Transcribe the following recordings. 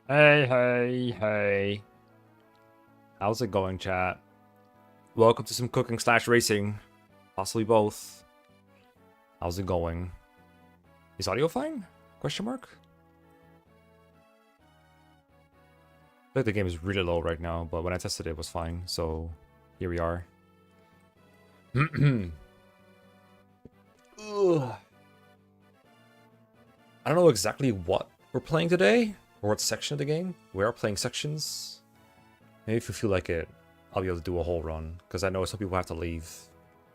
Hey. How's it going, chat? Welcome to some cooking / racing. Possibly both. How's it going? Is audio fine? Question mark? I think the game is really low right now, but when I tested it was fine, so here we are. Ugh. I don't know exactly what we're playing today, or what section of the game. We are playing sections. Maybe if you feel like it, I'll be able to do a whole run, because I know some people have to leave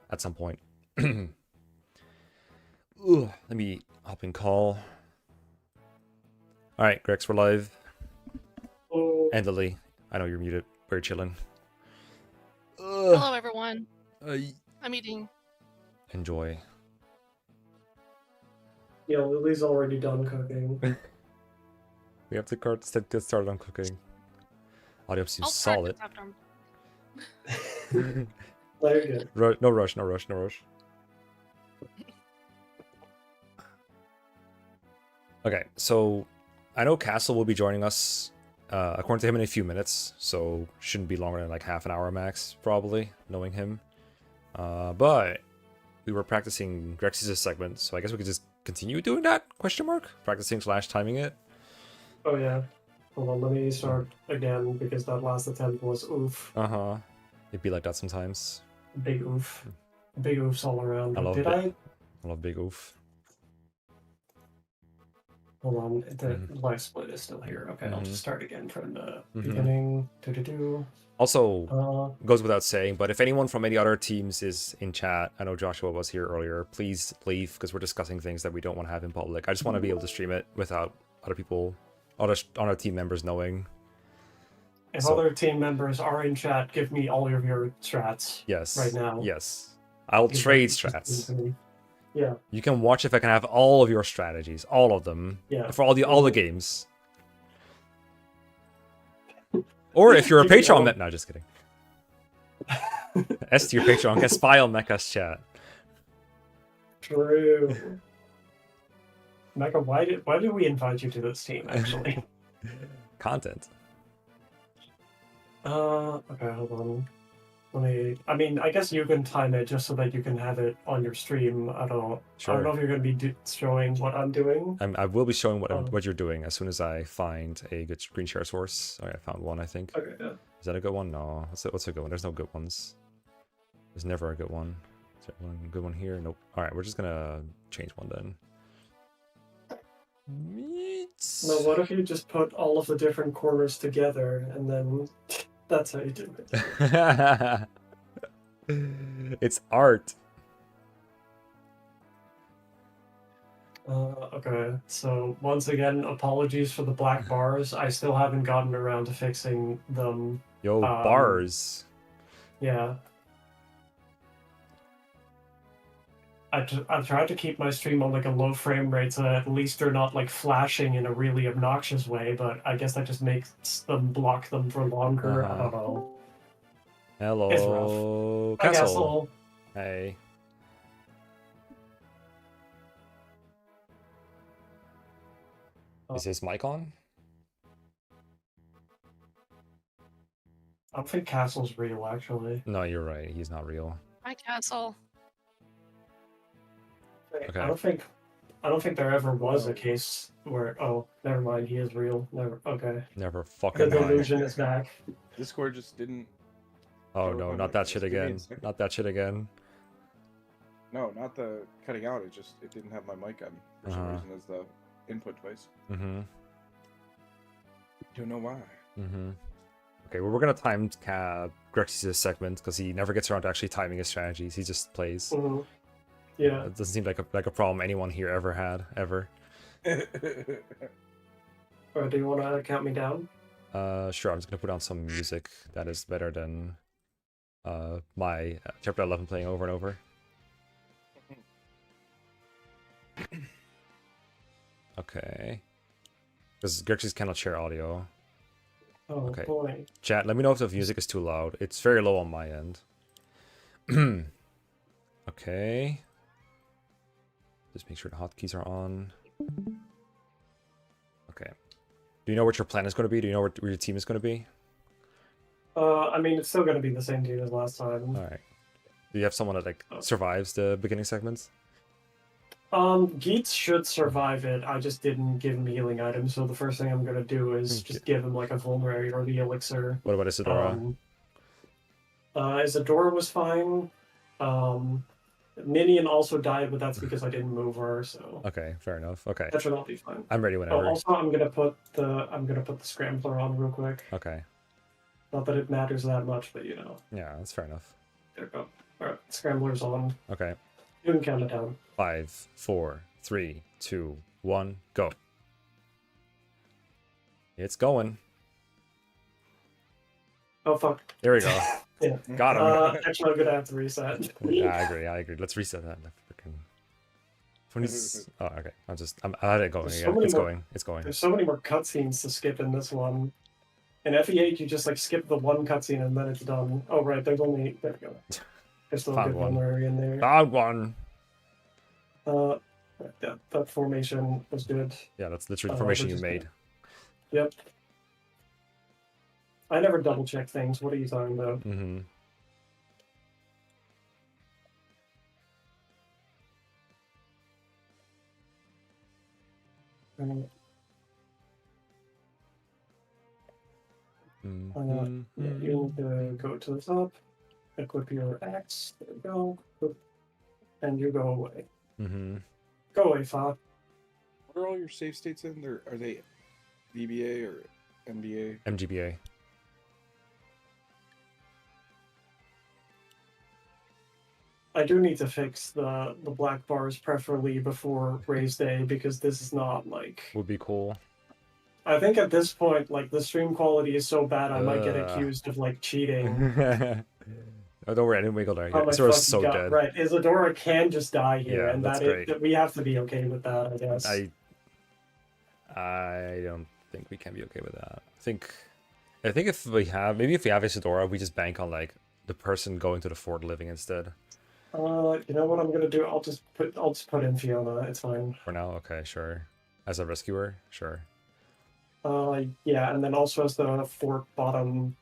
at some point. Let me hop in call. Alright, Grex, we're live. Oh. And Lily, I know you're muted, but you're chilling. Hello, everyone. I'm eating. Enjoy. Yeah, Lily's already done cooking. We have to get started on cooking. Audio seems I'll solid. Very good. No rush. Okay, so I know Castle will be joining us, according to him, in a few minutes, so shouldn't be longer than like half an hour max, probably, knowing him. But we were practicing Grex's segment, so I guess we could just continue doing that, question mark? Practicing / timing it. Oh yeah. Hold on, let me start again, because that last attempt was oof. Uh-huh. It'd be like that sometimes. Big oof. Big oofs all around. I love I love big oof. Hold on, the live split is still here. Okay, I'll just start again from the beginning. Also, goes without saying, but if anyone from any other teams is in chat, I know Joshua was here earlier, please leave, because we're discussing things that we don't want to have in public. I just want to be able to stream it without other people, other team members knowing. If other team members are in chat, give me all of your strats. Yes. Right now. Yes. I'll trade strats. Yeah. You can watch if I can have all of your strategies, all of them. Yeah. For all the games. Or if you're a Patreon, no, just kidding. S to your Patreon, can spy on Mekkah's chat. True. Mekkah, why did we invite you to this team, actually? Content. Okay, hold on. I mean, I guess you can time it just so that you can have it on your stream. I don't know if you're going to be showing what I'm doing. I will be showing what you're doing as soon as I find a good screen share source. Okay, I found one, I think. Okay, yeah. Is that a good one? No. What's a good one? There's no good ones. There's never a good one. Is there one good one here? Nope. Alright, we're just gonna change one then. No, what if you just put all of the different corners together and then that's how you do it? It's art. Okay, so once again, apologies for the black bars. I still haven't gotten around to fixing them. Yo, bars. Yeah. I've tried to keep my stream on like a low frame rate so that at least they're not like flashing in a really obnoxious way, but I guess that just makes them block them for longer. I don't know. Hello, it's rough. Castle. Hey. Is his mic on? I don't think Castle's real, actually. No, you're right. He's not real. Hi, Castle. Okay. I don't think there ever was a case where. Oh, never mind. He is real. Never. Okay. Never fucking. The delusion is back. Discord just didn't. Oh no, not that shit again. Not that shit again. No, not the cutting out. It didn't have my mic on for some reason as the input device. Mm-hmm. Don't know why. Mm-hmm. Okay, well, we're gonna time Grex's segment because he never gets around to actually timing his strategies. He just plays. Mhm. Yeah. It doesn't seem like a problem anyone here ever had, ever. Or do you want to count me down? Sure, I'm just gonna put on some music that is better than my chapter 11 playing over and over. Okay. Because Grex's cannot share audio. Oh Okay. boy. Chat, let me know if the music is too loud. It's very low on my end. Okay. Just make sure the hotkeys are on. Okay. Do you know what your plan is going to be? Do you know where your team is going to be? I mean, it's still going to be the same team as last time. Alright. Do you have someone that like survives the beginning segments? Geets should survive it. I just didn't give him healing items, so the first thing I'm gonna do is just give him like a vulnerary or the elixir. What about Isadora? Isadora was fine. Minion also died, but that's because I didn't move her, so Okay, fair enough. Okay. that should all be fine. I'm ready whenever. Oh, also I'm gonna put the scrambler on real quick. Okay. Not that it matters that much, but you know. Yeah, that's fair enough. There we go. Alright, scrambler's on. Okay. You can count it down. 5, 4, 3, 2, 1, go. It's going. Oh fuck. There we go. Yeah. Got him. Actually, I'm gonna have to reset. Yeah, I agree. Let's reset that. Freaking 20. Oh, okay. I had it going There's again. so many It's more- going. It's going. There's so many more cutscenes to skip in this one. In FE8, you just like skip the one cutscene and then it's done. Oh right, there we go. There's a little Found good one. memory in there. Found one. That formation was good. Yeah, that's literally the formation we're you just made. Yep. I never double check things. What are you talking about? Mm-hmm. You need to go to the top, equip your axe. There we go. And you go away. Mm-hmm. Go away, Fa. What are all your save states in? Are they VBA or NBA? MGBA. I do need to fix the black bars preferably before race day because this is not like. Would be cool. I think at this point, like the stream quality is so bad, I might get accused of like cheating. Oh, don't worry, I didn't wiggle there. Oh my Isada's so fucking God. dead. Right, Isadora can just die here, Yeah, and that's great. we have to be okay with that, I guess. I don't think we can be okay with that. I think if we have Isadora, we just bank on like the person going to the fort living instead. You know what I'm gonna do? I'll just put in Fiona. It's fine. For now, okay, sure. As a rescuer, sure. Yeah, and then also as the fort bottom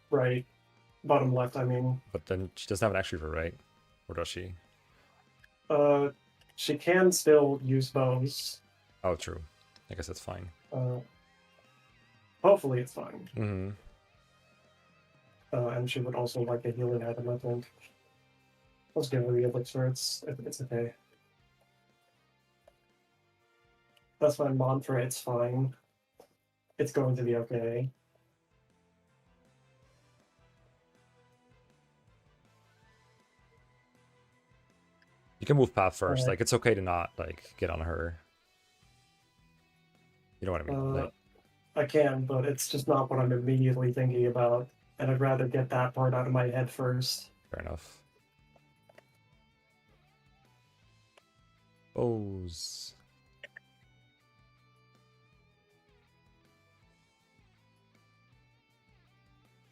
left. I mean. But then she doesn't have an actual right, or does she? She can still use bows. Oh, true. I guess that's fine. Hopefully it's fine. Mm-hmm. And she would also like a healing item, I think. Let's give her the elixir. It's okay. That's my mantra. It's fine. It's going to be okay. You can move path first. Alright. Like, it's okay to not, like, get on her. You know what I mean? Like, I can, but it's just not what I'm immediately thinking about. And I'd rather get that part out of my head first. fair enough. Bows.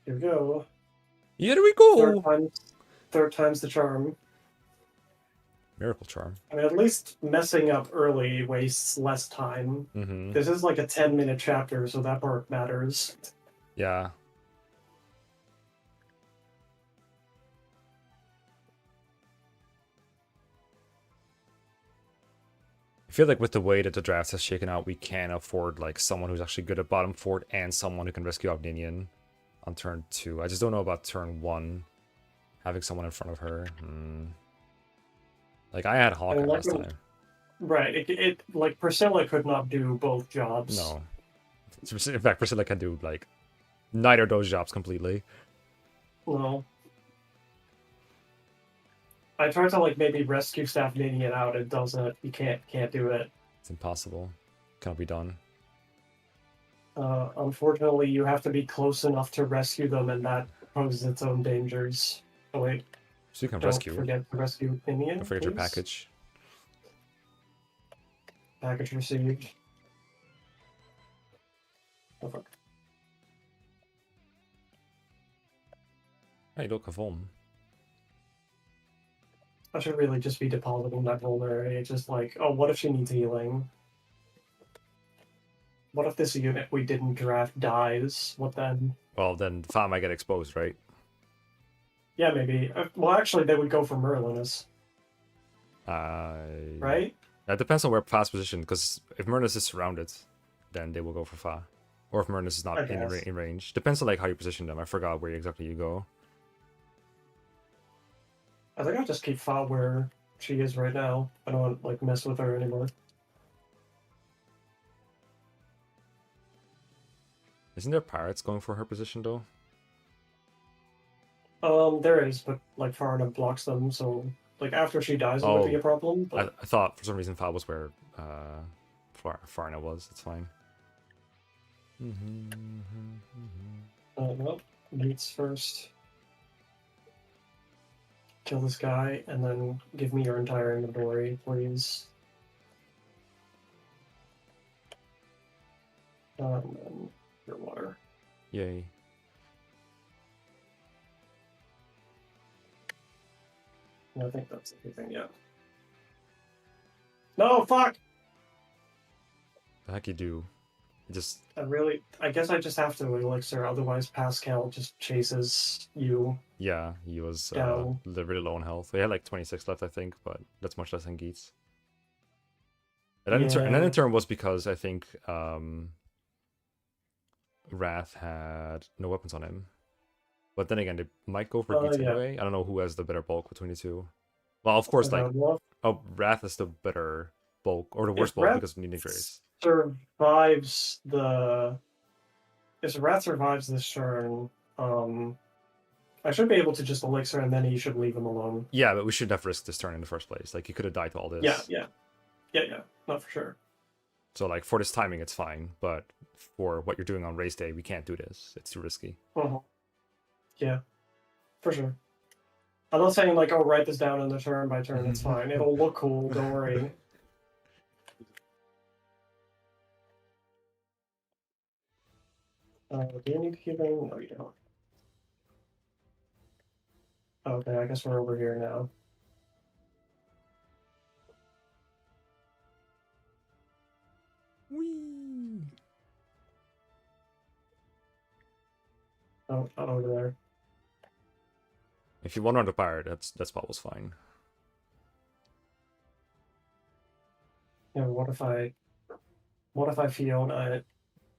Here we go. Here we go! Third time's the charm. Miracle charm. I mean, at least messing up early wastes less time. Mm-hmm. This is like a 10-minute chapter, so that part matters. Yeah. I feel like with the way that the draft has shaken out, we can afford like someone who's actually good at bottom fort and someone who can rescue Obninian on turn 2. I just don't know about turn 1. Having someone in front of her. Like I had Hawkeye like last time. Right. It like Priscilla could not do both jobs. No. In fact, Priscilla can do like neither of those jobs completely. No. I tried to like maybe rescue staff making it out. It doesn't. You can't do it. It's impossible. Cannot be done. Unfortunately, you have to be close enough to rescue them, and that poses its own dangers. Oh wait, So you can don't rescue. forget to rescue Indian. Don't forget your please. package. Package received. Oh fuck. Hey, look, a home. I should really just be depositing that vulnerability. It's just like, oh, what if she needs healing? What if this unit we didn't draft dies? What then? Well, then Fa might get exposed, right? Yeah, maybe. Well, actually, they would go for Merlinus, right? That depends on where Fa's positioned, because if Merlinus is surrounded, then they will go for Fa. Or if Merlinus is not in range. Depends on like how you position them. I forgot where exactly you go. I think I'll just keep Fa where she is right now. I don't want like mess with her anymore. Isn't there pirates going for her position though? There is, but like far enough blocks them, so like after she dies, it would be a problem. But... I thought for some reason Fa was where Farna was. It's fine. Nope. Meets first. Kill this guy, and then give me your entire inventory, please. And then your water. Yay. I think that's everything, yeah. No, fuck! The heck you do? You just... I guess I just have to elixir, otherwise Pascal just chases you. Yeah, he was down. really low on health. He had like 26 left, I think, but that's much less than Geats. And then in turn was because I think Wrath had no weapons on him. But then again, they might go for Geats anyway. I don't know who has the better bulk between the two. Well, of course, like... Oh, Wrath is the better bulk, or the worst bulk because of needing trace. Survives the... If Wrath survives this turn, I should be able to just elixir and then he should leave him alone. Yeah, but we shouldn't have risked this turn in the first place. Like, he could have died to all this. Yeah. Not for sure. So, like, for this timing, it's fine. But for what you're doing on race day, we can't do this. It's too risky. Yeah, for sure. I'm not saying, like, oh, write this down in the turn by turn. It's fine. It'll look cool. Don't worry. Do you need healing? No, you don't. Okay, I guess we're over here now. Whee! Oh, not over there. If you want on the pirate, that spot was fine. Yeah, what if I Fiona it?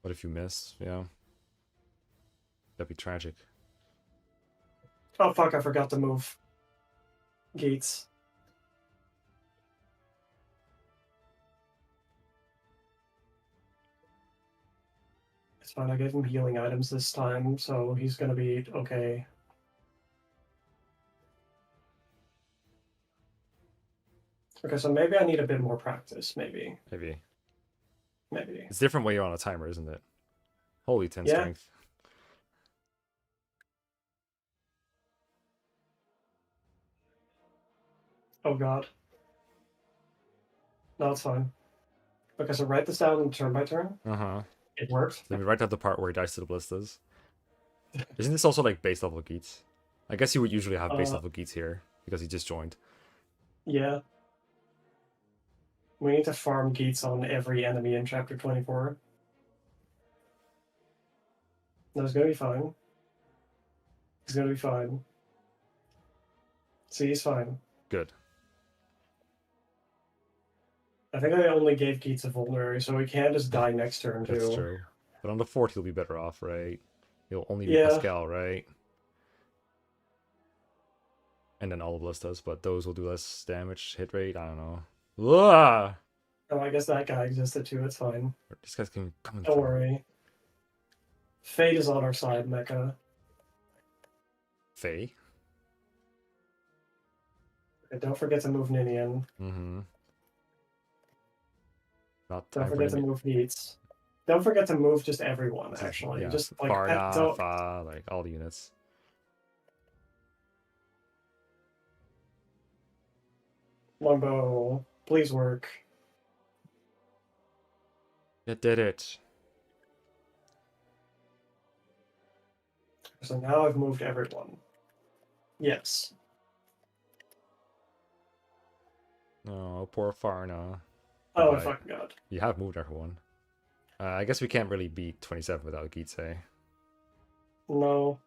What if you miss? Yeah. That'd be tragic. Oh fuck, I forgot to move Gates. It's fine, I gave him healing items this time, so he's gonna be okay. Okay, so maybe I need a bit more practice, maybe. Maybe. Maybe. It's different when you're on a timer, isn't it? Holy 10 strength. Oh god. No, it's fine. Okay, so write this down turn by turn. It worked. Let me write out the part where he dies to the ballistas. Isn't this also like base level Geats? I guess you would usually have base level Geats here because he just joined. Yeah. We need to farm Geats on every enemy in chapter 24. No, it's gonna be fine. He's gonna be fine. See, he's fine. Good. I think I only gave Geats a vulnerary, so he can just die next turn, too. That's true. But on the 4th, he'll be better off, right? He'll only be Pascal, right? And then all the ballistas, but those will do less damage, hit rate, I don't know. Ugh! Oh, I guess that guy existed too, it's fine. These guys can come in. Don't worry. Fate is on our side, Mekkah. Faye. And don't forget to move Ninian. Mm-hmm. Not Don't time for forget to Nini- move Heaths. Don't forget to move just everyone, Just- actually. yeah. Just like Farna, don't... Fa, like all the units. Longbow, please work. It did it. So now I've moved everyone. Yes. Oh, poor Farna. Oh, Goodbye. fucking god. You have moved everyone. I guess we can't really beat 27 without Gitse. No.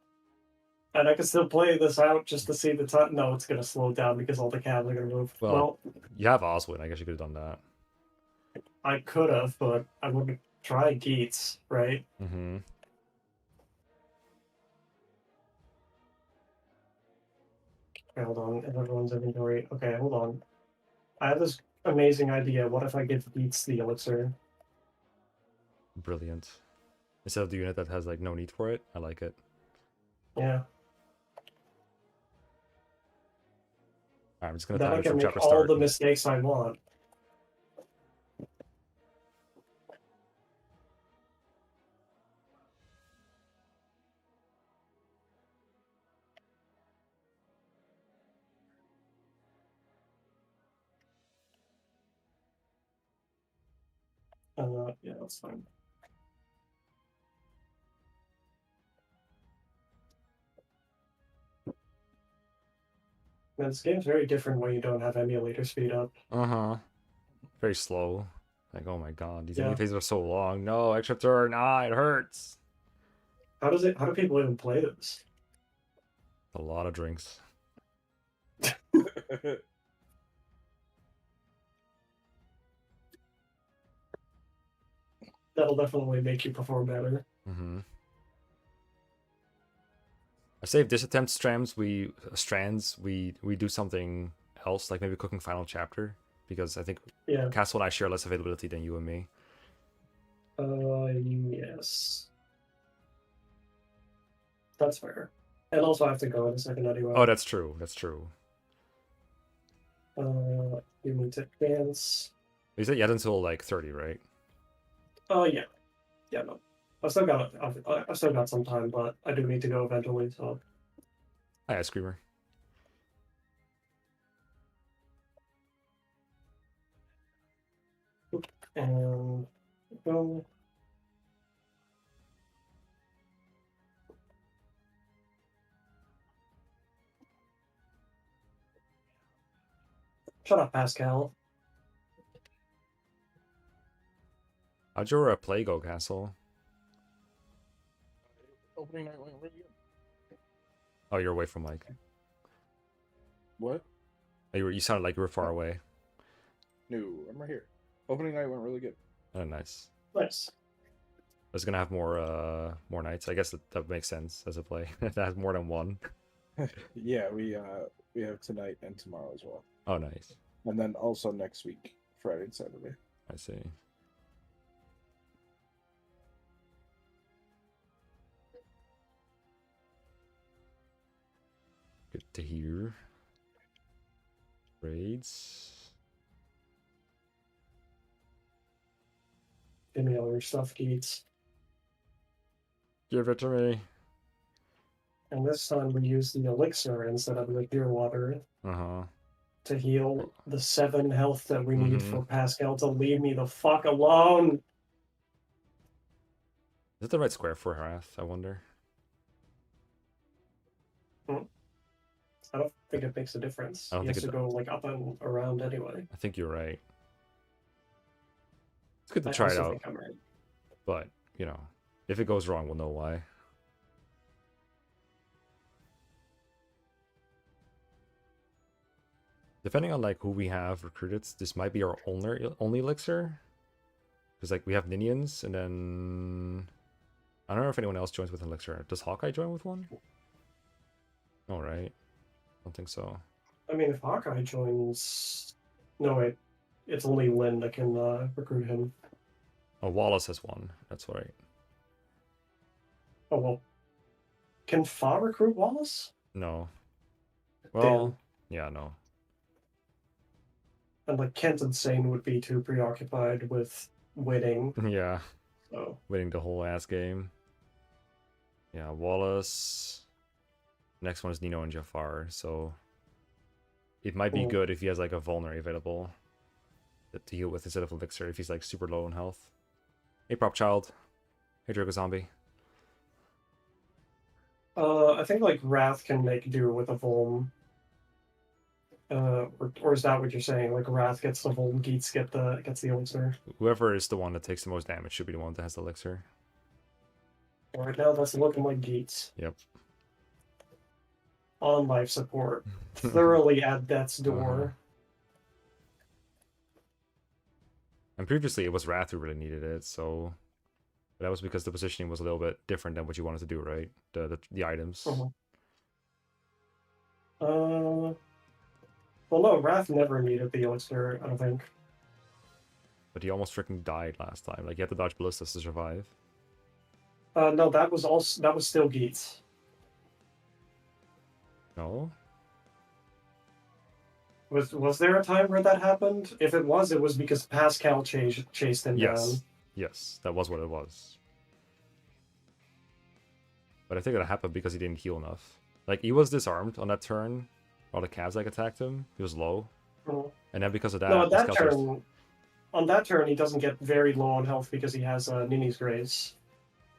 And I can still play this out just to see the time. No, it's going to slow down because all the cabs are going to move. Well, you have Oswin. I guess you could have done that. I could have, but I wouldn't try Geets, right? Mm-hmm. Okay, hold on. In everyone's inventory. Okay, hold on. I have this amazing idea. What if I give Geets the elixir? Brilliant. Instead of the unit that has like no need for it, I like it. Yeah. Alright, I'm just gonna Then I time it can from make chapter all start. the mistakes I want. Yeah, that's fine. Man, this game's very different when you don't have emulator speed up. Uh-huh. Very slow. Like, oh my god, these Yeah. enemy phases are so long. No, extra turn. Ah, it hurts. How do people even play this? A lot of drinks. That'll definitely make you perform better. Mm-hmm. I say if this attempt strands, we do something else, like maybe cooking final chapter, because I think Yeah. Castle and I share less availability than you and me. Yes. That's fair. And also I have to go in a second anyway. Oh, that's true. That's true. You need to advance. You said you had until like 30, right? Oh yeah. Yeah, no. I've still got some time, but I do need to go eventually, so Hi, Ice Creamer. and go. Shut up, Pascal. How'd your play go, Castle? Opening night went really good. Oh, you're away from Mike. What? Oh, you sounded like you were far away. No, I'm right here. Opening night went really good. Oh, nice. Nice. I was gonna have more nights. I guess that makes sense as a play. If that has more than one. Yeah, we have tonight and tomorrow as well, Oh, nice. and then also next week, Friday and Saturday. I see. Good to hear. Raids. Give me all your stuff, Geets. Give it to me. And this time we use the elixir instead of the pure water Uh-huh. to heal the 7 health that we need Mhm. for Pascal to leave me the fuck alone. Is it the right square for Wrath, I wonder? I don't think it makes a difference. I don't He has think to it go like up and around anyway. I think you're right. It's good to I try it also out, think I'm right. but, you know, if it goes wrong, we'll know why. Depending on, like, who we have recruited, this might be our only elixir. Because, like, we have Ninians, and then... I don't know if anyone else joins with an elixir. Does Hawkeye join with one? All right. Don't think so. I mean, if Hawkeye joins... No, wait. It's only Lynn that can recruit him. Oh, Wallace has one. That's right. Oh well. Can Fa recruit Wallace? No. Well, yeah, no. And like Kent and Sane would be too preoccupied with winning. Yeah, So winning the whole ass game. Yeah, Wallace. Next one is Nino and Jafar, so it might be good if he has like a vulnerary available to heal with instead of elixir if he's like super low in health. Hey, prop child. Hey, Draco zombie. I think like Wrath can make do with a Vuln. Or is that what you're saying? Like Wrath gets the Vuln, Geats gets the elixir. Whoever is the one that takes the most damage should be the one that has the elixir. Right now, that's looking like Geats. Yep. On life support, thoroughly at death's door. And previously it was Wrath who really needed it, so that was because the positioning was a little bit different than what you wanted to do, right? The items. Well, no, Wrath never needed the elixir, I don't think. But he almost freaking died last time. Like, he had to dodge ballistas to survive. No, that was still Geats. No? Was there a time where that happened? If it was because Pascal chased him down. Yes, that was what it was. But I think that happened because he didn't heal enough. Like, he was disarmed on that turn while the Cavs like attacked him. He was low. And then because of that... No, on that turn, he doesn't get very low on health because he has Nini's Grace.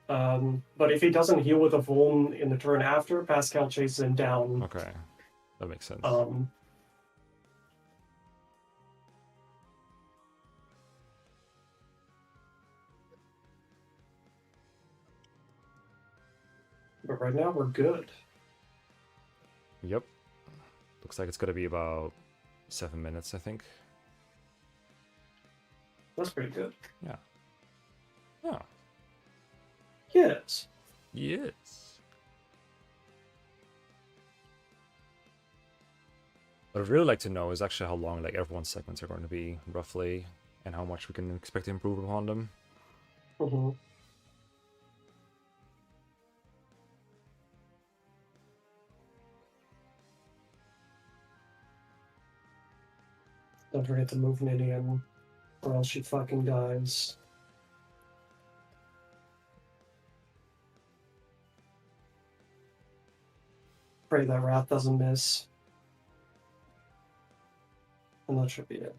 But if he doesn't heal with a Vuln in the turn after, Pascal chases him down. Okay, that makes sense. But right now, we're good. Yep. Looks like it's going to be about 7 minutes, I think. That's pretty good. Yeah. Yeah. Yes. Yes. What I'd really like to know is actually how long like everyone's segments are going to be, roughly, and how much we can expect to improve upon them. Don't forget to move Ninian, or else she fucking dies. Pray that Wrath doesn't miss. And that should be it.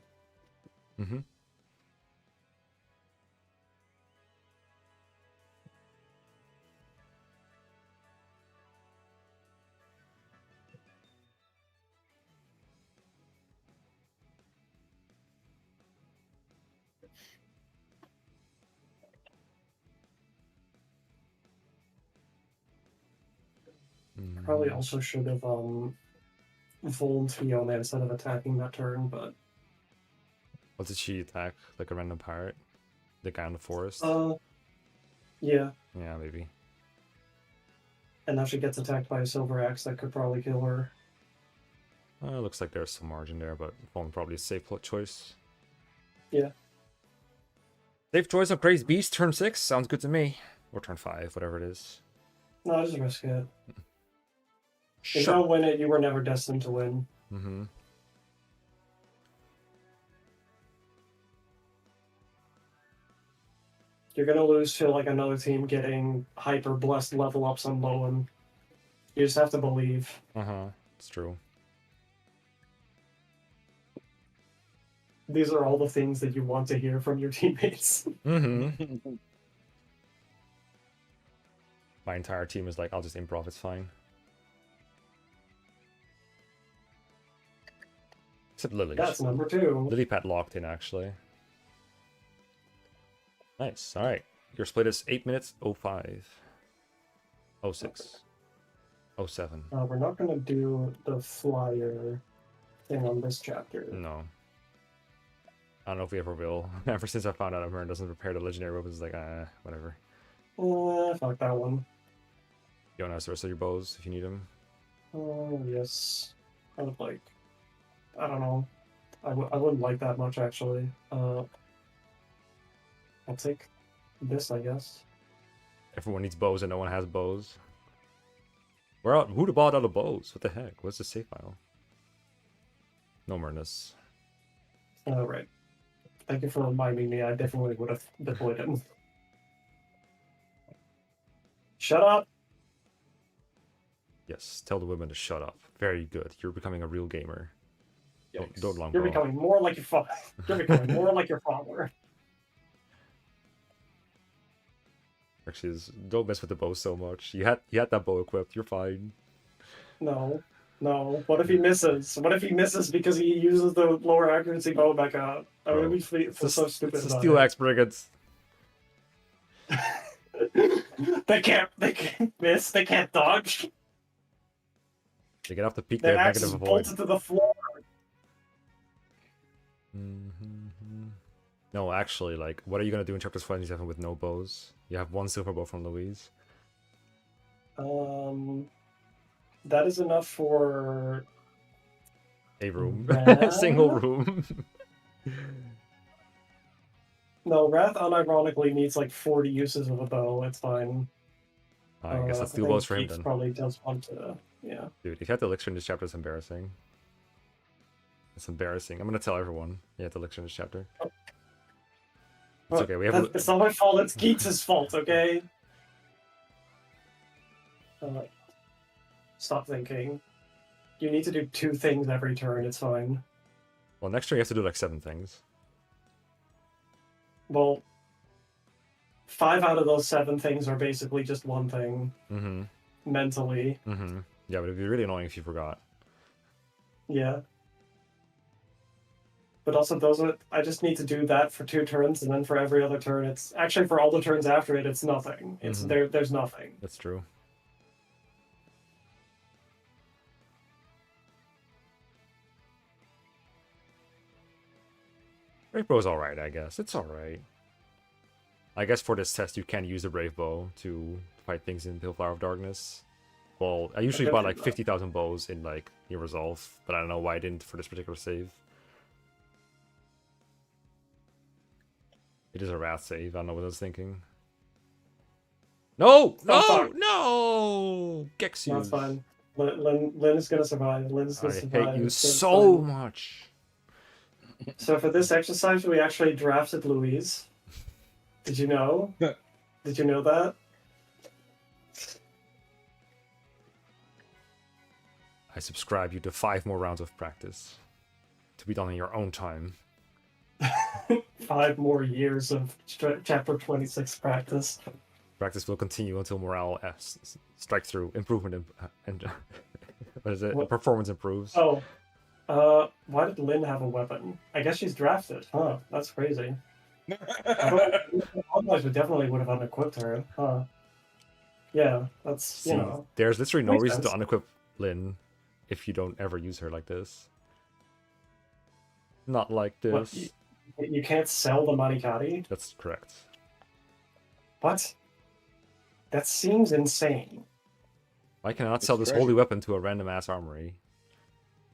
Probably also should have Vulned Fiona instead of attacking that turn, but... What did she attack? Like a random pirate? The guy in the forest? Yeah. Yeah, maybe. And now she gets attacked by a silver axe that could probably kill her. Looks like there's some margin there, but probably a safe choice. Yeah. Safe choice of Crazed Beast, turn 6? Sounds good to me. Or turn 5, whatever it is. No, just risk it. If you don't win it, you were never destined to win. You're gonna lose to like another team getting hyper blessed level ups on Lowen. You just have to believe. It's true. These are all the things that you want to hear from your teammates. My entire team is like, I'll just improv, it's fine. Except Lily. That's number 2. Lily Pad locked in, actually. Nice. Alright. Your split is 8 minutes, 05. 06. 07. We're not going to do the flyer thing on this chapter. No. I don't know if we ever will. Ever since I found out Amern doesn't prepare the legendary weapons, it's like, whatever. Fuck that one. You don't have the rest of your bows if you need them. Yes. I would like... I don't know. I wouldn't like that much, actually. I'll take this, I guess. Everyone needs bows and no one has bows. Where out? Who'd have bought out of bows? What the heck? What's the save file? No Merlinus. Oh, right. Thank you for reminding me. I definitely would have deployed him. Shut up! Yes, tell the women to shut up. Very good. You're becoming a real gamer. Yikes. Don't long You're go. becoming more like your father. You're becoming more like your father. Actually, don't mess with the bow so much. You had that bow equipped. You're fine. No. No. What if he misses? What if he misses because he uses the lower accuracy bow back up? I Bro, would feel so stupid It's the about Steel it. Axe Brigands. They can't miss. They can't dodge. They get off the peak. They Their have axe is negative avoid. bolted to the floor. No, actually, like, what are you gonna do in chapter 27 with no bows? You have one silver bow from Louise. That is enough for A room. Wrath? Single room. No, Wrath unironically needs like 40 uses of a bow. It's fine. I guess that's two think bows for him Heath then. Probably does want to. Yeah. Dude, if you had the elixir in this chapter, it's embarrassing. It's embarrassing. I'm gonna tell everyone you had the elixir in this chapter. It's okay. We have. It's not my fault. It's Geeks' fault. Okay. Stop thinking. You need to do 2 things every turn. It's fine. Well, next turn you have to do like 7 things. Well, 5 out of those 7 things are basically just one thing. Mm-hmm. Mentally. Mm-hmm. Yeah, but it'd be really annoying if you forgot. Yeah. But also those are, I just need to do that for 2 turns, and then for every other turn it's actually for all the turns after it, it's nothing. It's there's nothing. That's true. Brave Bow's alright, I guess. It's alright. I guess for this test you can use the Brave Bow to fight things in Pilflower of Darkness. Well, I usually buy like 50,000 bows in like New Resolve, but I don't know why I didn't for this particular save. It is a Wrath save, I don't know what I was thinking. No! No! fuck. No! Gex you. That's fine. Lynn is gonna survive. Lynn is gonna I survive. hate you It's so fine. much. So for this exercise, we actually drafted Louise. Did you know? Did you know that? I subscribe you to 5 more rounds of practice. To be done in your own time. 5 more years of chapter 26 practice. Practice will continue until morale strikes through. Improvement and what is it? What? Performance improves. Oh. Why did Lynn have a weapon? I guess she's drafted. Huh, that's crazy. Otherwise, we definitely would have unequipped her. Huh. Yeah, that's, See, you know. there's literally no makes reason sense. to unequip Lynn if you don't ever use her like this. Not like What, this. you can't sell the Manikati? That's correct. What? That seems insane. Why can I not It's sell this treasure. holy weapon to a random ass armory?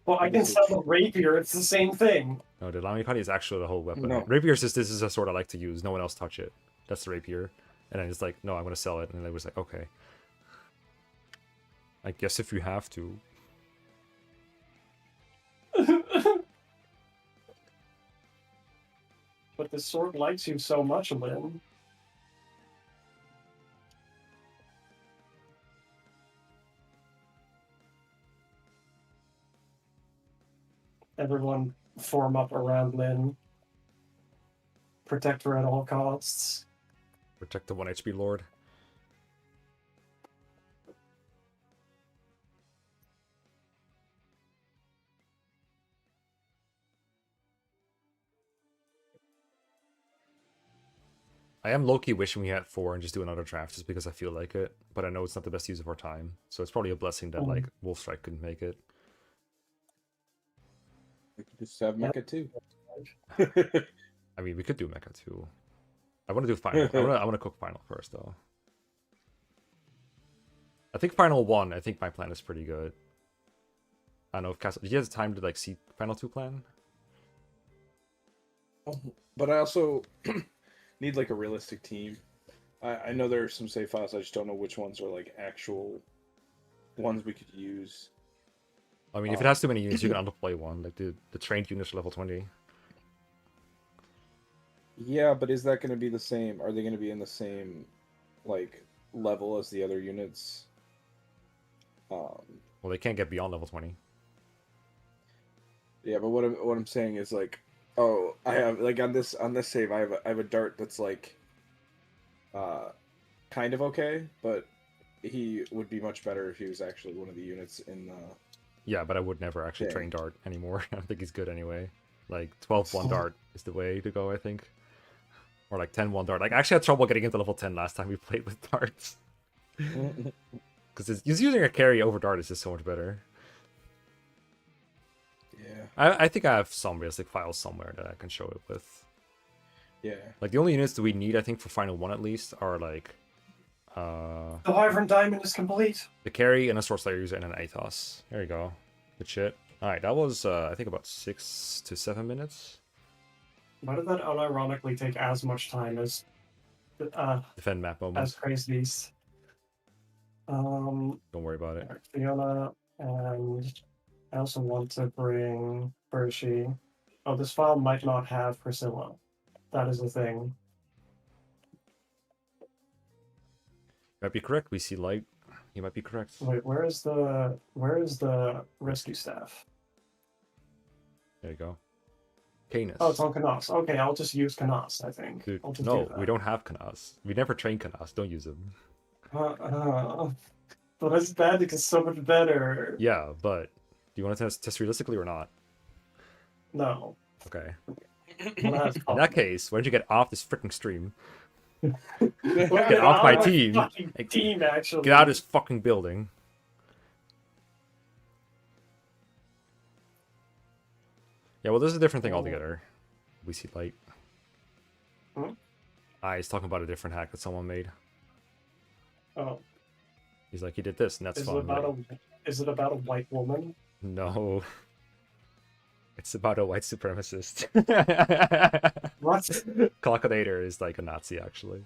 Well, I can sell the rapier, it's the same thing. No, the Lamikati is actually the whole weapon. No. Rapier is just, this is a sword I like to use. No one else touch it. That's the rapier. And then it's like, no, I'm going to sell it. And they was like, okay. I guess if you have to. But the sword likes you so much, Lynn. Everyone form up around Lynn. Protect her at all costs. Protect the 1 HP Lord. I am low-key wishing we had 4 and just do another draft just because I feel like it. But I know it's not the best use of our time. So it's probably a blessing that, like, Wolfstrike couldn't make it. We could just have Mekkah too. I mean, we could do Mekkah too. I want to do final. I want to cook final first, though. I think final 1. I think my plan is pretty good. I don't know if Castle. Did you have time to like see final 2 plan? But I also need like a realistic team. I know there are some save files. I just don't know which ones are like actual ones we could use. I mean, if it has too many units, you can underplay one. Like the trained units are level 20. Yeah, but is that going to be the same? Are they going to be in the same like level as the other units? Well, they can't get beyond level 20. Yeah, but what I'm saying is like, oh, I have like on this save, I have a dart that's like, kind of okay, but he would be much better if he was actually one of the units in the. Yeah, but I would never actually train Dart anymore. I don't think he's good anyway. Like 12-1 Dart is the way to go, I think. Or like 10-1 Dart. Like I actually had trouble getting into level 10 last time we played with darts. Because he's using a carry over Dart is just so much better. Yeah. I think I have some realistic files somewhere that I can show it with. Yeah. Like the only units that we need, I think, for Final 1 at least, are like The Wyvern Diamond is complete. the carry and a Sword Slayer user and an Aethos. There you go. Good shit. Alright, that was I think about 6 to 7 minutes. Why did that unironically take as much time as Defend map moment. as Crazed Beast? Don't worry about it. Fiona, and I also want to bring Bershi. Oh, this file might not have Priscilla. That is the thing. Might be correct. We see light. You might be correct. Wait, where is the rescue staff? There you go. Canis. Oh, it's on Canas. Okay, I'll just use Canas, I think. Dude, I'll just no, do that. we don't have Canas. We never train Canas. Don't use them. But it's bad because it's so much better. Yeah, but do you want to test realistically or not? No. Okay. Well, In that case, why don't you get off this freaking stream? get off my team. Team, actually. Get out of this fucking building. Yeah, well, this is a different thing altogether. We see light. Hmm? He's talking about a different hack that someone made. Oh. He's like, he did this, and that's fun. Is it about a white woman? No. It's about a white supremacist. What? Clockinator is like a Nazi, actually.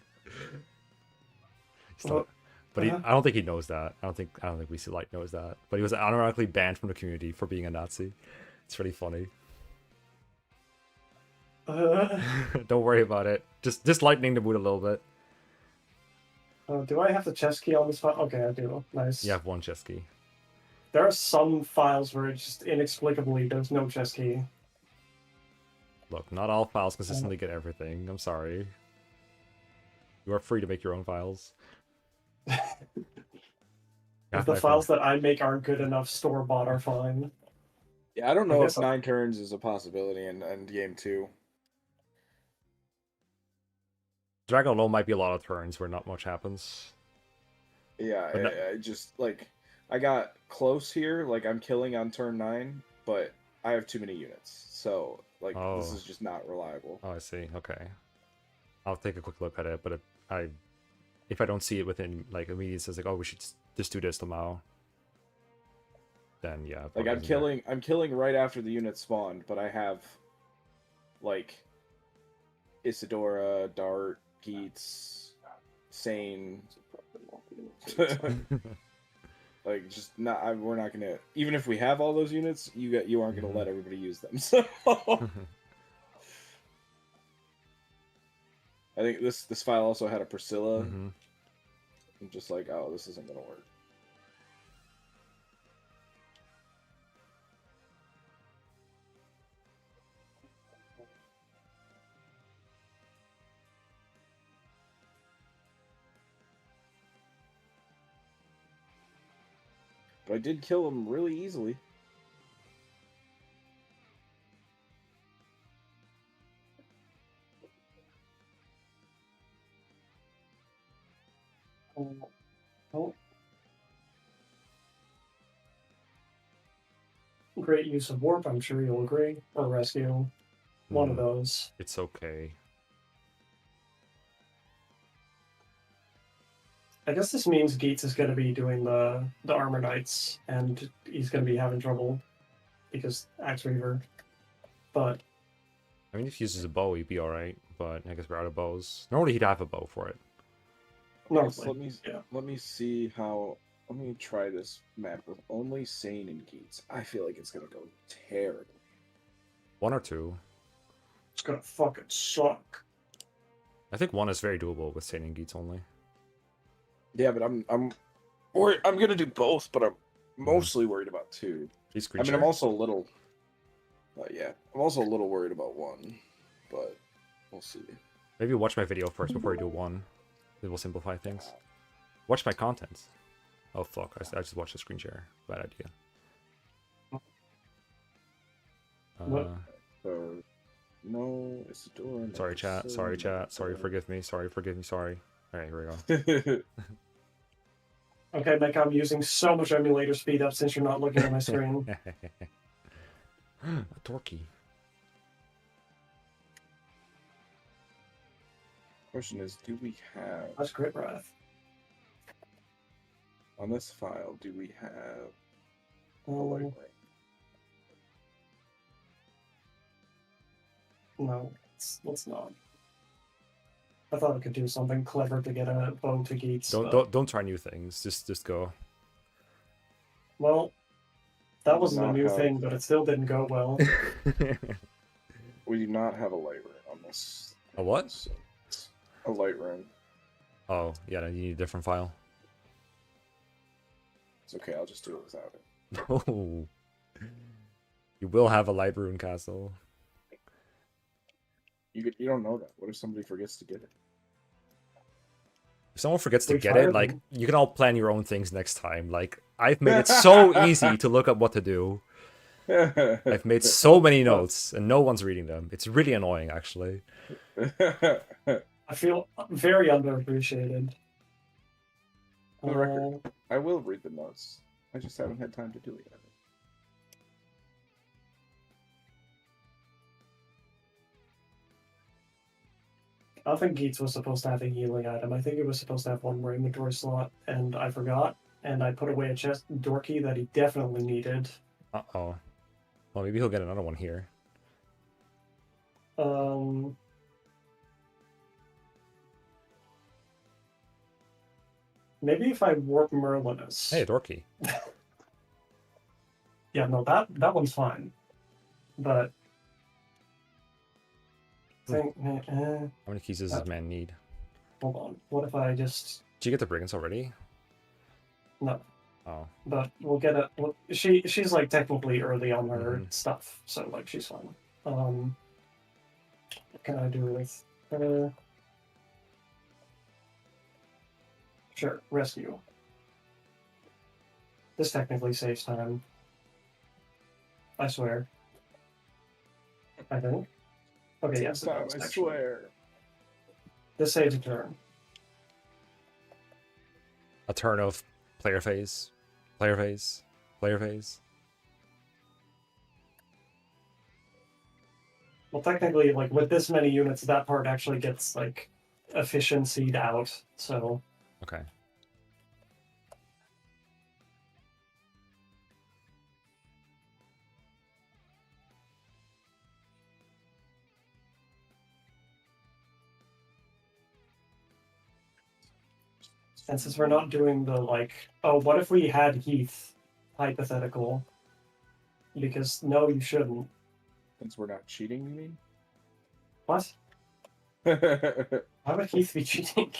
Well, But I don't think he knows that. I don't think We See Light knows that. But he was unironically banned from the community for being a Nazi. It's really funny. Don't worry about it. Just lightening the mood a little bit. Do I have the chess key on this file? Okay, I do. Nice. You have one chess key. There are some files where it's just inexplicably there's no chess key. Look, not all files consistently get everything. I'm sorry. You are free to make your own files. If the files that I make aren't good enough, store-bought are fine. Yeah, I don't know if 9 turns is a possibility in game 2. Dragon alone might be a lot of turns where not much happens. Yeah, I just, like, I got close here, like, I'm killing on turn 9, but I have too many units, so, like, this is just not reliable. Oh, I see, okay. I'll take a quick look at it, but if I don't see it within, like, immediately says, like, oh, we should just do this tomorrow, then, yeah. Like, I'm killing right after the unit spawned, but I have, like, Isadora, Dart, Geats, Sane. Like, just not. We're not gonna. Even if we have all those units, you aren't gonna let everybody use them. So, I think this file also had a Priscilla. I'm just like, oh, this isn't gonna work. But I did kill him really easily. Oh. Great use of warp, I'm sure you'll agree. Or rescue. One of those. It's okay. I guess this means Geats is going to be doing the Armor Knights, and he's going to be having trouble because Axe Reaver. But I mean, if he uses a bow, he'd be alright, but I guess we're out of bows. Normally he'd have a bow for it. Normally, let me yeah. let me see how. Let me try this map with only Sane and Geats. I feel like it's gonna go terrible. 1 or 2. It's gonna fucking suck. I think 1 is very doable with Satan and Geats only. Yeah, but I'm gonna do both, but I'm mostly worried about 2. I mean, I'm also a little. Yeah, I'm also a little worried about 1, but we'll see. Maybe watch my video first before you do 1. It will simplify things. Watch my content. Oh fuck! I just watched the screen share. Bad idea. What? No, it's the door. Sorry, chat. Sorry, chat. Sorry, forgive me. Sorry, forgive me. Sorry. All right, here we go. Okay, Mekkah, I'm using so much emulator speed up since you're not looking at my screen. A Torquay. Question is, do we have That's Grit Wrath. on this file? Do we have a Oh, light ring? no, let's not. I thought I could do something clever to get a bow to Geats. Don't try new things. Just go. Well, that wasn't a Not new have- thing, but it still didn't go well. We do not have a light ring on this. A what? So, a light ring. Oh yeah, then you need a different file. It's okay. I'll just do it without it. No. You will have a light rune castle. You don't know that. What if somebody forgets to get it? If someone forgets to We get fired it, like, them. you can all plan your own things next time. Like, I've made it so easy to look up what to do. I've made so many notes, and no one's reading them. It's really annoying, actually. I feel very underappreciated. For the record, I will read the notes. I just haven't had time to do it yet. I think Geats was supposed to have a healing item. I think it was supposed to have one more inventory slot, and I forgot. And I put away a chest dorky that he definitely needed. Uh-oh. Well, maybe he'll get another one here. Maybe if I warp Merlinus. Hey, Dorky. Yeah, no, that one's fine. But I think How many keys does this man need? hold on. What if I just Did you get the brigands already? no? Oh. But we'll get it. She's like technically early on her Mhm. stuff, so like she's fine. What can I do with sure, rescue. This technically saves time. I swear. I think. Okay, yes, it Time, does, I actually. swear. This saves a turn. A turn of player phase. Player phase. Player phase. Well, technically, like with this many units, that part actually gets like efficiencyed out. So Okay. and since we're not doing the like, oh, what if we had Heath, hypothetical? Because no, you shouldn't. Since we're not cheating, you mean? What? Because Why would Heath be cheating?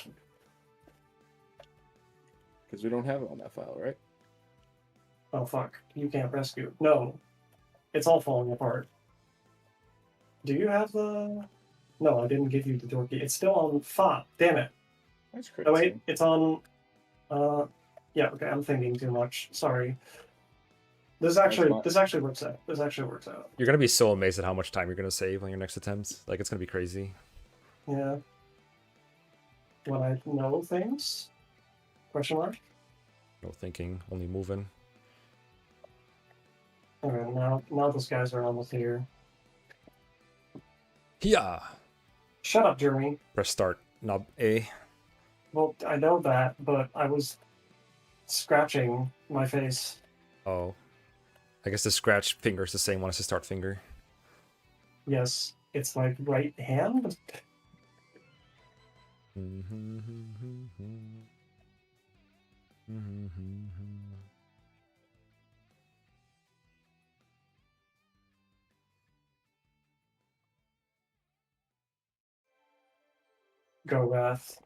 we don't have it on that file, right? Oh fuck! You can't rescue. No, it's all falling apart. Do you have the? No, I didn't give you the dorky. It's still on FA. Damn it. That's Oh crazy. wait, it's on. Yeah. Okay, I'm thinking too much. Sorry. This actually works out. This actually works out. You're gonna be so amazed at how much time you're gonna save on your next attempt. Like, it's gonna be crazy. Yeah. When I know things? Question mark? No thinking, only moving. Okay, now those guys are almost here. Yeah. Shut up, Jeremy. Press start. Knob A. Well, I know that, but I was scratching my face. Oh. I guess the scratch finger is the same one as the start finger. Yes, it's like right hand. Go Wrath.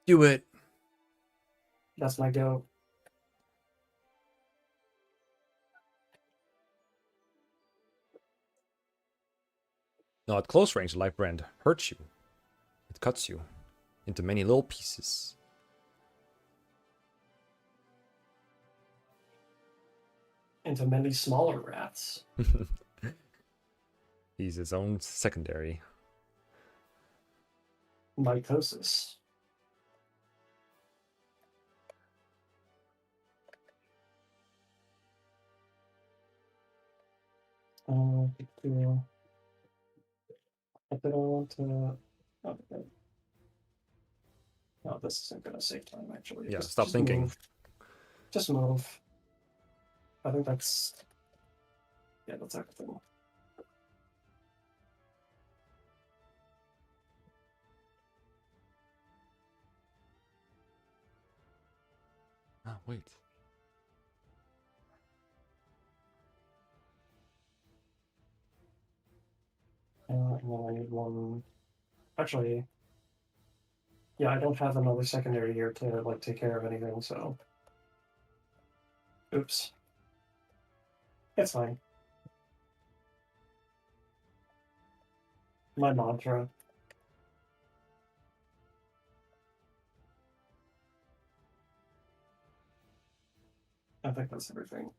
Do it. That's my go. Now at close range, Life Brand hurts you. It cuts you into many little pieces. Into many smaller rats. He's his own secondary. Mitosis. I don't want to. Okay. No, this isn't gonna save time actually. Yeah, stop thinking. Move. Just move. I think that's. Yeah, that's everything. Ah, wait. And then I need one. Actually, yeah, I don't have another secondary here to like take care of anything, so. Oops. It's fine. My mantra. I think that's everything.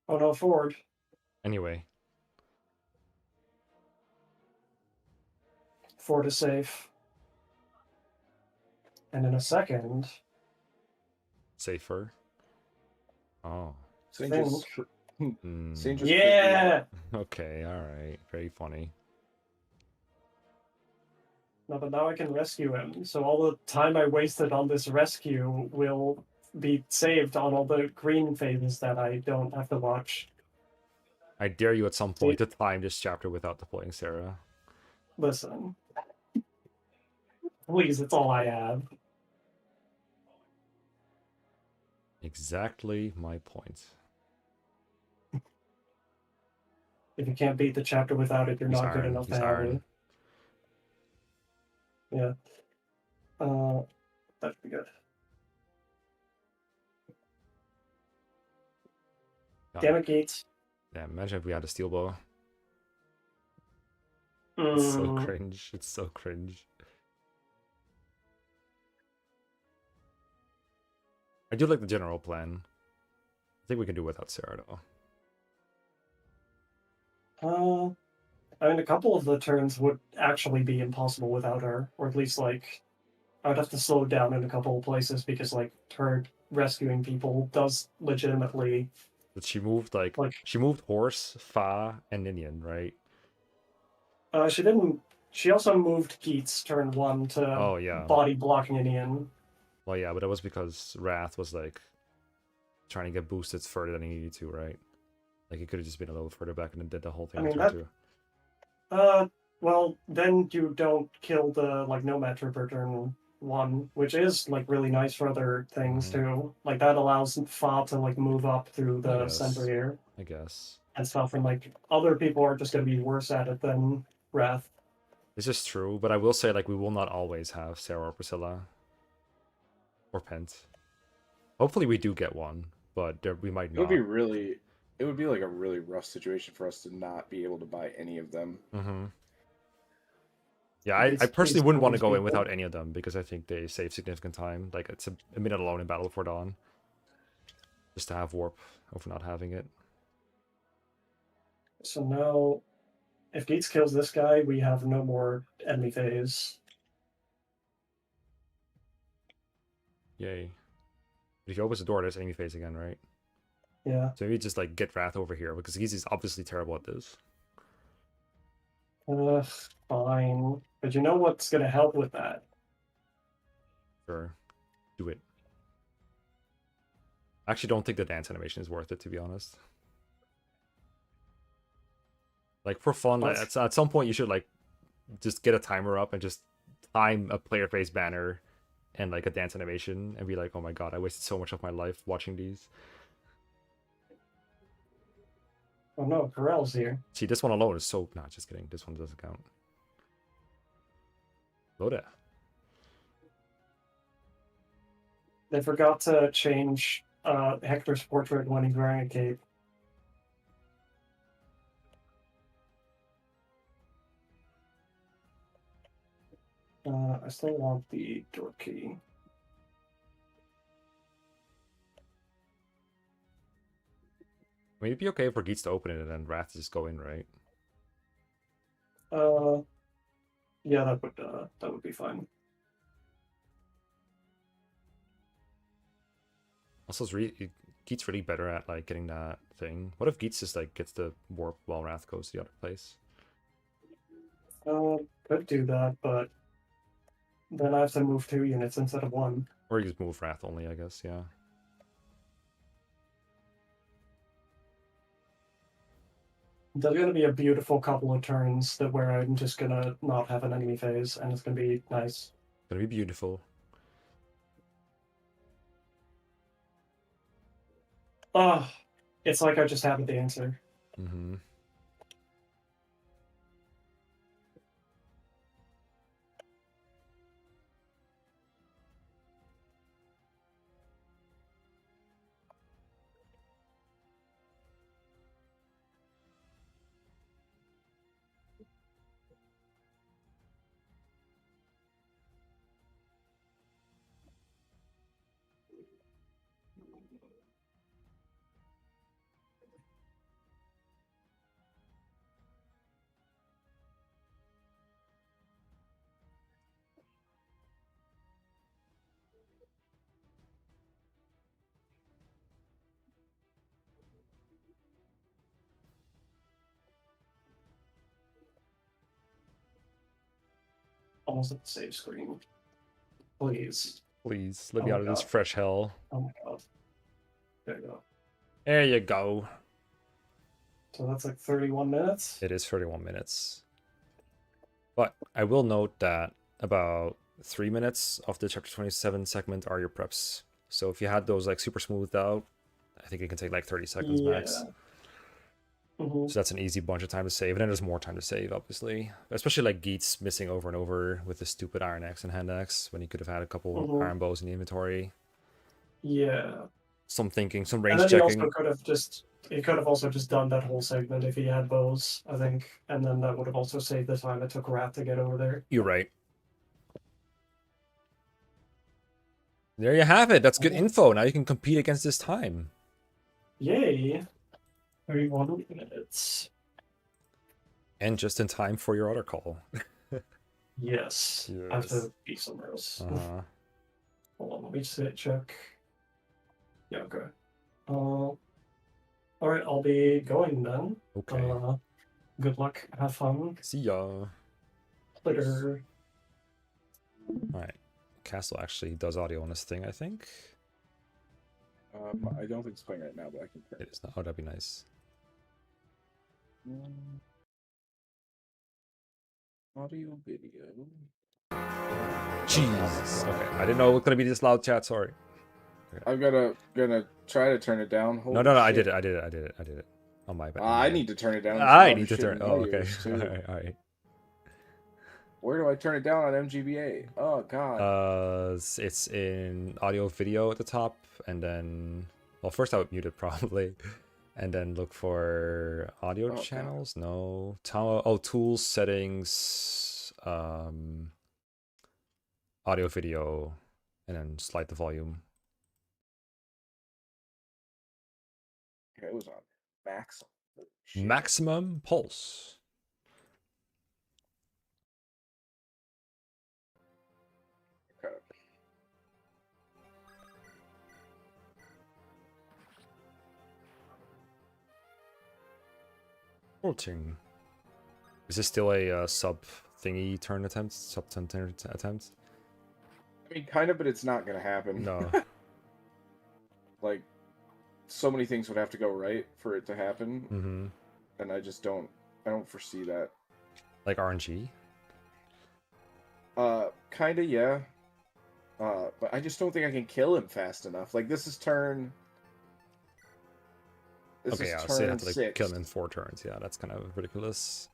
Oh no, Ford. Anyway. Ford is safe. And in a second. Safer. Oh. Yeah! Okay, alright. Very funny. No, but now I can rescue him. So all the time I wasted on this rescue will be saved on all the green phases that I don't have to watch. I dare you at some point to time this chapter without deploying Sarah. Listen. Please, it's all I have. Exactly my point. If you can't beat the chapter without it, you're not good enough to have it. Yeah. That'd be good. Damn it, Gates. Yeah, imagine if we had a steel bow. Mm. It's so cringe. It's so cringe. I do like the general plan. I think we can do without Sarah though. I mean, a couple of the turns would actually be impossible without her, or at least like I would have to slow down in a couple of places because like her rescuing people does legitimately. But she moved like she moved Horse, Fa, and Ninian, right? She didn't. She also moved Keats turn 1 to body blocking Ninian. Well, yeah, but it was because Wrath was like trying to get boosted further than he needed to, right? Like he could have just been a little further back and then did the whole thing. I mean, that, well, then you don't kill the like Nomad Trooper turn 1, which is like really nice for other things too. Like that allows Fa to like move up through the center here. I guess. And stuff, and like other people are just gonna be worse at it than Wrath. This is true, but I will say like we will not always have Sarah or Priscilla. Or Pent. Hopefully we do get one, but we might not. It would be like a really rough situation for us to not be able to buy any of them. Yeah, I personally wouldn't want to go in without any of them because I think they save significant time. Like it's a minute alone in Battle Before Dawn. Just to have warp over not having it. So now, if Gates kills this guy, we have no more enemy phase. Yay. But if he opens the door, there's enemy phase again, right? Yeah. So maybe just like get Wrath over here because he's obviously terrible at this. Fine. But you know what's gonna help with that? Sure. Do it. I actually don't think the dance animation is worth it, to be honest. Like, for fun, like, at some point you should, like, just get a timer up and just time a player face banner and, like, a dance animation and be like, oh my god, I wasted so much of my life watching these. Oh no, Corell's here. See, this one alone is so... Nah, just kidding. This one doesn't count. Load it. They forgot to change Hector's portrait when he's wearing a cape. I still want the door key. I mean, it'd be okay for Geets to open it and then Wrath to just go in, right? Yeah, that would be fine. Also, Geets really better at like getting that thing. What if Geets just like gets the warp while Wrath goes to the other place? Could do that, but then I have to move 2 units instead of 1. Or you just move Wrath only, I guess. Yeah. There's going to be a beautiful couple of turns that where I'm just going to not have an enemy phase, and it's going to be nice. It's going to be beautiful. It's like I just have the answer. Mm-hmm. Almost at the save screen. Please. Please, let me out of this fresh hell. Oh my god. There you go. There you go. So that's like 31 minutes? It is 31 minutes. But I will note that about 3 minutes of the chapter 27 segment are your preps. So if you had those like super smoothed out, I think it can take like 30 seconds max. So that's an easy bunch of time to save. And then there's more time to save, obviously. Especially like Geets missing over and over with the stupid Iron Axe and Hand Axe when he could have had a couple Iron Bows in the inventory. Yeah. Some thinking, some range and then checking. He could have also just done that whole segment if he had bows, I think. And then that would have also saved the time it took Wrath to get over there. You're right. There you have it. That's good info. Now you can compete against this time. Yay. 31 minutes. And just in time for your other call. Yes. I have to be somewhere else. Hold on, let me just check. Yeah, okay. Alright, I'll be going then. Okay. Good luck. Have fun. See ya. Later. Alright. Castle actually does audio on this thing, I think. I don't think it's playing right now, but I can. It is not. Oh, that'd be nice. Audio, video. Jesus. Okay, I didn't know it was gonna be this loud, chat. Sorry. Okay. I'm gonna try to turn it down. No, I did it. Oh my bad. I need to turn it down. I need to turn. Oh, okay. All right. Where do I turn it down on MGBA? Oh god. It's in audio, video at the top, and then first I would mute it probably, and then look for audio channels. God. No, tools, settings, audio, video, and then slide the volume. Okay, it was on maximum. Maximum pulse. Is this still a sub thingy turn attempt? Sub 10 turn attempt? I mean, kind of, but it's not gonna happen. No. Like, so many things would have to go right for it to happen, Mm-hmm. and I just don't. I don't foresee that. Like RNG. Kinda, yeah. But I just don't think I can kill him fast enough. Like this is turn. Okay, yeah, so you have to like kill him in 4 turns. Yeah, that's kind of ridiculous.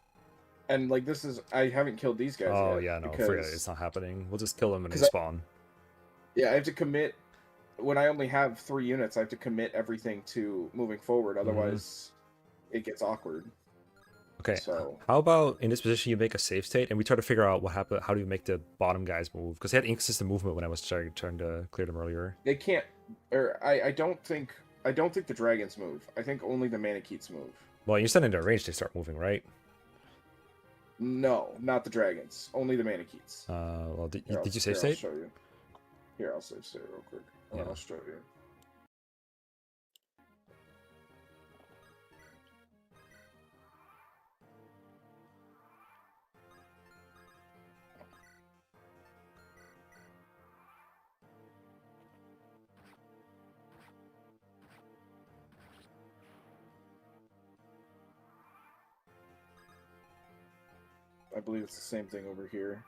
And like this is, I haven't killed these guys Oh yet. yeah, no, because... forget it. It's not happening. We'll just kill them and then spawn. Yeah, I have to commit. When I only have 3 units, I have to commit everything to moving forward. Otherwise, it gets awkward. Okay, so how about in this position you make a save state and we try to figure out what happened. How do you make the bottom guys move? Because they had inconsistent movement when I was trying to clear them earlier. They can't, or I don't think the dragons move. I think only the Manakets move. Well, you send into range, they start moving, right? No, not the dragons. Only the Manakets. Well, did you save state? I'll show you. Here, I'll save state real quick. Yeah. I'll show you. I believe it's the same thing over here.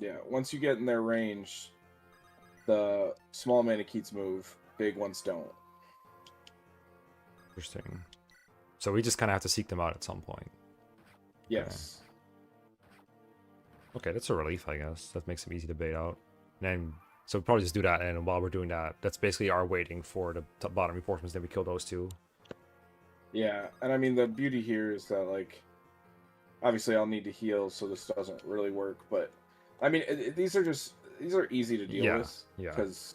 Yeah, once you get in their range, the small Manakets move, big ones don't. Interesting. So we just kind of have to seek them out at some point. Yes. Okay, that's a relief, I guess. That makes them easy to bait out. And then, so we'll probably just do that, and while we're doing that, that's basically our waiting for the bottom reinforcements, then we kill those 2. Yeah, and I mean, the beauty here is that, like, obviously I'll need to heal, so this doesn't really work, but, I mean, these are easy to deal with. Yeah. Because,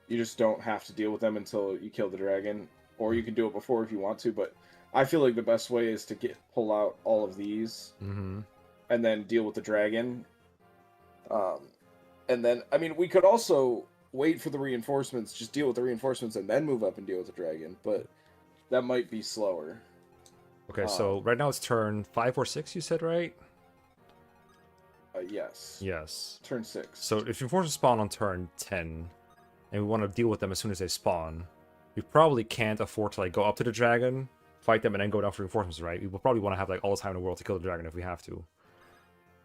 you just don't have to deal with them until you kill the dragon, or you can do it before if you want to, but I feel like the best way is to pull out all of these, and then deal with the dragon. And then, I mean, we could also wait for the reinforcements, just deal with the reinforcements, and then move up and deal with the dragon, but that might be slower. Okay, so right now it's turn 5 or 6, you said, right? Yes. Yes. Turn 6. So if reinforcements spawn on turn 10, and we want to deal with them as soon as they spawn, we probably can't afford to like go up to the dragon, fight them, and then go down for reinforcements, right? We will probably want to have like all the time in the world to kill the dragon if we have to.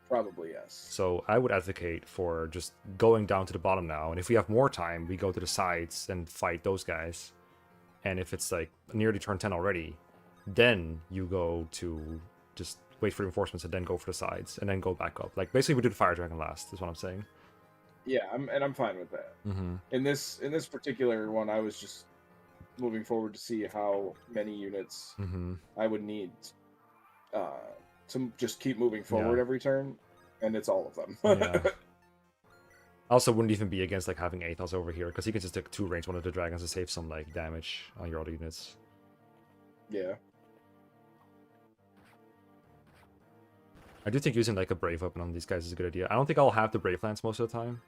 Probably, yes. So I would advocate for just going down to the bottom now, and if we have more time, we go to the sides and fight those guys. And if it's like nearly turn 10 already, then you go to just wait for reinforcements and then go for the sides and then go back up. Like basically we do the fire dragon last, is what I'm saying. Yeah, I'm fine with that. In this particular one, I was just moving forward to see how many units I would need to just keep moving forward every turn, and it's all of them. Yeah. I also wouldn't even be against like having Athos over here, because he can just take 2 range one of the dragons to save some like damage on your other units. Yeah. I do think using like a Brave weapon on these guys is a good idea. I don't think I'll have the Brave Lance most of the time.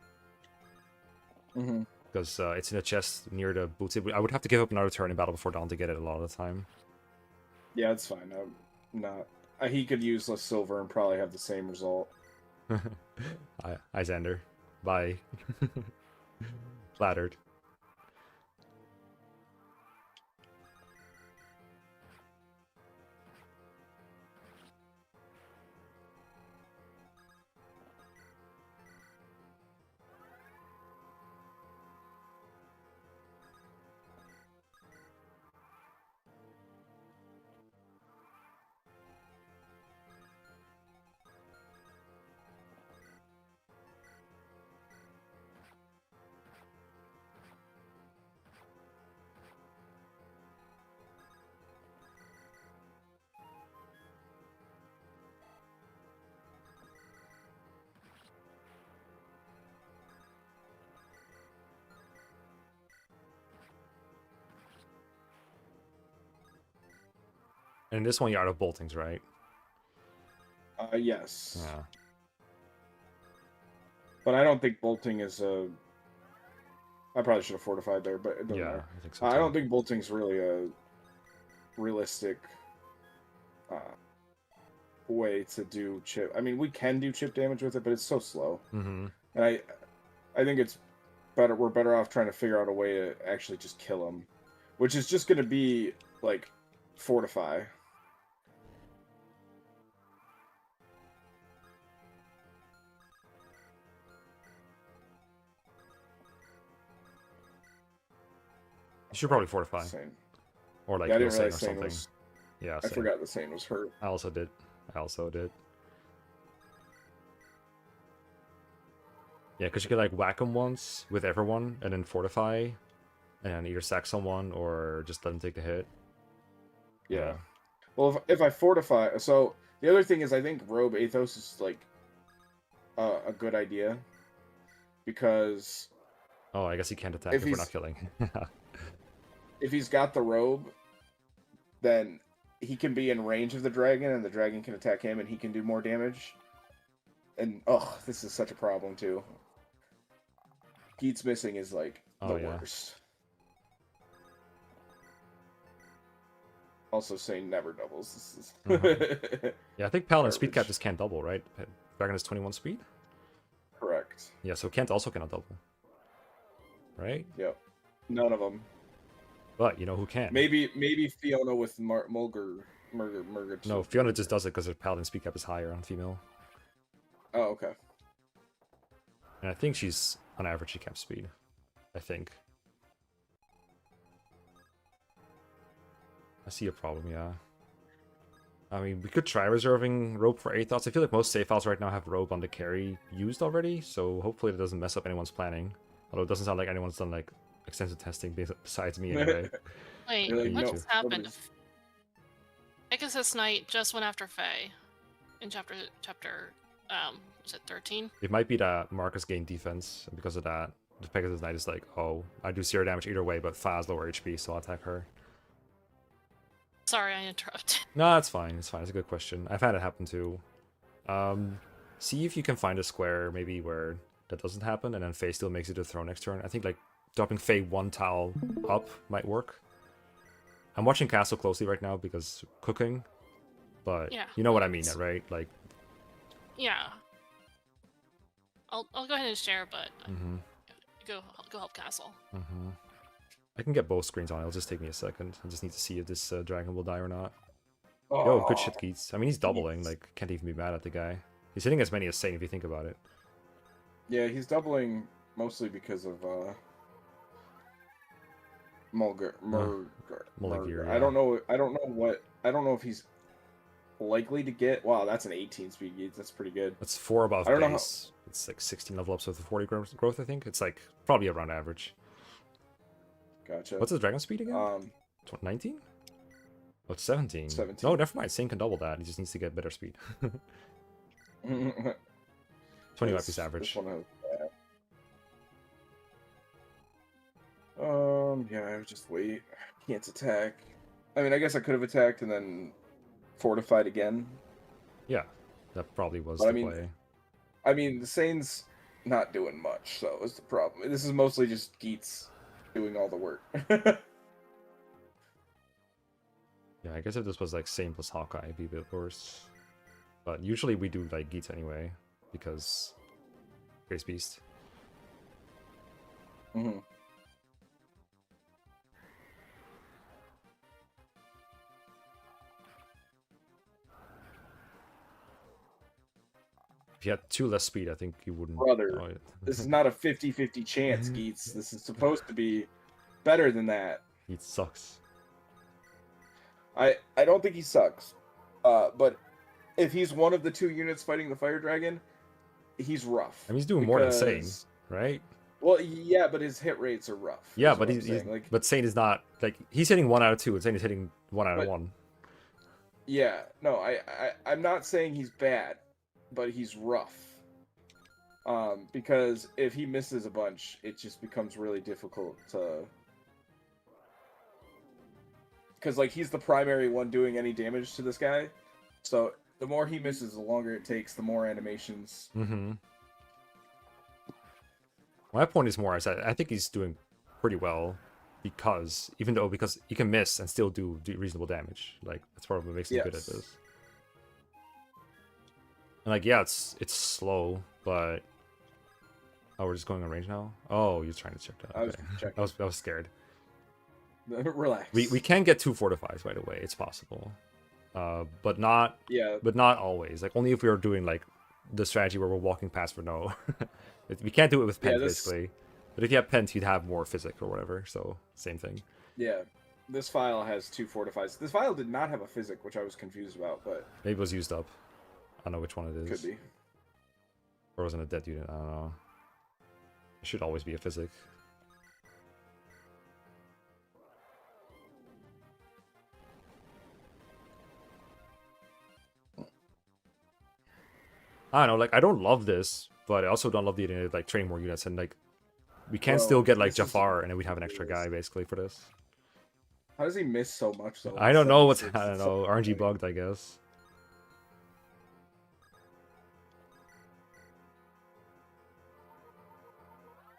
Because it's in a chest near the boots. I would have to give up another turn in Battle Before Dawn to get it a lot of the time. Yeah, it's fine. I'm not... he could use less silver and probably have the same result. Hi, Xander. Bye. Flattered. And in this one, you're out of boltings, right? Yes. Yeah. But I don't think bolting is a... I probably should have fortified there, but it doesn't matter. I think so I too. don't think bolting's really a realistic way to do chip. I mean, we can do chip damage with it, but it's so slow. Mm-hmm. And I think it's better off trying to figure out a way to actually just kill him, which is just going to be like fortify. You should probably fortify. Same. Or like Yeah, I heal didn't Sane or realize Sane something. was... Yeah, I same. forgot the Sane was hurt. I also did. Yeah, because you could like whack him once with everyone and then fortify and then either sack someone or just let him take the hit. Yeah. Well, if I fortify... So, the other thing is I think Robe Athos is like a good idea. Because... Oh, I guess he can't attack if we're not killing. If he's got the robe, then he can be in range of the dragon, and the dragon can attack him, and he can do more damage. And, this is such a problem, too. Heath's missing is, like, the worst. Also saying never doubles. This is... Yeah, I think Paladin speed cap just can't double, right? Dragon has 21 speed? Correct. Yeah, so Kent also cannot double. Right? Yep. None of them. But you know who can? Maybe Fiona with Mulger. No, Fiona just does it because her Paladin speed cap is higher on female. Oh, okay. And I think she's on average she cap speed. I think. I see a problem, yeah. I mean, we could try reserving Robe for Athos. I feel like most save files right now have Robe on the carry used already, so hopefully it doesn't mess up anyone's planning. Although it doesn't sound like anyone's done like extensive testing besides me anyway. Wait, Like, what no, just happened? nobody's- Pegasus Knight just went after Faye in chapter was it 13? It might be that Marcus gained defense, and because of that, the Pegasus Knight is like, oh, I do 0 damage either way, but Fa has lower HP, so I'll attack her. Sorry, I interrupted. No, it's fine. It's fine. It's a good question. I've had it happen too. See if you can find a square maybe where that doesn't happen, and then Faye still makes it to throw next turn. I think like dropping Faye 1 tile up might work. I'm watching Castle closely right now because cooking, but Yeah, you know what I mean, right? Like, yeah. I'll go ahead and share, but go help Castle. I can get both screens on. It'll just take me a second. I just need to see if this dragon will die or not. Oh, Yo, good shit, Keats. I mean, he's doubling. Like, can't even be mad at the guy. He's hitting as many as Sane if you think about it. Yeah, he's doubling mostly because of Mulger. Yeah. I don't know if he's likely to get. Wow, that's an 18 speed gauge. That's pretty good. That's 4 above I don't know base. It's like 16 level ups with a 40 growth, I think. It's like probably around average. Gotcha. What's his dragon speed again? 19? Oh, it's 17. 17. No, never mind. Sane can double that. He just needs to get better speed. 25 is average. This one has yeah, I would just wait. Can't attack. I mean, I guess I could have attacked and then fortified again. Yeah, that probably was But the play. I mean, the Sane's not doing much, so is the problem. This is mostly just Geets doing all the work. Yeah, I guess if this was like Sane plus Hawkeye, it'd be a bit worse. But usually we do like Geets anyway, because Crazed Beast. If you had 2 less speed, I think you wouldn't. Brother, oh, yeah. This is not a 50-50 chance, Geets. This is supposed to be better than that. He sucks. I don't think he sucks. But if he's one of the 2 units fighting the Fire Dragon, he's rough. I mean, he's doing more than Sane, right? Well, yeah, but his hit rates are rough. Yeah, but but Sane is not like he's hitting 1 out of 2, and Sane is hitting 1 out of 1. Yeah, no, I'm not saying he's bad, but he's rough. Because if he misses a bunch, it just becomes really difficult to. Because like he's the primary one doing any damage to this guy, so the more he misses, the longer it takes, the more animations. My point is more, I think he's doing pretty well because he can miss and still do reasonable damage. Like that's part of what makes him good at this. And like, yeah, it's slow, but Oh, we're just going on range now? Oh, you're trying to check that. I was Okay. checking. I was scared. Relax. We can get 2 fortifies right away. It's possible. But not always. Like only if we are doing like the strategy where we're walking past for no. We can't do it with Pent basically. But if you have Pent, you'd have more physic or whatever. So same thing. Yeah. This file has 2 fortifies. This file did not have a physic, which I was confused about, but maybe it was used up. I don't know which one it is. Could be. Or was it a dead unit? I don't know. It should always be a physic. I don't know, like I don't love this, but I also don't love the like training more units, and like we can still get like Jafar, and then we'd have an extra guy basically for this. How does he miss so much though? I don't know what's I don't know. RNG bugged, I guess.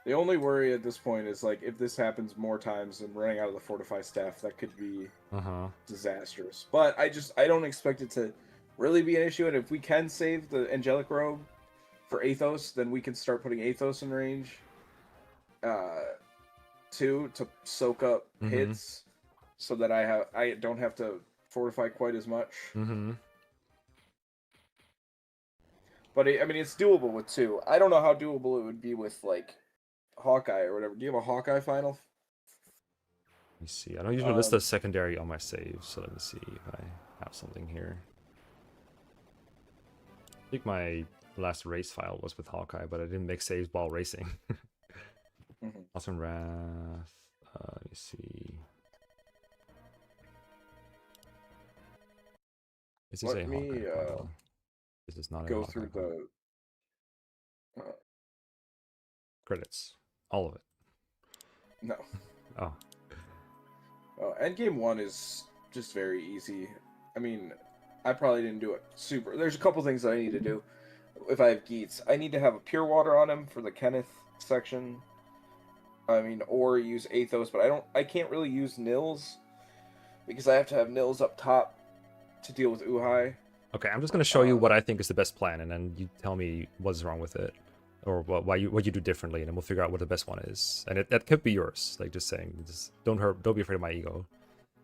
The only worry at this point is like if this happens more times and running out of the fortify staff, that could be disastrous. But I don't expect it to really be an issue. And if we can save the angelic robe for Athos, then we can start putting Athos in range too, to soak up hits, so that I don't have to fortify quite as much. But I mean, it's doable with 2. I don't know how doable it would be with like Hawkeye or whatever. Do you have a Hawkeye final? Let me see. I don't usually list the secondary on my saves, so let me see if I have something here. I think my last race file was with Hawkeye, but I didn't make saves while racing. Awesome Wrath. Let me see. Is this a Hawkeye file? This is not a go Hawkeye through file. the Credits. All of it. No. Oh. Endgame 1 is just very easy. I mean, I probably didn't do it super. There's a couple things that I need to do. If I have Geets, I need to have a pure water on him for the Kenneth section. I mean, or use Athos, but I can't really use Nils because I have to have Nils up top to deal with Uhai. Okay, I'm just gonna show you what I think is the best plan, and then you tell me what's wrong with it, or what you do differently, and then we'll figure out what the best one is. And that could be yours. Like just saying, just don't be afraid of my ego.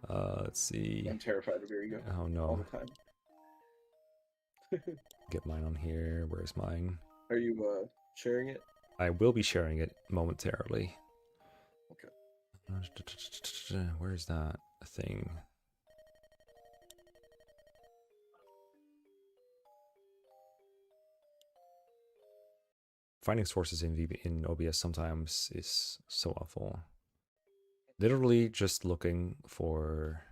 Let's see. I'm terrified of your ego. Oh no. All the time. Get mine on here. Where's mine? Are you sharing it? I will be sharing it momentarily. Okay. Where's that thing? Finding sources in OBS sometimes is so awful. Literally just looking for...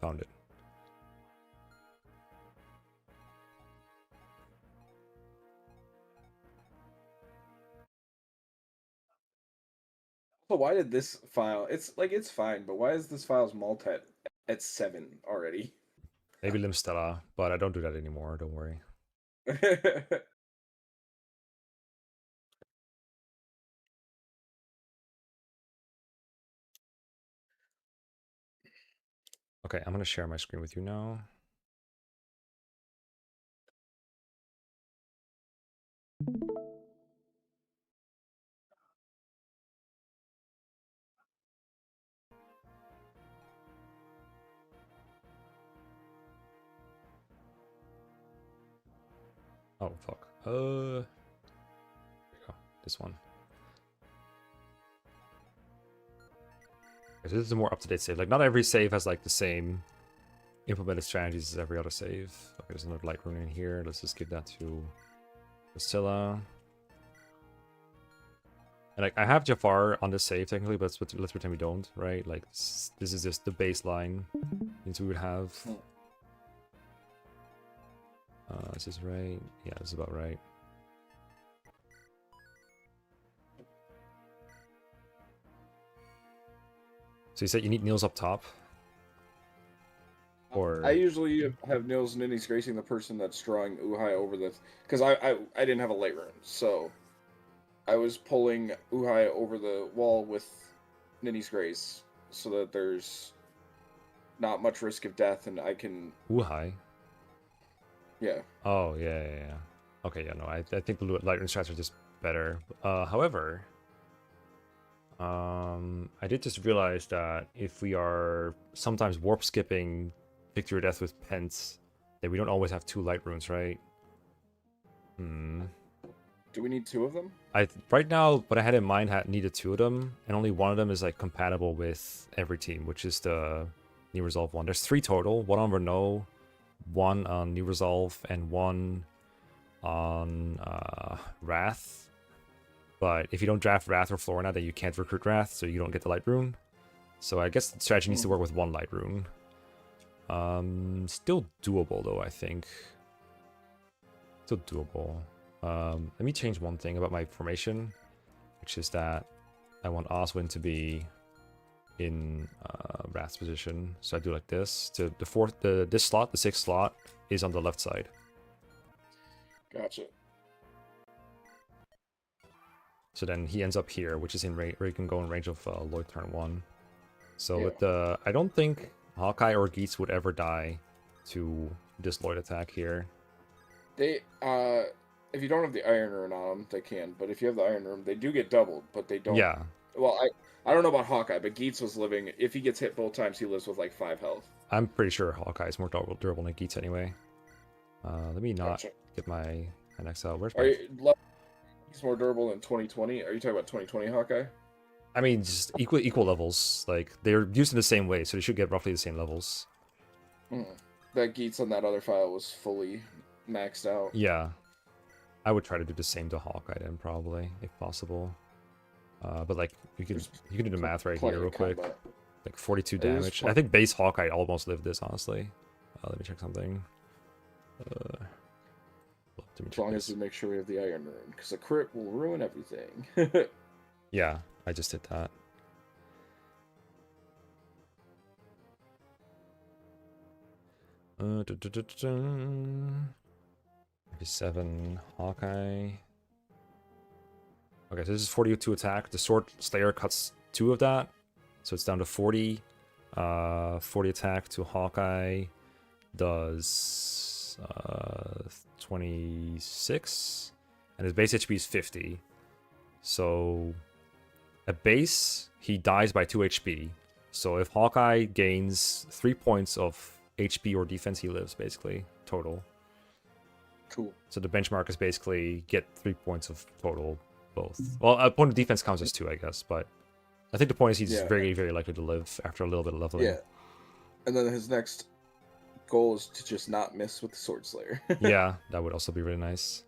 Found it. So why did this file? It's fine, but why is this file's multi at 7 already? Maybe Limstella, but I don't do that anymore. Don't worry. Okay, I'm gonna share my screen with you now. Oh fuck. Here we go. This one. Okay, so this is a more up-to-date save. Like not every save has like the same implemented strategies as every other save. Okay, there's another light rune in here. Let's just give that to Priscilla. And like I have Jafar on this save technically, but let's pretend we don't, right? Like this is just the baseline things we would have. Is this right? Yeah, this is about right. So you said you need Nils up top? Or... I usually have Nils and Ninnies gracing the person that's drawing Uhai over the... Because I didn't have a light rune, so... I was pulling Uhai over the wall with Ninnies Grace, so that there's not much risk of death, and I can... Uhai? Yeah. Oh, yeah. Okay, yeah, no, I think the light rune strats are just better. However, I did just realize that if we are sometimes warp skipping Victory or Death with Pence, then we don't always have 2 light runes, right? Do we need 2 of them? Right now, what I had in mind needed 2 of them, and only one of them is like compatible with every team, which is the New Resolve one. There's 3 total: 1 on Renault, 1 on New Resolve, and 1 on Wrath. But if you don't draft Wrath or Florina, then you can't recruit Wrath, so you don't get the light rune. So I guess the strategy needs to work with 1 light rune. Still doable though, I think. Still doable. Let me change one thing about my formation, which is that I want Oswin to be in Wrath's position. So I do like this. This slot, the 6th slot, is on the left side. Gotcha. So then he ends up here, which is in where he can go in range of Lloyd turn 1. So Yeah. with the, I don't think Hawkeye or Geets would ever die to this Lloyd attack here. They, if you don't have the Iron Rune on them, they can. But if you have the Iron Rune, they do get doubled, but they don't. Yeah. Well, I don't know about Hawkeye, but Geets was living. If he gets hit both times, he lives with like 5 health. I'm pretty sure Hawkeye is more durable than Geets anyway. Let me not get my next out. Where's my... He's more durable than 2020. Are you talking about 2020 Hawkeye? I mean, just equal levels. Like, they're used in the same way, so they should get roughly the same levels. That Geets on that other file was fully maxed out. Yeah. I would try to do the same to Hawkeye then, probably, if possible. But, like, you can do the math right here real quick. Like, 42 damage. I think base Hawkeye almost lived this, honestly. Let me check something. As long as we make sure we have the Iron Rune, because a crit will ruin everything. Yeah, I just did that. FE7 Hawkeye. Okay, so this is 42 attack. The Sword Slayer cuts 2 of that, so it's down to 40. 40 attack to Hawkeye does 26, and his base HP is 50. So at base, he dies by 2 HP. So if Hawkeye gains 3 points of HP or defense, he lives, basically, total. Cool. So the benchmark is basically get 3 points of total, both. Well, a point of defense counts as 2, I guess, but I think the point is he's very, very likely to live after a little bit of leveling. Yeah. And then his next goal is to just not miss with the Sword Slayer. Yeah, that would also be really nice.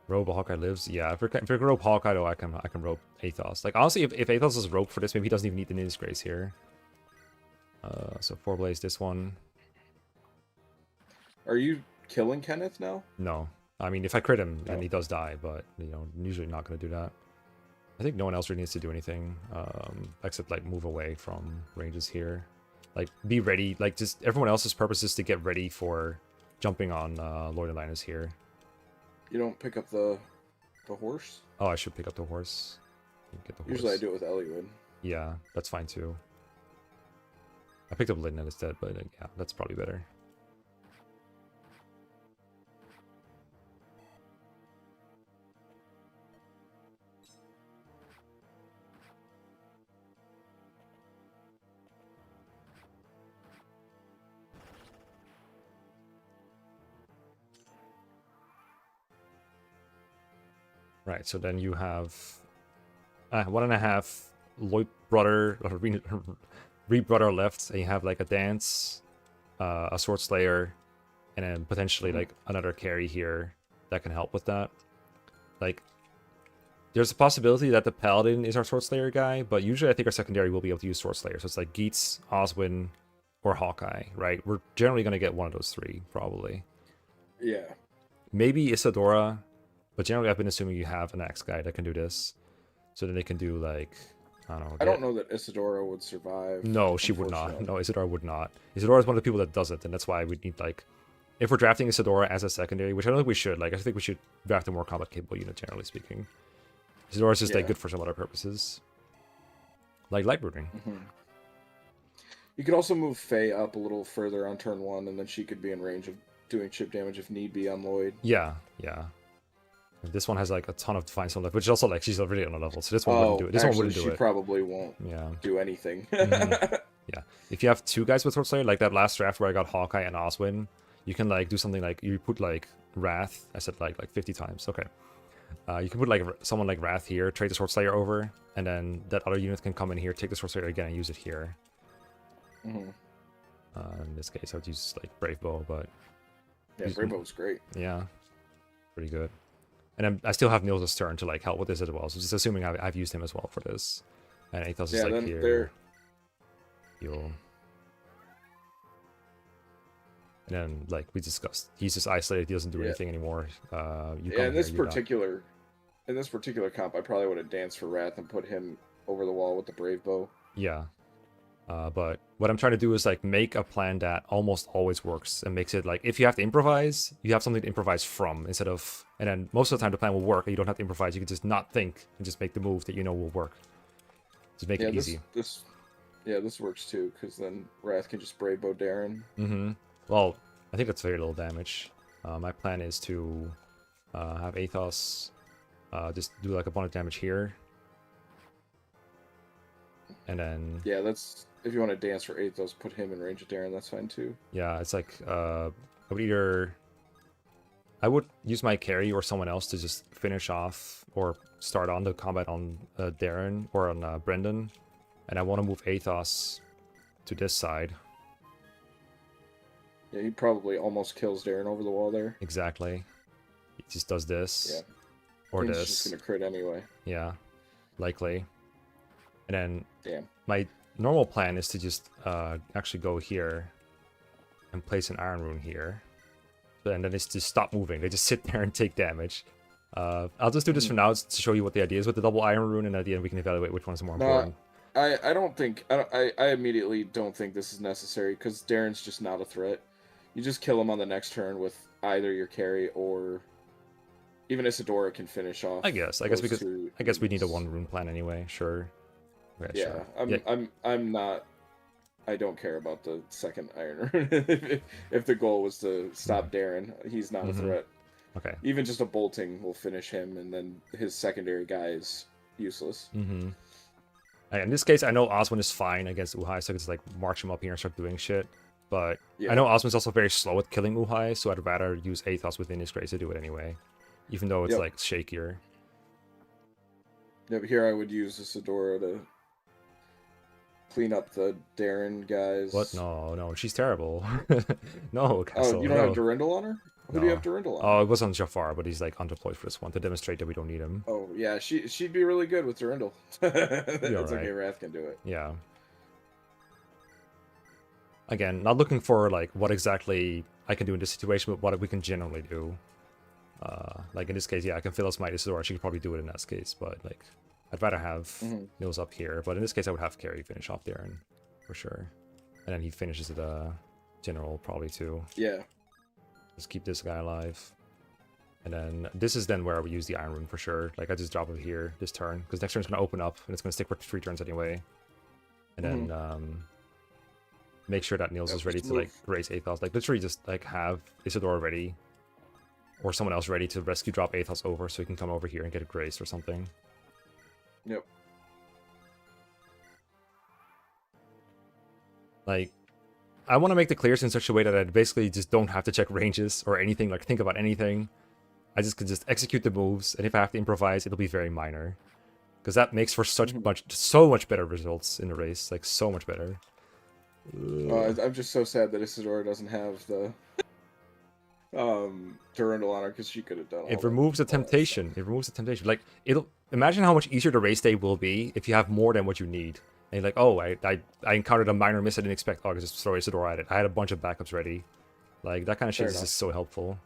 Robe Hawkeye lives. Yeah, if we can rope Hawkeye, though, I can rope Athos. Like, honestly, if Athos is roped for this, maybe he doesn't even need the Ninja's Grace here. So 4 Blaze this one. Are you killing Kenneth now? No. I mean, if I crit him, then he does die, but, you know, I'm usually not going to do that. I think no one else really needs to do anything, except, like, move away from ranges here. Like, be ready. Like, just everyone else's purpose is to get ready for jumping on Lord of Linus here. You don't pick up the horse? Oh, I should pick up the horse. Get the horse. Usually I do it with Eliud. Yeah, that's fine too. I picked up Lidnet instead, but yeah, that's probably better. Right, so then you have 1.5 Lloyd brother, or Reed brother left, and you have like a dance, a sword slayer, and then potentially like another carry here that can help with that. Like, there's a possibility that the paladin is our sword slayer guy, but usually I think our secondary will be able to use sword slayer. So it's like Geets, Oswin, or Hawkeye, right? We're generally going to get one of those 3, probably. Yeah. Maybe Isadora, but generally I've been assuming you have an axe guy that can do this. So then they can do like, I don't know. I don't know that Isadora would survive. No, she would not. No, Isadora would not. Isadora is one of the people that doesn't, and that's why we need, like, if we're drafting Isadora as a secondary, which I don't think we should, like, I think we should draft a more combat capable unit, generally speaking. Isadora is just like good for some other purposes. Like light rooting. You could also move Faye up a little further on turn 1, and then she could be in range of doing chip damage if need be on Lloyd. Yeah, yeah. This one has like a ton of Defiance on left, which is also like she's already on a level, so this one wouldn't do it. This one wouldn't do she it. Probably won't do anything. Yeah. If you have 2 guys with Sword Slayer, like that last draft where I got Hawkeye and Oswin, you can like do something like you put like Wrath. I said like 50 times. Okay. You can put like someone like Wrath here, trade the Sword Slayer over, and then that other unit can come in here, take the Sword Slayer again, and use it here. In this case, I would use like Brave Bow, but yeah, Brave Bow was great. Yeah, pretty good. And then I still have Niels' turn to like help with this as well. So just assuming I've used him as well for this, and Athos is like here. Heal. And then, like we discussed, he's just isolated. He doesn't do anything anymore. In this particular comp, I probably would have danced for Wrath and put him over the wall with the Brave Bow. Yeah. But what I'm trying to do is like make a plan that almost always works and makes it like if you have to improvise, you have something to improvise from instead of. And then most of the time the plan will work and you don't have to improvise. You can just not think and just make the move that you know will work. Just make it easy. This works too because then Wrath can just Brave Bow Darren. Well, I think that's very little damage. My plan is to have Athos just do like a bunch of damage here. And then... Yeah, that's... If you want to dance for Athos, put him in range of Darren, that's fine too. Yeah, it's like... I would either... I would use my carry or someone else to just finish off or start on the combat on Darren or on Brendan. And I want to move Athos to this side. Yeah, he probably almost kills Darren over the wall there. Exactly. He just does this. Yeah. Or he's this. He's just going to crit anyway. Yeah. Likely. And then damn. My normal plan is to just actually go here and place an Iron Rune here. And then it's just stop moving. They just sit there and take damage. I'll just do this for now to show you what the idea is with the double Iron Rune, and at the end we can evaluate which one's more important. I don't think... I immediately don't think this is necessary, because Darren's just not a threat. You just kill him on the next turn with either your carry or... Even Isadora can finish off. I guess we need a 1 rune plan anyway, sure. Okay, yeah, sure. I'm not... I don't care about the second Iron Rune. If the goal was to stop Darren, he's not a threat. Okay. Even just a bolting will finish him, and then his secondary guy is useless. In this case, I know Oswin is fine against Uhai, so I can just like march him up here and start doing shit. But I know Oswin's also very slow at killing Uhai, so I'd rather use Athos within his grace to do it anyway. Even though it's like shakier. Yeah, but here I would use Isadora to clean up the Darren guys. What? No, she's terrible. No, Castle. Oh, you don't have Durandal on her? Who do you have Durandal on? Oh, it was on Jafar, but he's like undeployed for this one to demonstrate that we don't need him. Oh, yeah, she'd be really good with Durandal. It's okay, Wrath can do it. Yeah. Again, not looking for like what exactly I can do in this situation, but what we can generally do. Like in this case, I can fill us my Isadora. She could probably do it in that case, but like I'd rather have Nils up here. But in this case, I would have Carry finish off Darren for sure, and then he finishes the general probably too. Yeah. Just keep this guy alive, and then this is then where we use the Iron Rune for sure. Like I just drop it here this turn because next turn's gonna open up and it's gonna stick for 3 turns anyway, and then make sure that Niels is ready to like raise Athos. Like literally just like have Isadora ready. Or someone else ready to rescue drop Athos over so he can come over here and get a grace or something. Yep. Like, I want to make the clears in such a way that I basically just don't have to check ranges or anything, like think about anything. I just can just execute the moves, and if I have to improvise, it'll be very minor. Because that makes for so much better results in the race, like so much better. I'm just so sad that Isadora doesn't have the Durandal on her because she could have done it. Removes the temptation. It removes the temptation. Like it'll imagine how much easier the race day will be if you have more than what you need. And you're like, oh, I encountered a minor miss I didn't expect. Oh, I could just throw Isadora at it. I had a bunch of backups ready. Like that kind of shit is just so helpful.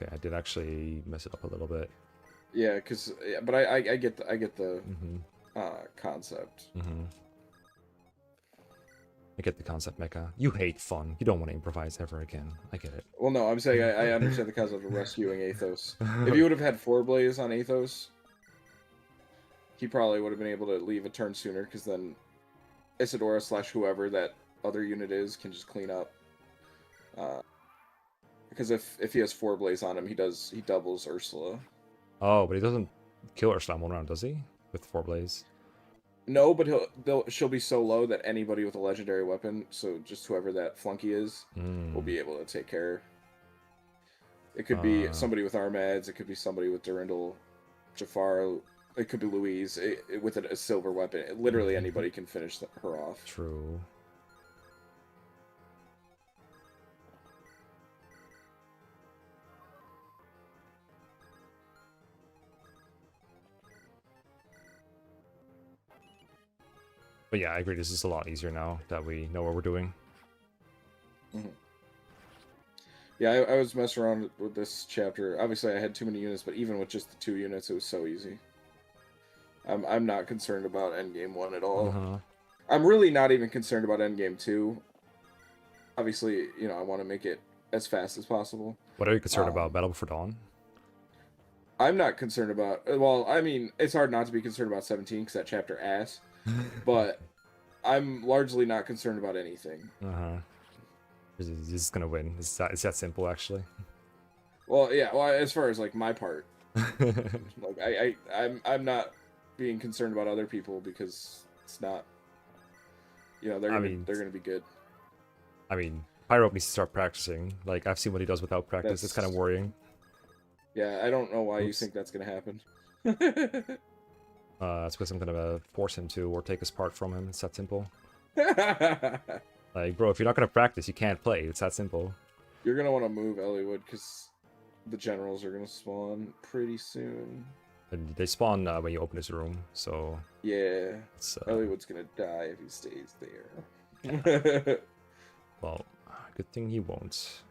Okay, I did actually mess it up a little bit. Yeah, but I get the concept. I get the concept, Mekkah. You hate fun. You don't want to improvise ever again. I get it. Well, no, I'm saying I understand the concept of rescuing Athos. If you would have had 4 Blaze on Athos, he probably would have been able to leave a turn sooner, because then Isadora / whoever that other unit is can just clean up. Because if he has 4 blaze on him, he doubles Ursula. Oh, but he doesn't kill Ursula in one round, does he? With 4 blaze. No, but she'll be so low that anybody with a legendary weapon, so just whoever that flunky is, will be able to take care. It could be somebody with Armads, it could be somebody with Durandal, Jafar, it could be Louise with a silver weapon. Literally anybody can finish her off. True. But yeah, I agree. This is a lot easier now that we know what we're doing. Yeah, I was messing around with this chapter. Obviously, I had too many units, but even with just the 2 units, it was so easy. I'm not concerned about Endgame 1 at all. I'm really not even concerned about Endgame 2. Obviously, you know, I want to make it as fast as possible. What are you concerned about? Battle Before Dawn? I'm not concerned about... Well, I mean, it's hard not to be concerned about 17 because that chapter ass. But I'm largely not concerned about anything. He's just gonna win. It's that simple, actually. Well, yeah. Well, as far as like my part, like I'm not being concerned about other people because it's not. You know, they're gonna be good. I mean, Pyro needs to start practicing. Like I've seen what he does without practice. It's kind of worrying. Yeah, I don't know why you think that's gonna happen. That's because I'm gonna force him to, or take his part from him. It's that simple. Like, bro, if you're not gonna practice, you can't play. It's that simple. You're gonna want to move Elliewood because the generals are gonna spawn pretty soon. And they spawn when you open his room, so yeah, Elliewood's gonna die if he stays there. Yeah. Well, good thing he won't.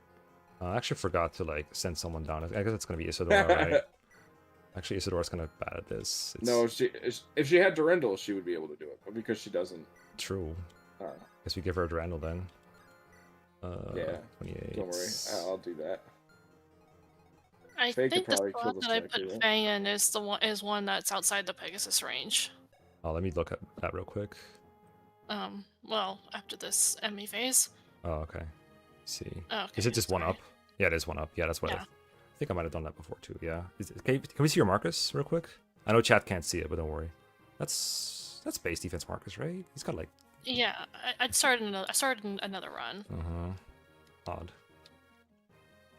I actually forgot to like send someone down. I guess it's gonna be Isadora, right? Actually, Isadora's kind of bad at this. No, if she had Durandal, she would be able to do it, but because she doesn't. True. Guess we give her a Durandal then. Yeah. 28. Don't worry, I'll do that. I think the spot that I put Faye in is one that's outside the Pegasus range. Oh, let me look at that real quick. Well, after this ME phase. Oh, okay. Let's see. Oh, okay, is it just 1 up? Yeah, it is 1 up. Yeah, that's what I think I might have done that before too. Yeah. Can we see your Marcus real quick? I know chat can't see it, but don't worry. That's base defense Marcus, right? He's got like. Yeah, I started another run. Odd.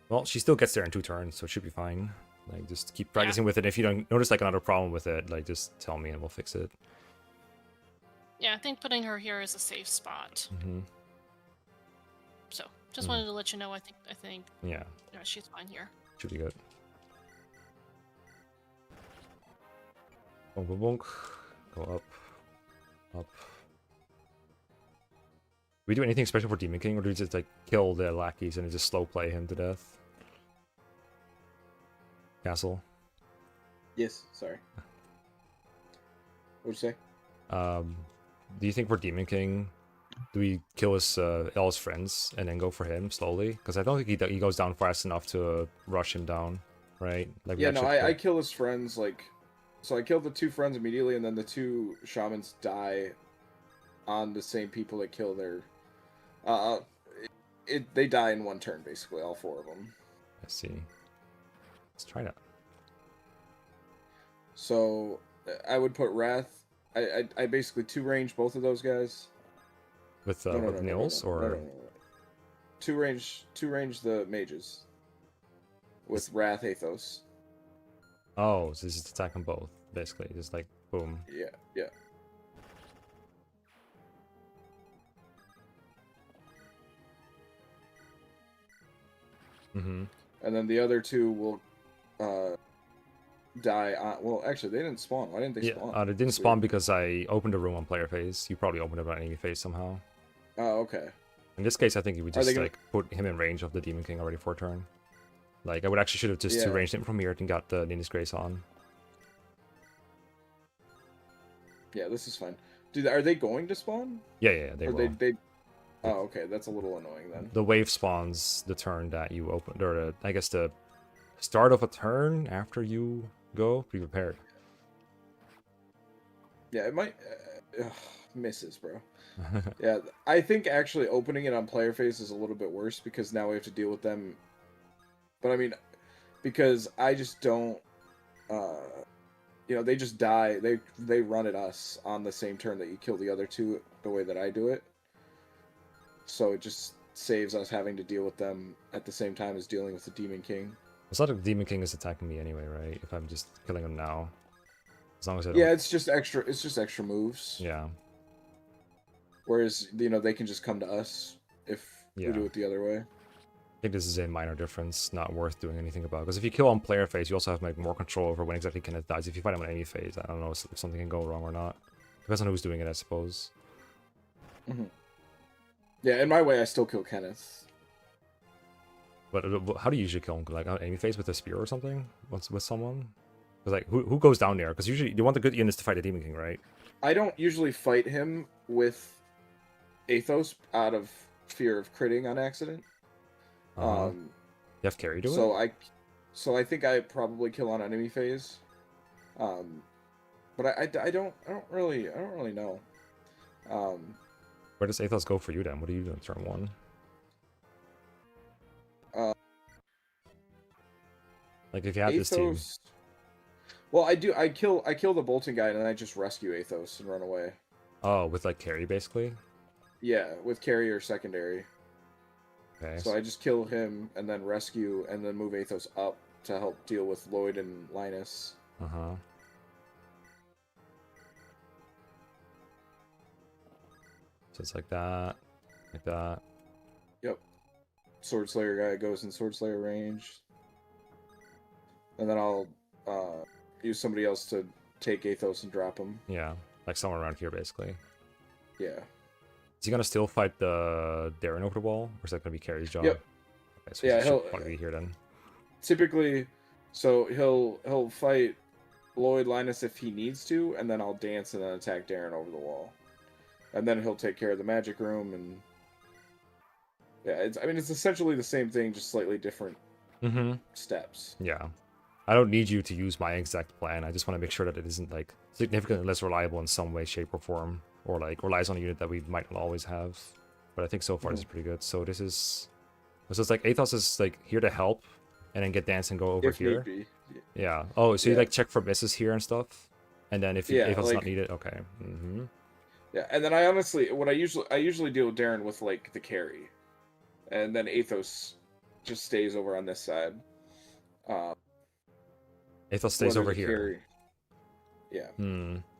Well, she still gets there in 2 turns, so it should be fine. Like, just keep practicing with it. If you don't notice like another problem with it, like just tell me and we'll fix it. Yeah, I think putting her here is a safe spot. So, just wanted to let you know. I think. Yeah, she's fine here. Should be good. Bonk, bonk, bonk. Go up, up. Do we do anything special for Demon King, or do we just like kill the lackeys and just slow play him to death? Castle. Yes. Sorry. What'd you say? Do you think for Demon King, do we kill all his friends and then go for him slowly? Because I don't think he goes down fast enough to rush him down, right? Like yeah, no, I kill his friends like. So I killed the 2 friends immediately, and then the 2 shamans die on the same people that kill their. They die in 1 turn, basically, all 4 of them. I see. Let's try that. So I would put Wrath. I basically 2 range both of those guys. With Nils or. No. 2 range the mages. With Wrath Athos. Oh, so this is attack them both, basically. Just like boom. Yeah. And then the other 2 will die on... Well, actually, they didn't spawn. Why didn't they spawn? They didn't spawn because I opened a room on player phase. You probably opened it on enemy phase somehow. Oh, okay. In this case, I think you would just like put him in range of the Demon King already for a turn. Like, I would actually should have just 2 ranged him from here and got the Ninja's Grace on. Yeah, this is fine. Are they going to spawn? Yeah, they will. Oh, okay, that's a little annoying then. The wave spawns the turn that you opened, or I guess the start of a turn after you go. Be prepared. Yeah, it might... misses, bro. Yeah, I think actually opening it on player phase is a little bit worse because now we have to deal with them. But I mean, because I just don't, you know, they just die. They run at us on the same turn that you kill the other two the way that I do it. So it just saves us having to deal with them at the same time as dealing with the Demon King. It's not like the Demon King is attacking me anyway, right? If I'm just killing him now. As long as I don't... Yeah, it's just extra moves. Yeah. Whereas, you know, they can just come to us if we do it the other way. I think this is a minor difference, not worth doing anything about. Because if you kill on player phase, you also have like more control over when exactly Kenneth dies. If you fight him on enemy phase, I don't know if something can go wrong or not. Depends on who's doing it, I suppose. Mm-hmm. Yeah, in my way, I still kill Kenneth. But how do you usually kill him? Like on enemy phase with a spear or something? With someone? Because like who goes down there? Because usually you want the good units to fight the Demon King, right? I don't usually fight him with Athos out of fear of critting on accident. You have carry to it? So I think I probably kill on enemy phase. But I don't really know. Where does Athos go for you then? What do you do in turn 1? Like if you have Athos, this team. Well, I kill the bolting guy and then I just rescue Athos and run away. Oh, with like carry basically? Yeah, with carry or secondary. Okay. So I just kill him and then rescue and then move Athos up to help deal with Lloyd and Linus. Uh-huh. So it's like that. Like that. Yep. Sword Slayer guy goes in Sword Slayer range. And then I'll use somebody else to take Athos and drop him. Yeah. Like somewhere around here basically. Yeah. Is he gonna still fight the Darren over the wall? Or is that gonna be Carrie's job? Yep. Okay, so Yeah, he'll probably be here then. Typically, so he'll fight Lloyd Linus if he needs to, and then I'll dance and then attack Darren over the wall. And then he'll take care of the magic room and yeah, it's essentially the same thing, just slightly different steps. Yeah. I don't need you to use my exact plan. I just want to make sure that it isn't like significantly less reliable in some way, shape, or form, or like relies on a unit that we might not always have. But I think so far this is pretty good. So this is, so it's like Athos is like here to help, and then get dance and go over If here. need be. Yeah. Oh, so you like check for misses here and stuff, and then if Athos is like, not needed, okay. Yeah, and then I usually deal with Darren with like the carry, and then Athos just stays over on this side. Athos stays over here. Carry. Yeah.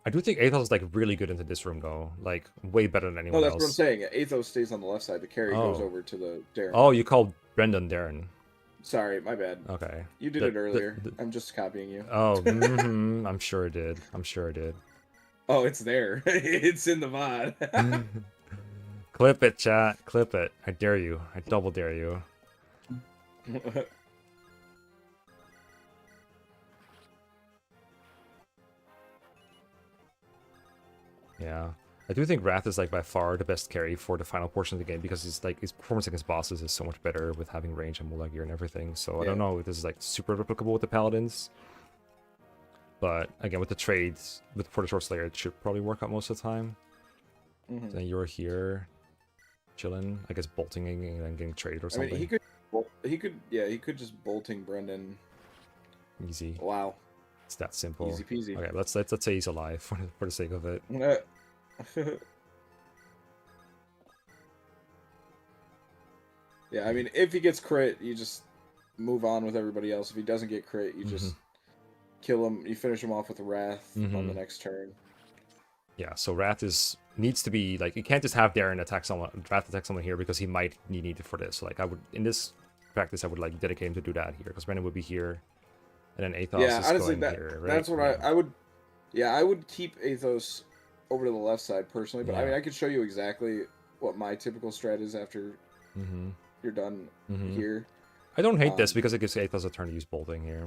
I do think Athos is like really good into this room though, like way better than anyone else. No, that's what I'm saying. Athos stays on the left side. The carry goes over to the Darren. Oh, you called Brendan Darren. Sorry, my bad. Okay. You did it earlier. I'm just copying you. Oh, I'm sure it did. I'm sure it did. Oh, it's there. It's in the VOD. Clip it, chat. Clip it. I dare you. I double dare you. Yeah. I do think Wrath is like by far the best carry for the final portion of the game because he's like his performance against bosses is so much better with having range and Mullah gear and everything. So I don't know if this is like super replicable with the paladins. But again, with the trades, for the Short Slayer, it should probably work out most of the time. Then you're here, chilling, I guess bolting and then getting traded or something. I mean, he could just bolting Brendan. Easy. Wow. It's that simple. Easy peasy. Okay, let's say he's alive for the sake of it. Yeah, I mean, if he gets crit, you just move on with everybody else. If he doesn't get crit, you just kill him. You finish him off with Wrath on the next turn. Yeah, so Wrath needs to be like, you can't just have Darren Wrath attack someone here because he might need it for this. Like I would in this practice, I would like dedicate him to do that here because Brendan would be here, and then Athos is honestly, going here. Right? That's what I would. Yeah, I would keep Athos over to the left side personally, but I mean, I could show you exactly what my typical strat is after you're done here. I don't hate this because it gives Athos a turn to use bolting here.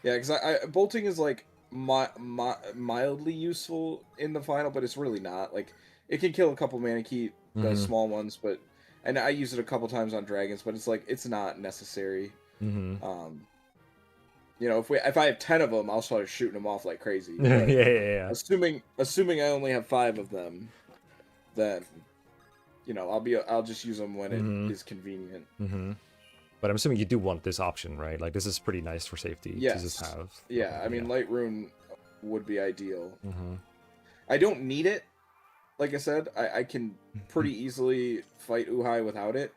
Yeah, because bolting is like mildly useful in the final, but it's really not. Like, it can kill a couple Manakee, the small ones, and I use it a couple times on dragons, but it's like it's not necessary. you know, if I have 10 of them, I'll start shooting them off like crazy. Yeah, But yeah. assuming I only have 5 of them, then you know I'll just use them when it is convenient. But I'm assuming you do want this option, right? Like, this is pretty nice for safety to just have. Yeah, I mean, Light Rune would be ideal. I don't need it. Like I said, I can pretty easily fight Uhai without it.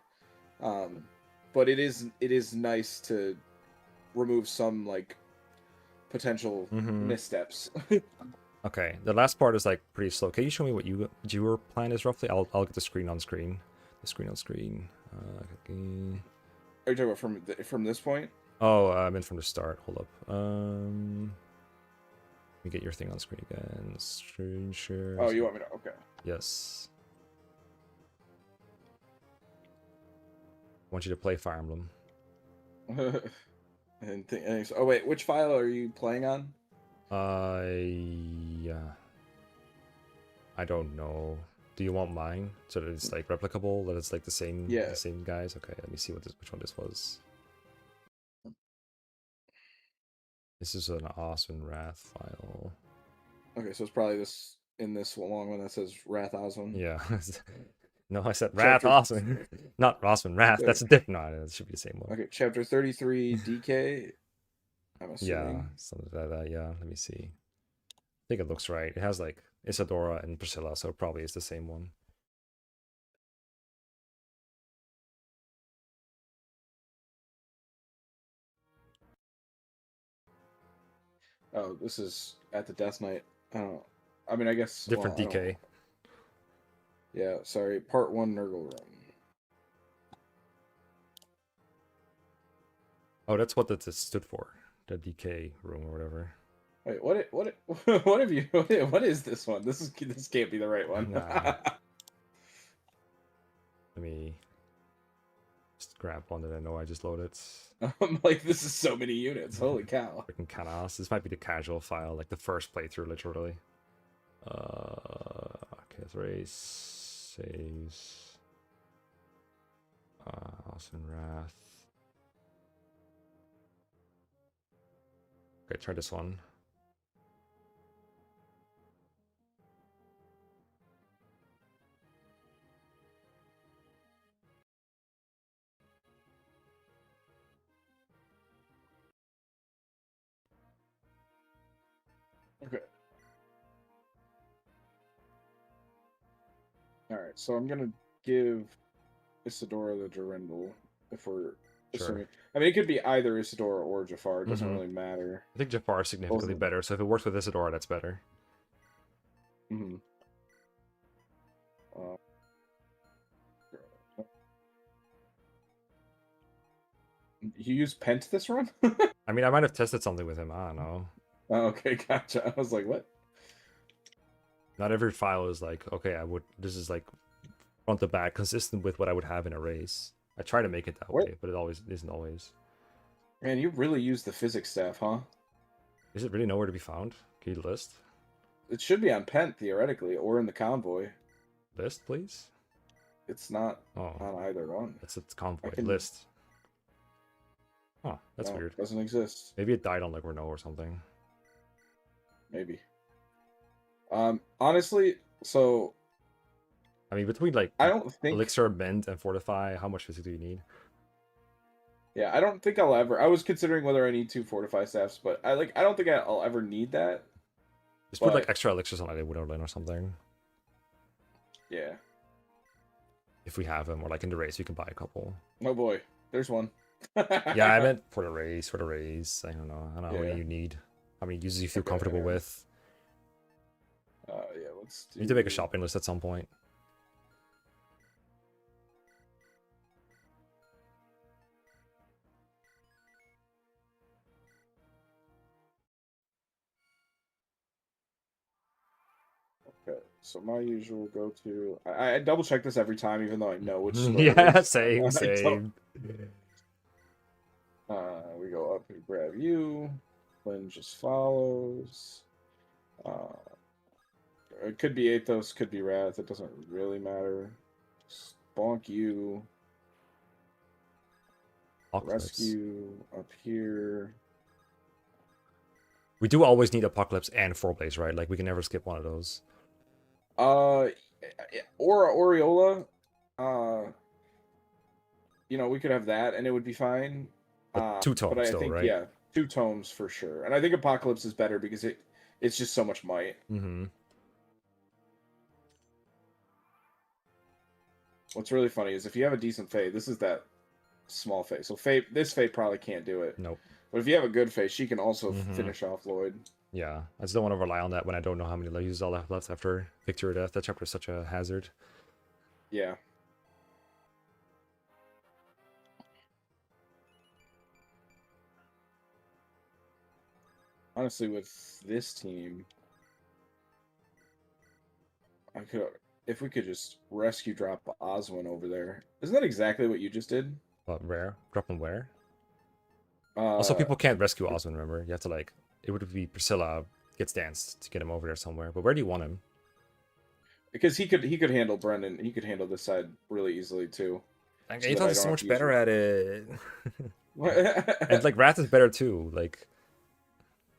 But it is nice to remove some, like, potential missteps. Okay, the last part is, like, pretty slow. Can you show me what your plan is, roughly? I'll get the screen on screen. The screen on screen. Okay. Are you talking about from this point? Oh, I meant from the start. Hold up. Let me get your thing on screen again. Screen share. Oh, you want me to? Okay. Yes. I want you to play Fire Emblem. Oh wait, which file are you playing on? Yeah. I don't know. Do you want mine so that it's like replicable? That it's like the same guys? Okay, let me see which one this was. This is an Oswin Wrath file. Okay, so it's probably this long one that says Wrath Oswin. Yeah. No, I said Wrath Oswin. Not Oswin Wrath. That's a different. No, it should be the same one. Okay, chapter 33 DK. I'm assuming. Yeah, something like that. Yeah, let me see. I think it looks right. It has like Isadora and Priscilla, so it probably is the same one. Oh, this is at the Death Knight. I mean, I guess different DK. Yeah, sorry. Part 1 Nergal Room. Oh, that's what that stood for. The DK room or whatever. Wait, what have you? What is this one? This can't be the right one. Nah. Let me just grab one that I know I just loaded. I'm like, this is so many units. Holy cow! Freaking Canas. This might be the casual file, like the first playthrough, literally. Okay, race saves. Oswin Wrath. Okay, try this one. Okay. All right, so I'm gonna give Isadora the Durendal if we're assuming. I mean, it could be either Isadora or Jafar. It doesn't really matter. I think Jafar is significantly better, so if it works with Isadora, that's better. You use Pent this run? I mean, I might have tested something with him. I don't know. Oh, okay, gotcha. I was like, what? Not every file is like, okay, this is like front to back, consistent with what I would have in a race. I try to make it that way, but it isn't always. Man, you really use the physics staff, huh? Is it really nowhere to be found? Can you list? It should be on Pent, theoretically, or in the convoy. List, please? It's not on either one. It's convoy. List. Oh, that's weird. It doesn't exist. Maybe it died on like Renault or something. Maybe. Honestly, so... I mean, between like I don't think Elixir, Mend, and Fortify, how much physics do you need? Yeah, I don't think I'll ever... I was considering whether I need 2 Fortify staffs, but I don't think I'll ever need that. Just put like extra elixirs on like a Widowlin or something. Yeah. If we have them, or like in the race, we can buy a couple. Oh boy, there's one. Yeah, I meant for the race. I don't know. I don't know how many you need. How many users you feel comfortable with. Yeah, let's do... You need to make a shopping list at some point. Okay, so my usual go-to... I double check this every time, even though I know which square yeah, same. We go up and grab you. Flynn just follows. It could be Athos, could be Wrath. It doesn't really matter. Just bonk you. Rescue up here. We do always need Apocalypse and Four Blaze, right? Like we can never skip one of those. Or Aureola. You know, we could have that, and it would be fine. But 2 tomes, but I still, think, right? yeah, 2 tomes for sure. And I think Apocalypse is better because it's just so much might. Mm-hmm. What's really funny is if you have a decent Fae, this is that small Fae. So this Fae probably can't do it. Nope. But if you have a good Fae, she can also finish off Lloyd. Yeah, I just don't want to rely on that when I don't know how many uses I'll have left after Victory or Death. That chapter is such a hazard. Yeah. Honestly, with this team, I could, if we could just rescue drop Oswin over there. Isn't that exactly what you just did? But rare? Drop them where? Also, people can't rescue Oswin, remember? You have to, like, it would be Priscilla gets danced to get him over there somewhere. But where do you want him? Because he could handle Brendan. He could handle this side really easily too. Like, Aethos is so much better at it. And like Wrath is better too. Like,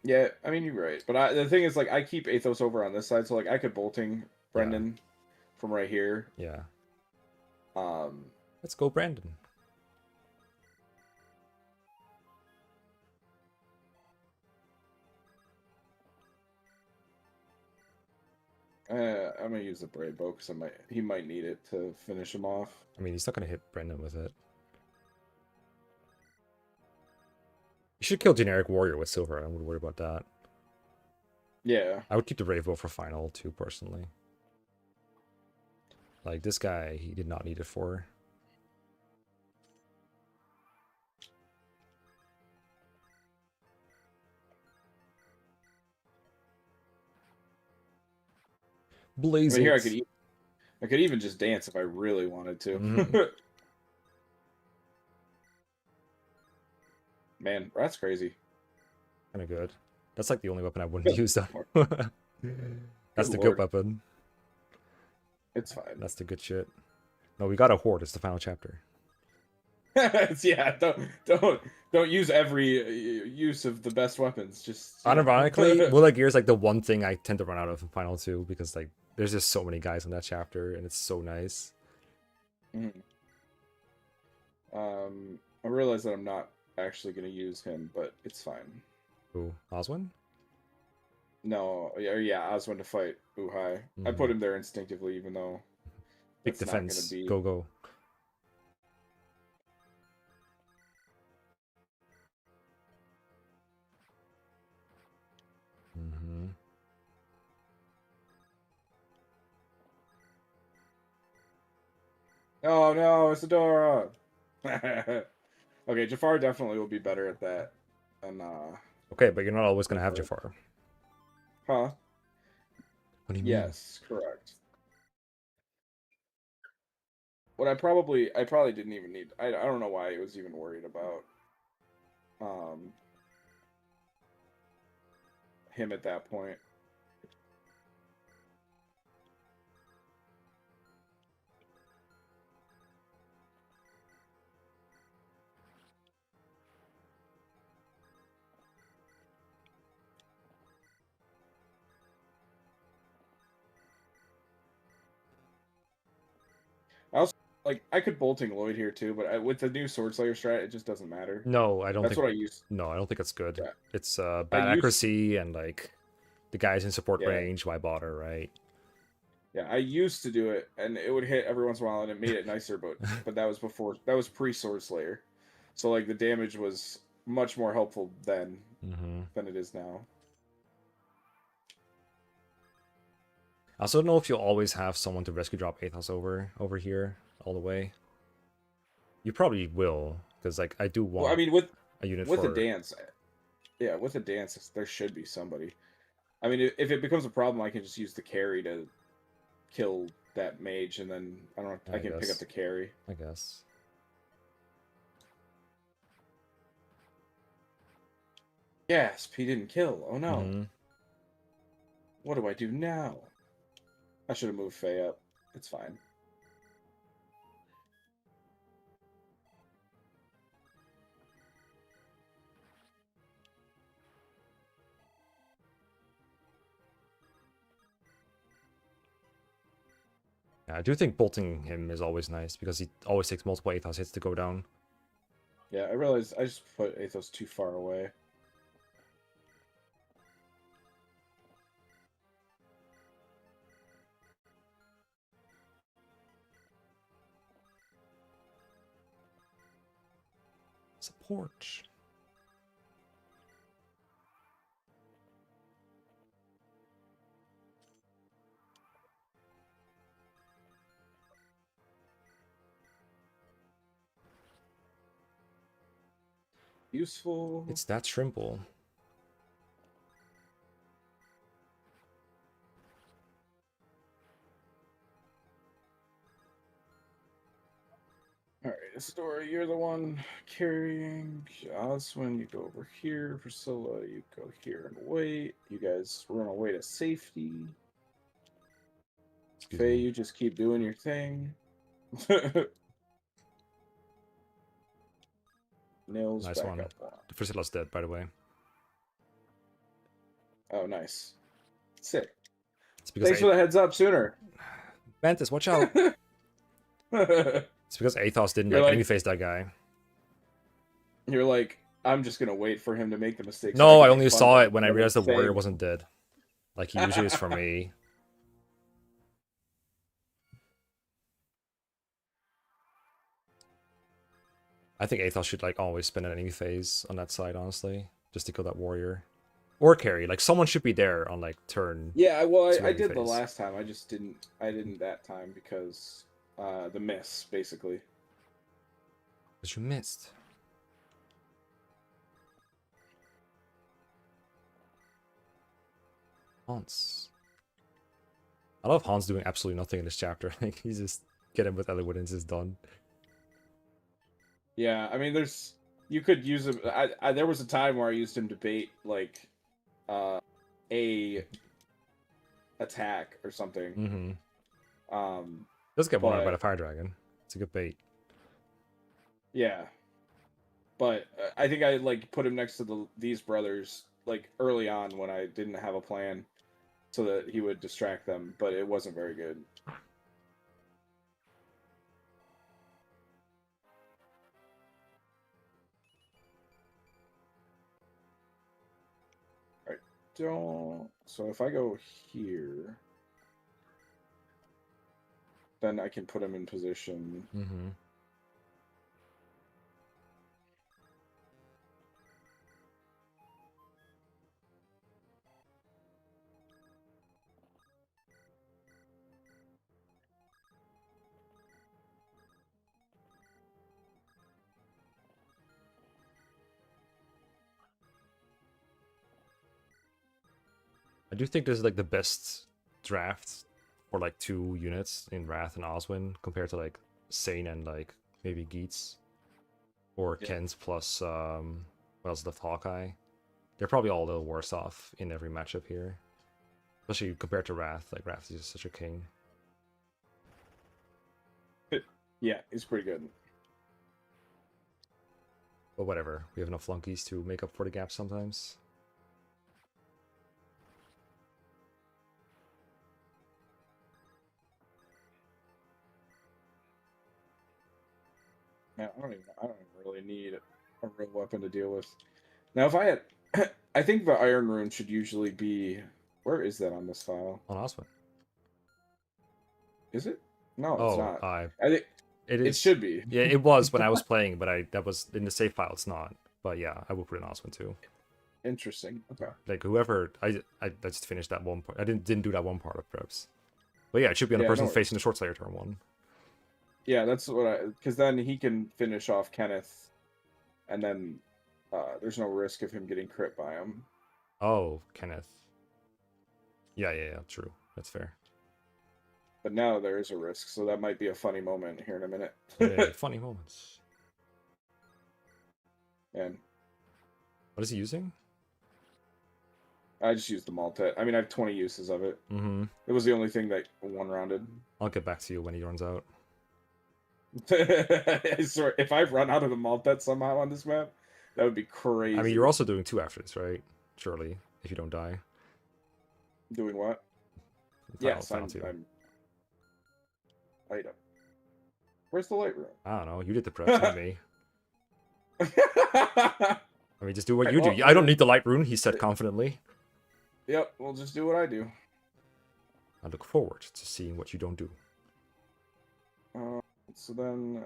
yeah, I mean you're right. But the thing is, like, I keep Aethos over on this side, so like I could bolting Brendan from right here. Yeah. Um. Let's go, Brandon. I'm gonna use the Brave Bow because he might need it to finish him off. I mean, he's not gonna hit Brendan with it. You should kill generic warrior with silver. I wouldn't worry about that. Yeah. I would keep the Brave Bow for final too, personally. Like this guy, he did not need it for. Blaze. I mean, here I could even just dance if I really wanted to. Man, that's crazy. Kind of good. That's like the only weapon I wouldn't use though. That's the good weapon. It's fine. That's the good shit. No, we got a horde. It's the final chapter. Yeah, don't use every use of the best weapons. Just unironically, Will of Gear is like the one thing I tend to run out of in Final 2 because like there's just so many guys in that chapter and it's so nice. I realize that I'm not actually going to use him, but it's fine. Who? Oswin? No, yeah, Oswin to fight Uhai. I put him there instinctively, even though big defense. Go. Oh no, Isadora! Okay, Jafar definitely will be better at that. And okay, but you're not always gonna have Jafar. Huh? What do you mean? Yes, correct. What I probably didn't even need. I don't know why I was even worried about him at that point. Like, I could bolting Lloyd here too, but with the new Sword Slayer strat, it just doesn't matter. No, I don't That's think... what I use. No, I don't think it's good. Yeah. It's bad accuracy and, like, the guys in support range, why bother, right? Yeah, I used to do it, and it would hit every once in a while, and it made it nicer, but that was before... That was pre-Sword Slayer. So, like, the damage was much more helpful then than it is now. I also don't know if you'll always have someone to rescue drop Aethos over here all the way. You probably will, because like I do want. Well, I mean, with a unit with for... a dance, yeah, with a dance, there should be somebody. I mean, if it becomes a problem, I can just use the carry to kill that mage, and then I can pick up the carry. I guess. Gasp! He didn't kill. Oh no! What do I do now? I should have moved Faye up. It's fine. Yeah, I do think bolting him is always nice because he always takes multiple Athos hits to go down. Yeah, I realized I just put Athos too far away. Support. Useful. It's that Shrimple. Alright, Astora, you're the one carrying. Oswin, you go over here. Priscilla, you go here and wait. You guys run away to safety. Faye, you just keep doing your thing. Nils, Nice back one. up one. The Priscilla's dead, by the way. Oh, nice. Sick. It's because Thanks for the heads up sooner. Mantis, watch out! It's because Athos didn't like enemy face that guy. You're like, I'm just gonna wait for him to make the mistake. No, I only saw it when I realized the warrior wasn't dead. Like he usually is for me. I think Athos should like always spend an enemy phase on that side, honestly, just to kill that warrior. Or carry. Like someone should be there on like turn. Yeah, well, I did the last time. I just didn't. I didn't that time because the miss basically. Because you missed. Hans. I love Hans doing absolutely nothing in this chapter. Like he's just get him with Eliwood and it's just done. Yeah, I mean, you could use him. There was a time where I used him to bait like a attack or something. Mm-hmm. Does get blown out by the fire dragon. It's a good bait. Yeah, but I think I like put him next to these brothers like early on when I didn't have a plan, so that he would distract them. But it wasn't very good. So if I go here, then I can put him in position. Mm-hmm. I do think this is like the best draft for like 2 units in Wrath and Oswin compared to like Sane and like maybe Geats or Ken's plus what else left, Hawkeye. They're probably all a little worse off in every matchup here, especially compared to Wrath. Like Wrath is just such a king. Yeah, he's pretty good. But whatever, we have enough flunkies to make up for the gap sometimes. Yeah, I don't even really need a real weapon to deal with. Now, if I had, I think the Iron Rune should usually be. Where is that on this file? On Oswin. Is it? No, it's not. I think it is. It should be. Yeah, it was when I was playing, but that was in the save file. It's not. But yeah, I will put it in Oswin too. Interesting. Okay. Like whoever I just finished that one part. I didn't do that one part of preps. But yeah, it should be on the person facing the short slayer turn 1. Yeah, that's what because then he can finish off Kenneth, and then there's no risk of him getting crit by him. Oh, Kenneth. Yeah, true. That's fair. But now there is a risk, so that might be a funny moment here in a minute. Yeah, funny moments. And what is he using? I just used the Maltet. I mean, I have 20 uses of it. Mm-hmm. It was the only thing that one-rounded. I'll get back to you when he runs out. I swear, if I run out of the Maltet somehow on this map, that would be crazy. I mean, you're also doing 2 after this, right? Surely, if you don't die. Doing what? Final, yes, final 2. item. Where's the light room? I don't know. You did the prep, not me. I mean, just do what you do. I don't need the light rune, he said confidently. Yep, we'll just do what I do. I look forward to seeing what you don't do. So then...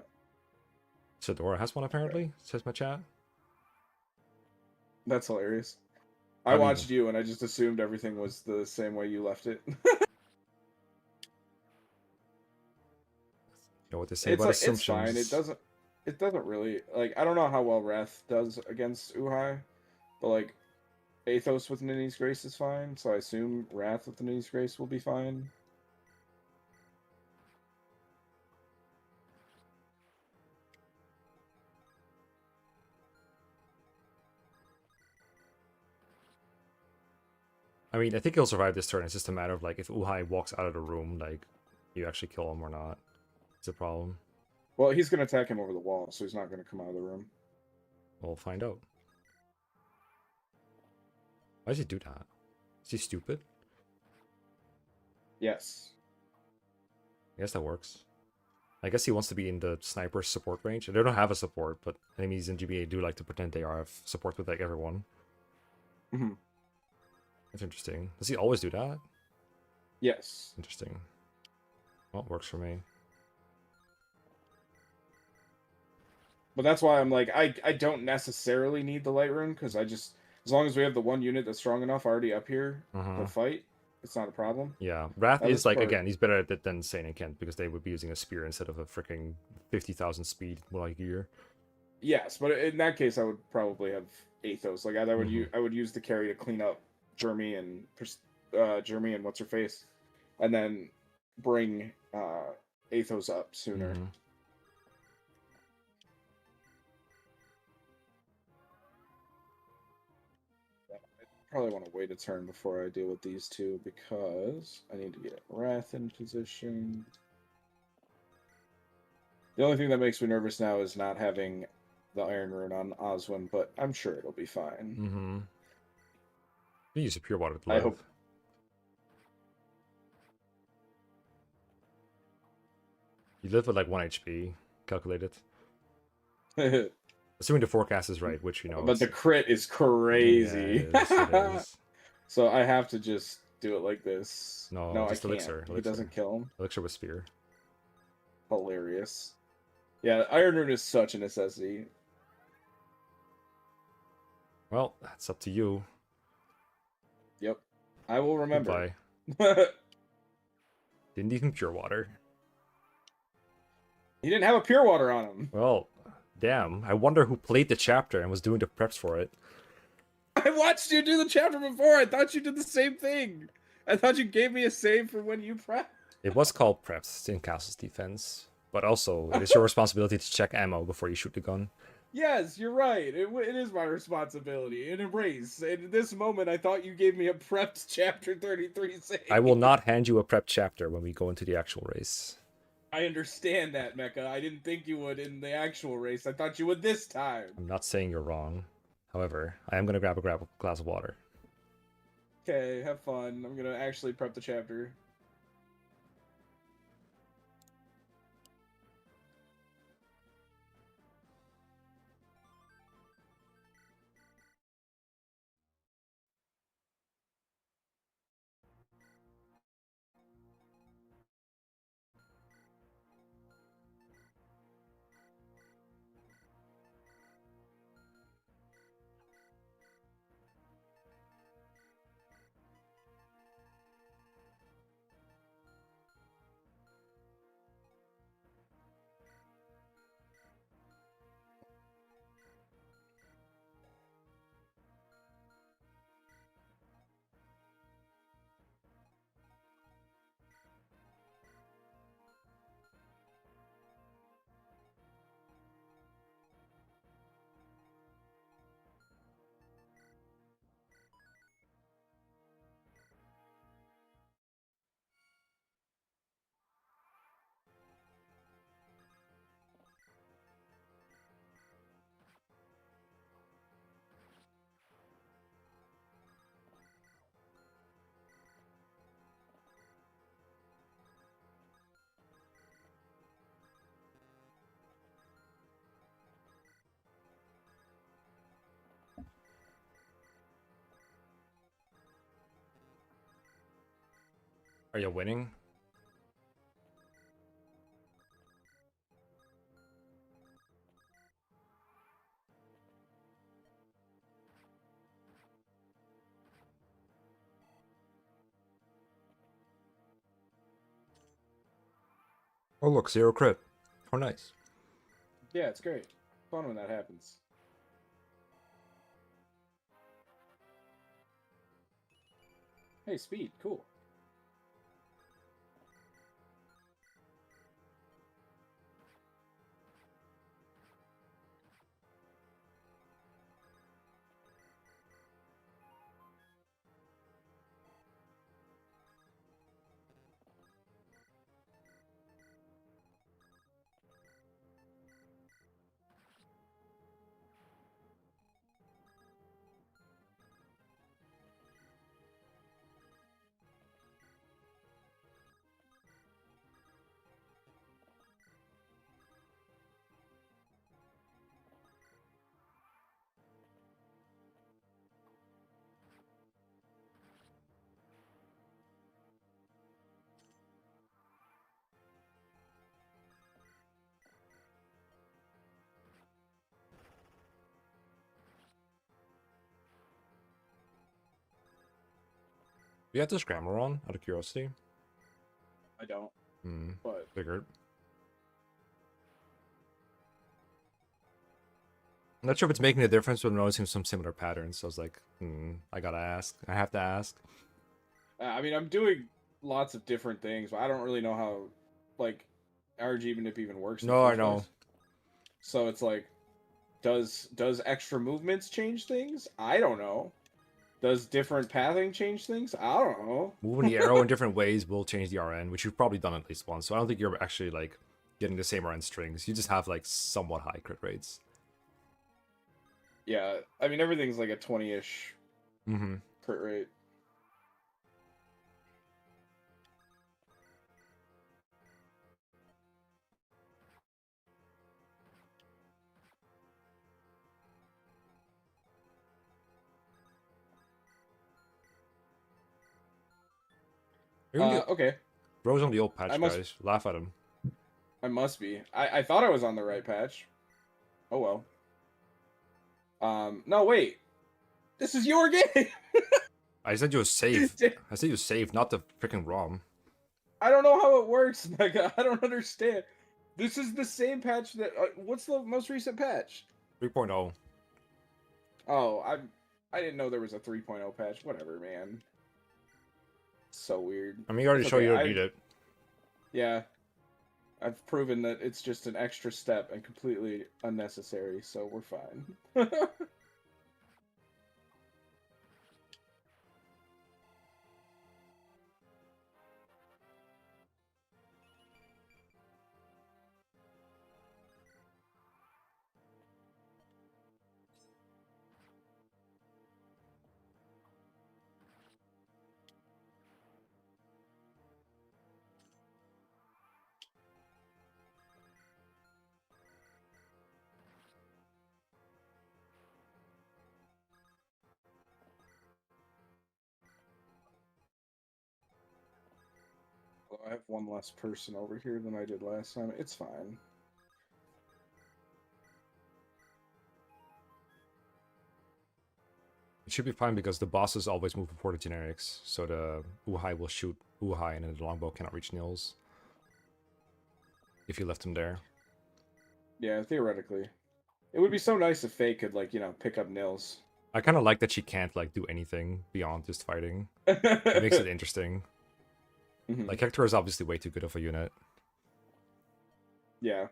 Sedora has one, apparently, says my chat. That's hilarious. I watched you, and I just assumed everything was the same way you left it. You know what they say about assumptions. It's fine. It doesn't really... Like, I don't know how well Wrath does against Uhai, but, like, Athos with Nini's Grace is fine, so I assume Wrath with Nini's Grace will be fine. I mean, I think he'll survive this turn. It's just a matter of, like, if Uhai walks out of the room, like, you actually kill him or not. It's a problem. Well, he's going to attack him over the wall, so he's not going to come out of the room. We'll find out. Why does he do that? Is he stupid? Yes. I guess that works. I guess he wants to be in the sniper support range. They don't have a support, but enemies in GBA do like to pretend they have support with, like, everyone. Mm-hmm. That's interesting. Does he always do that? Yes. Interesting. Well, it works for me. But that's why I'm like, I don't necessarily need the light rune, because I just, as long as we have the one unit that's strong enough already up here to fight, it's not a problem. Yeah, Wrath is like, again, he's better at it than Saint and Kent, because they would be using a spear instead of a freaking 50,000 speed like gear. Yes, but in that case, I would probably have Athos. Like, I would use the carry to clean up Jeremy and what's her face, and then bring Athos up sooner. Probably want to wait a turn before I deal with these two, because I need to get Wrath in position. The only thing that makes me nervous now is not having the Iron Rune on Oswin, but I'm sure it'll be fine. You use a Pure Water to live. I hope. You live with like 1 HP, calculated. Assuming the forecast is right, which you know. But the crit is crazy. Yeah, it is. So I have to just do it like this. No, just I can't. Elixir. It doesn't kill him. Elixir with Spear. Hilarious. Yeah, Iron Rune is such a necessity. Well, that's up to you. Yep. I will remember. Goodbye. Didn't even Pure Water. He didn't have a Pure Water on him. Well, damn. I wonder who played the chapter and was doing the preps for it. I watched you do the chapter before. I thought you did the same thing. I thought you gave me a save for when you prep. It was called preps in Castle's defense. But also, it is your responsibility to check ammo before you shoot the gun. Yes, you're right. It is my responsibility. In a race. In this moment, I thought you gave me a prepped chapter 33 save. I will not hand you a prep chapter when we go into the actual race. I understand that, Mekkah. I didn't think you would in the actual race. I thought you would this time. I'm not saying you're wrong. However, I am going to grab a glass of water. Okay, have fun. I'm going to actually prep the chapter. Are you winning? Oh look, 0 crit. How nice. Yeah, it's great. Fun when that happens. Hey, speed, cool. You have the scrambler on, out of curiosity? I don't. But Figured. I'm not sure if it's making a difference, but I'm noticing some similar patterns. So I was like, I gotta ask. I have to ask. I mean, I'm doing lots of different things, but I don't really know how, like, RG manip even works. No, I know. So it's like, does extra movements change things? I don't know. Does different pathing change things? I don't know. Moving the arrow in different ways will change the RN, which you've probably done at least once. So I don't think you're actually like getting the same RN strings. You just have like somewhat high crit rates. Yeah, I mean everything's like a 20-ish crit rate. Okay. Bro's on the old patch, guys. Laugh at him. I must be. I thought I was on the right patch. Oh well. No, wait. This is your game! I said you was safe. I said you was safe, not the freaking ROM. I don't know how it works, Mekkah. I don't understand. This is the same patch that... what's the most recent patch? 3.0. Oh, I didn't know there was a 3.0 patch. Whatever, man. So weird. I mean, you already showed you don't need it. Yeah. I've proven that it's just an extra step and completely unnecessary, so we're fine. I have one less person over here than I did last time. It's fine. It should be fine because the bosses always move before the generics, so the Uhai will shoot Uhai and then the longbow cannot reach Nils. If you left him there. Yeah, theoretically. It would be so nice if Faye could, like, you know, pick up Nils. I kind of like that she can't, like, do anything beyond just fighting. It makes it interesting. Like, Hector is obviously way too good of a unit. Yeah.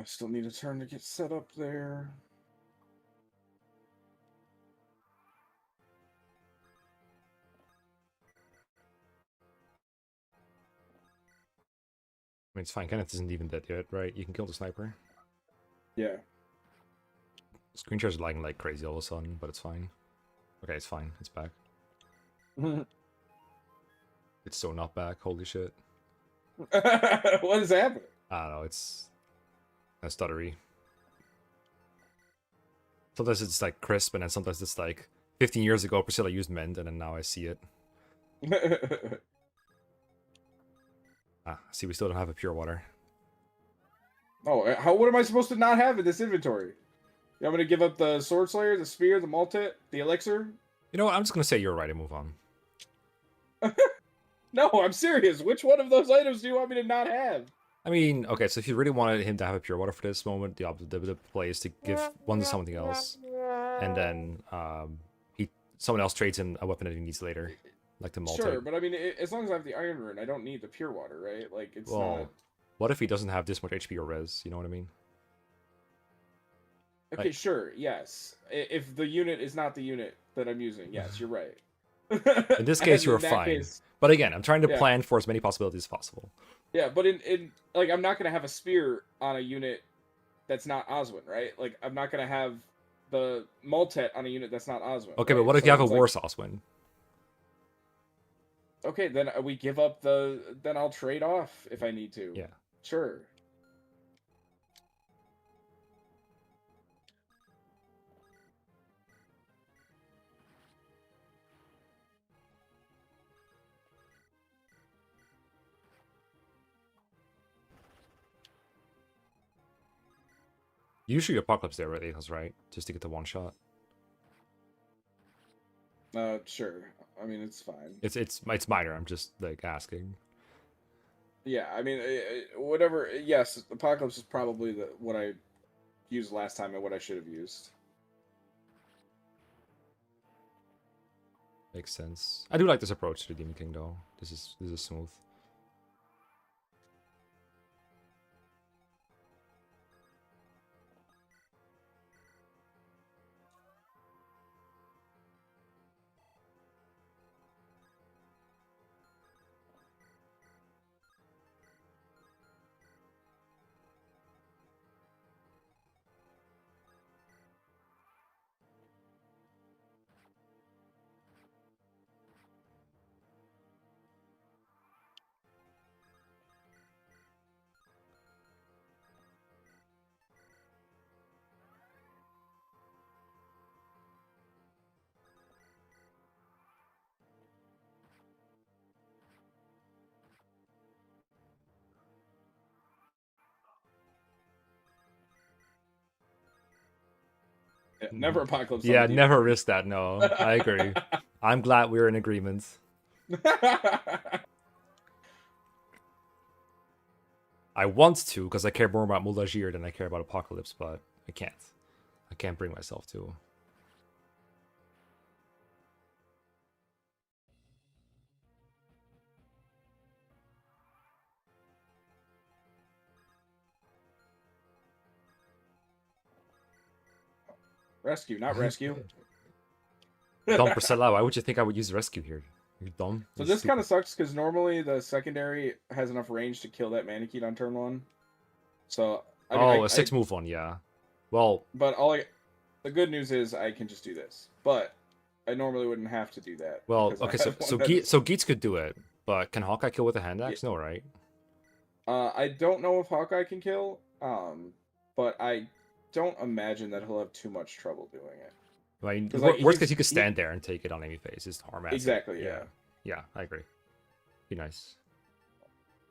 Still need a turn to get set up there. I mean, it's fine. Kenneth isn't even dead yet, right? You can kill the sniper. Yeah. Screen share's lagging like crazy all of a sudden, but it's fine. Okay, it's fine. It's back. It's so not back. Holy shit. What is happening? I don't know. It's stuttery. Sometimes it's like crisp, and then sometimes it's like 15 years ago Priscilla used Mint, and then now I see it. See, we still don't have a pure water. Oh, what am I supposed to not have in this inventory? You want me to give up the Sword Slayer, the Spear, the Maltet, the Elixir? You know what? I'm just gonna say you're right and move on. No, I'm serious. Which one of those items do you want me to not have? I mean, okay, so if you really wanted him to have a pure water for this moment, the play is to give one to something else, and then someone else trades him a weapon that he needs later, like the Maltet. Sure, but I mean, as long as I have the Iron Rune, I don't need the pure water, right? Like, it's not... What if he doesn't have this much HP or res? You know what I mean? Okay, like... sure, yes. If the unit is not the unit that I'm using, yes, you're right. In this case, you're fine. But again, I'm trying to plan for as many possibilities as possible. Yeah, but in like, I'm not gonna have a spear on a unit that's not Oswin, right? Like, I'm not gonna have the Maltet on a unit that's not Oswin. Okay, right? but what if you have a War Oswin? Okay, then we give up the... Then I'll trade off if I need to. Yeah. Sure. Usually Apocalypse there, right? Just to get the one shot. Sure. I mean, it's fine. It's minor. I'm just like asking. Yeah, I mean, whatever. Yes, Apocalypse is probably what I used last time and what I should have used. Makes sense. I do like this approach to the Demon King though. This is smooth. Yeah, never Apocalypse. Yeah, never risk that. No, I agree. I'm glad we're in agreement. I want to because I care more about Mulajir than I care about Apocalypse, but I can't. I can't bring myself to. Rescue, not rescue. Dumb Priscilla, why would you think I would use rescue here? You're dumb. So this kind of sucks because normally the secondary has enough range to kill that Manakete on turn 1. So I mean, a 6-move one, yeah. Well, but the good news is I can just do this, but I normally wouldn't have to do that. Well, okay, so Geets could do it, but can Hawkeye kill with a hand axe? Yeah. No, right? I don't know if Hawkeye can kill, but I don't imagine that he'll have too much trouble doing it. I mean, worst case, he could stand there and take it on any face. His arm asset. Exactly, yeah. Yeah, I agree. Be nice.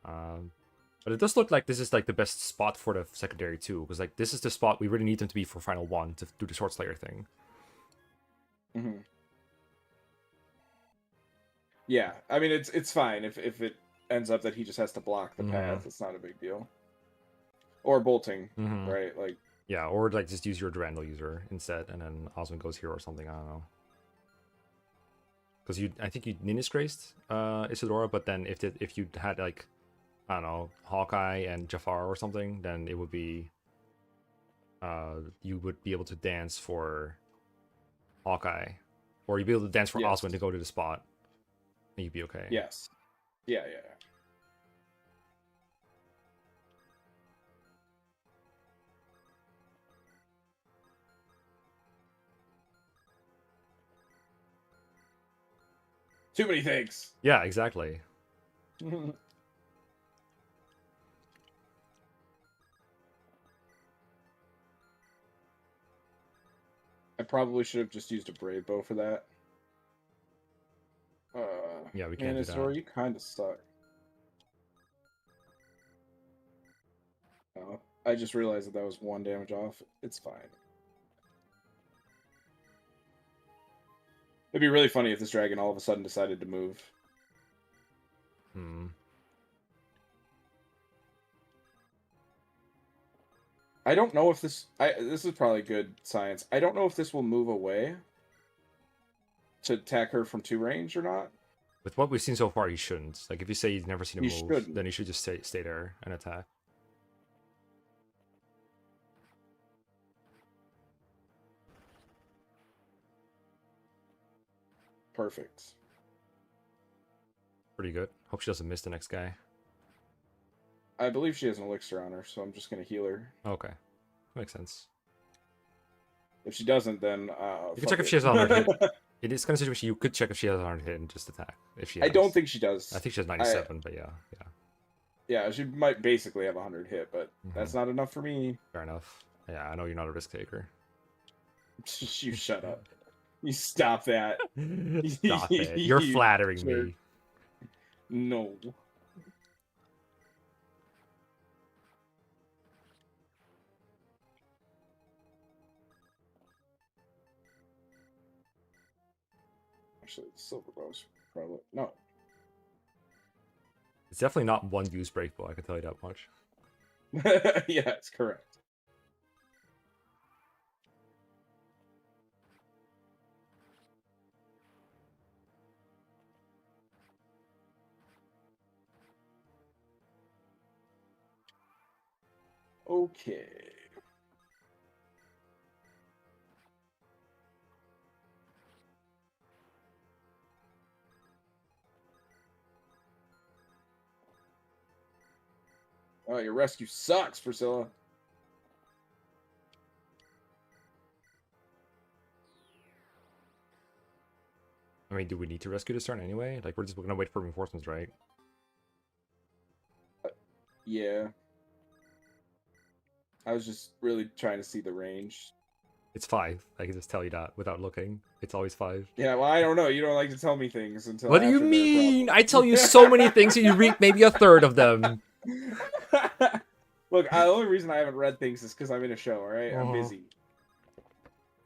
But it does look like this is like the best spot for the secondary too, because like this is the spot we really need them to be for final 1 to do the Sword Slayer thing. Mm-hmm. Yeah, I mean it's fine if it ends up that he just has to block the path. It's not a big deal. Or bolting, right? Like. Yeah, or like just use your Durandal user instead, and then Osmond goes here or something. I don't know. Because I think you Ninja's Graced Isadora, but then if you had like, I don't know, Hawkeye and Jafar or something, then it would be, you would be able to dance for Hawkeye, or you'd be able to dance for Osmond to go to the spot, and you'd be okay. Yes. Yeah. Too many things. Yeah, exactly. I probably should have just used a brave bow for that. Yeah, we can't do Story, that. you kind of suck. Oh, I just realized that was 1 damage off. It's fine. It'd be really funny if this dragon all of a sudden decided to move. I don't know if this... this is probably good science. I don't know if this will move away to attack her from 2 range or not. With what we've seen so far, he shouldn't. Like, if you say you've never seen him move, shouldn't. then he should just stay there and attack. Perfect. Pretty good. Hope she doesn't miss the next guy. I believe she has an elixir on her, so I'm just going to heal her. Okay. Makes sense. If she doesn't, then... you can check if she has a 100 hit. In this kind of situation, you could check if she has a 100 hit and just attack. If she has. I don't think she does. I think she has 97, but yeah. Yeah, she might basically have a 100 hit, but that's not enough for me. Fair enough. Yeah, I know you're not a risk taker. You shut up. You stop that. Stop it. You're flattering me. No. Actually, the silver bow's probably... No. It's definitely not one use break bow, I can tell you that much. Yeah, it's correct. Okay. Oh, your rescue sucks, Priscilla. I mean, do we need to rescue this turn anyway? Like, we're gonna wait for reinforcements, right? Yeah. I was just really trying to see the range. It's 5. I can just tell you that without looking. It's always 5. Yeah, well, I don't know. You don't like to tell me things until. What do you mean? I tell you so many things and you read maybe a third of them. Look, the only reason I haven't read things is because I'm in a show, alright? I'm busy.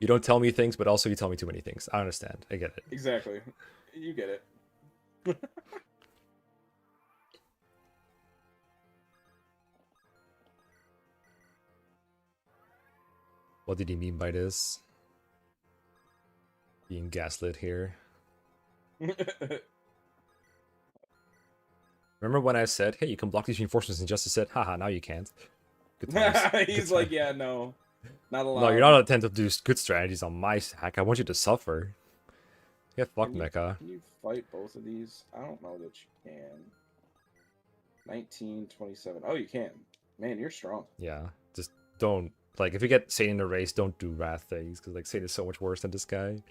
You don't tell me things, but also you tell me too many things. I understand. I get it. Exactly. You get it. What did he mean by this? Being gaslit here. Remember when I said, hey, you can block these reinforcements, and Justice said, haha, now you can't. Good times. He's like, yeah, no. Not allowed. No, you're not attempt to do good strategies on my hack. I want you to suffer. Yeah, fuck Mekkah. Can you fight both of these? I don't know that you can. 19, 27. Oh, you can. Man, you're strong. Yeah, just don't. Like, if you get Satan in the race, don't do Wrath things, because, like, Satan is so much worse than this guy.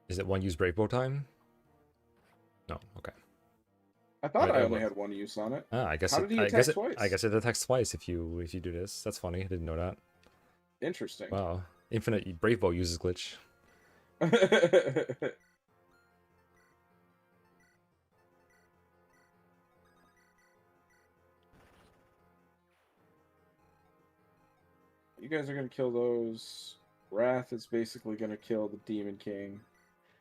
Is it one use Breakbow time? No, okay. I thought I only had one use on it. Ah, I guess How did he attack twice? I guess it attacks twice if you do this. That's funny. I didn't know that. Interesting. Wow. Infinite Brave Bow uses glitch. You guys are gonna kill those. Wrath is basically gonna kill the Demon King.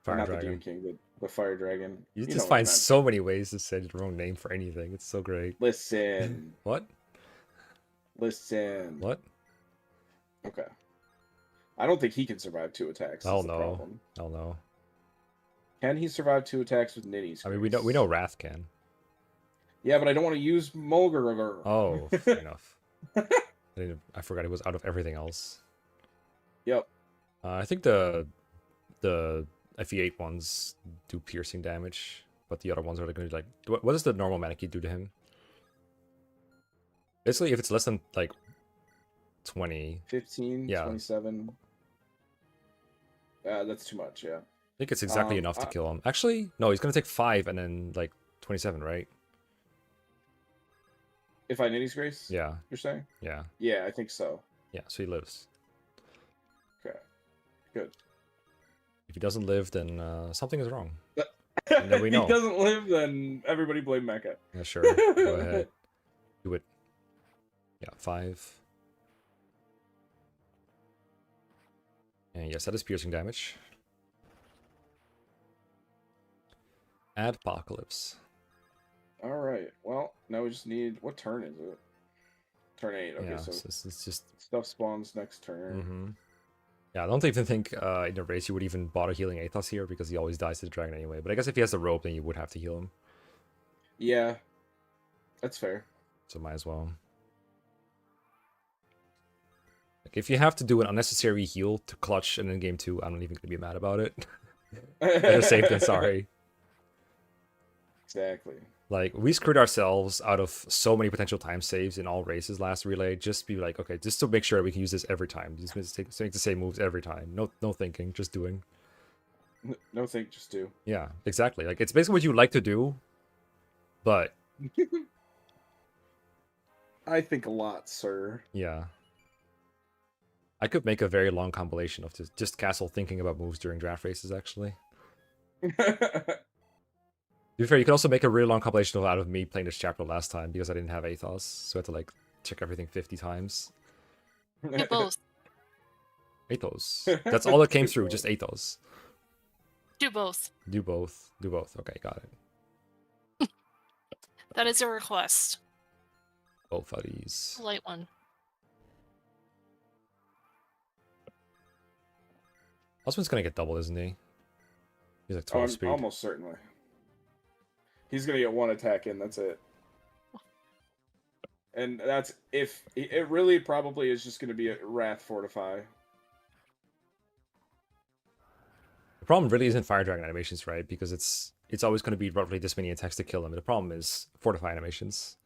Fire Not Dragon. the Demon King, the Fire Dragon. You know just what I find meant. so many ways to say your own name for anything. It's so great. Listen. What? Listen. What? Okay. I don't think he can survive 2 attacks. Hell That's the no. problem. Hell no. Can he survive 2 attacks with Nitty's? I mean, we know Wrath can. Yeah, but I don't want to use Mulgurger. Oh, fair enough. I forgot it was out of everything else. Yep. I think the the FE8 ones do piercing damage, but the other ones are going to like. What does the normal mana key do to him? Basically, if it's less than like 20, 15, yeah. 27. That's too much. Yeah. I think it's exactly enough to kill him. Actually, no, he's going to take 5 and then like 27, right? If I Nitty's Grace? Yeah. You're saying? Yeah. Yeah, I think so. Yeah, so he lives. Okay. Good. If he doesn't live, then something is wrong. And then we know. If he doesn't live, then everybody blame Mekkah. Yeah, sure. Go ahead. Do it. Yeah, 5. And yes, that is piercing damage. Apocalypse. All right. Well, now we just need. What turn is it? Turn 8. Okay, yeah, so it's just stuff spawns next turn. Mm-hmm. Yeah, I don't even think in a race you would even bother healing Athos here because he always dies to the dragon anyway. But I guess if he has the rope, then you would have to heal him. Yeah, that's fair. So might as well. Like, if you have to do an unnecessary heal to clutch and in game 2, I'm not even gonna be mad about it. Better safe than sorry. Exactly. Like, we screwed ourselves out of so many potential time saves in all races last relay. Just be like, okay, just to make sure we can use this every time. Just make the same moves every time. No thinking, just doing. No think, just do. Yeah, exactly. Like, it's basically what you like to do, but... I think a lot, sir. Yeah. I could make a very long compilation of just Castle thinking about moves during draft races, actually. To be fair, you could also make a really long compilation out of me playing this chapter last time because I didn't have Athos, so I had to like check everything 50 times. Do both. Athos. That's all that came through, just Athos. Do both. Do both. Do both. Okay, got it. That is a request. Both of these. Light one. Osman's gonna get double, isn't he? He's like 12 speed. Almost certainly. He's gonna get 1 attack in, that's it. And that's if it really probably is just gonna be a Wrath Fortify. The problem really isn't Fire Dragon animations, right? Because it's always gonna be roughly this many attacks to kill him. The problem is Fortify animations.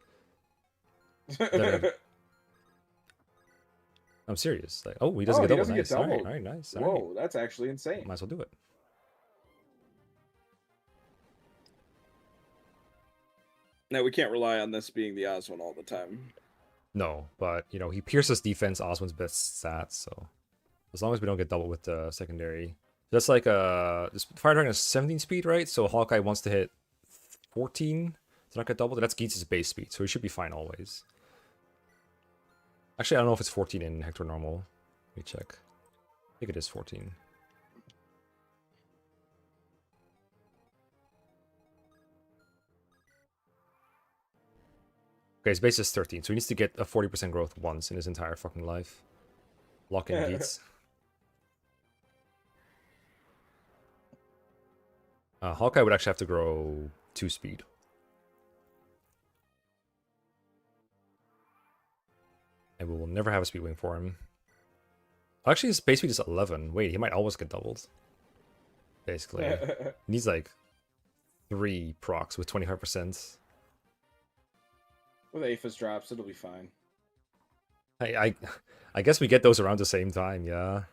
I'm serious. Like, oh, he doesn't get double. Doesn't nice. get doubled. All right, nice. Whoa, all right. That's actually insane. Might as well do it. Now, we can't rely on this being the Oswin all the time. No, but, you know, he pierces defense, Oswin's best stats, so... As long as we don't get double with the secondary. That's like, this Fire Dragon is 17 speed, right? So Hawkeye wants to hit 14 to not get doubled. That's Geats' base speed, so he should be fine always. Actually, I don't know if it's 14 in Hector Normal. Let me check. I think it is 14. Okay, his base is 13, so he needs to get a 40% growth once in his entire fucking life. Lock in Geats. Hawkeye would actually have to grow 2 speed. And we will never have a speed wing for him. Actually, his base speed is 11. Wait, he might always get doubled. Basically. He needs like 3 procs with 25%. With Aphis drops, it'll be fine. I guess we get those around the same time, yeah.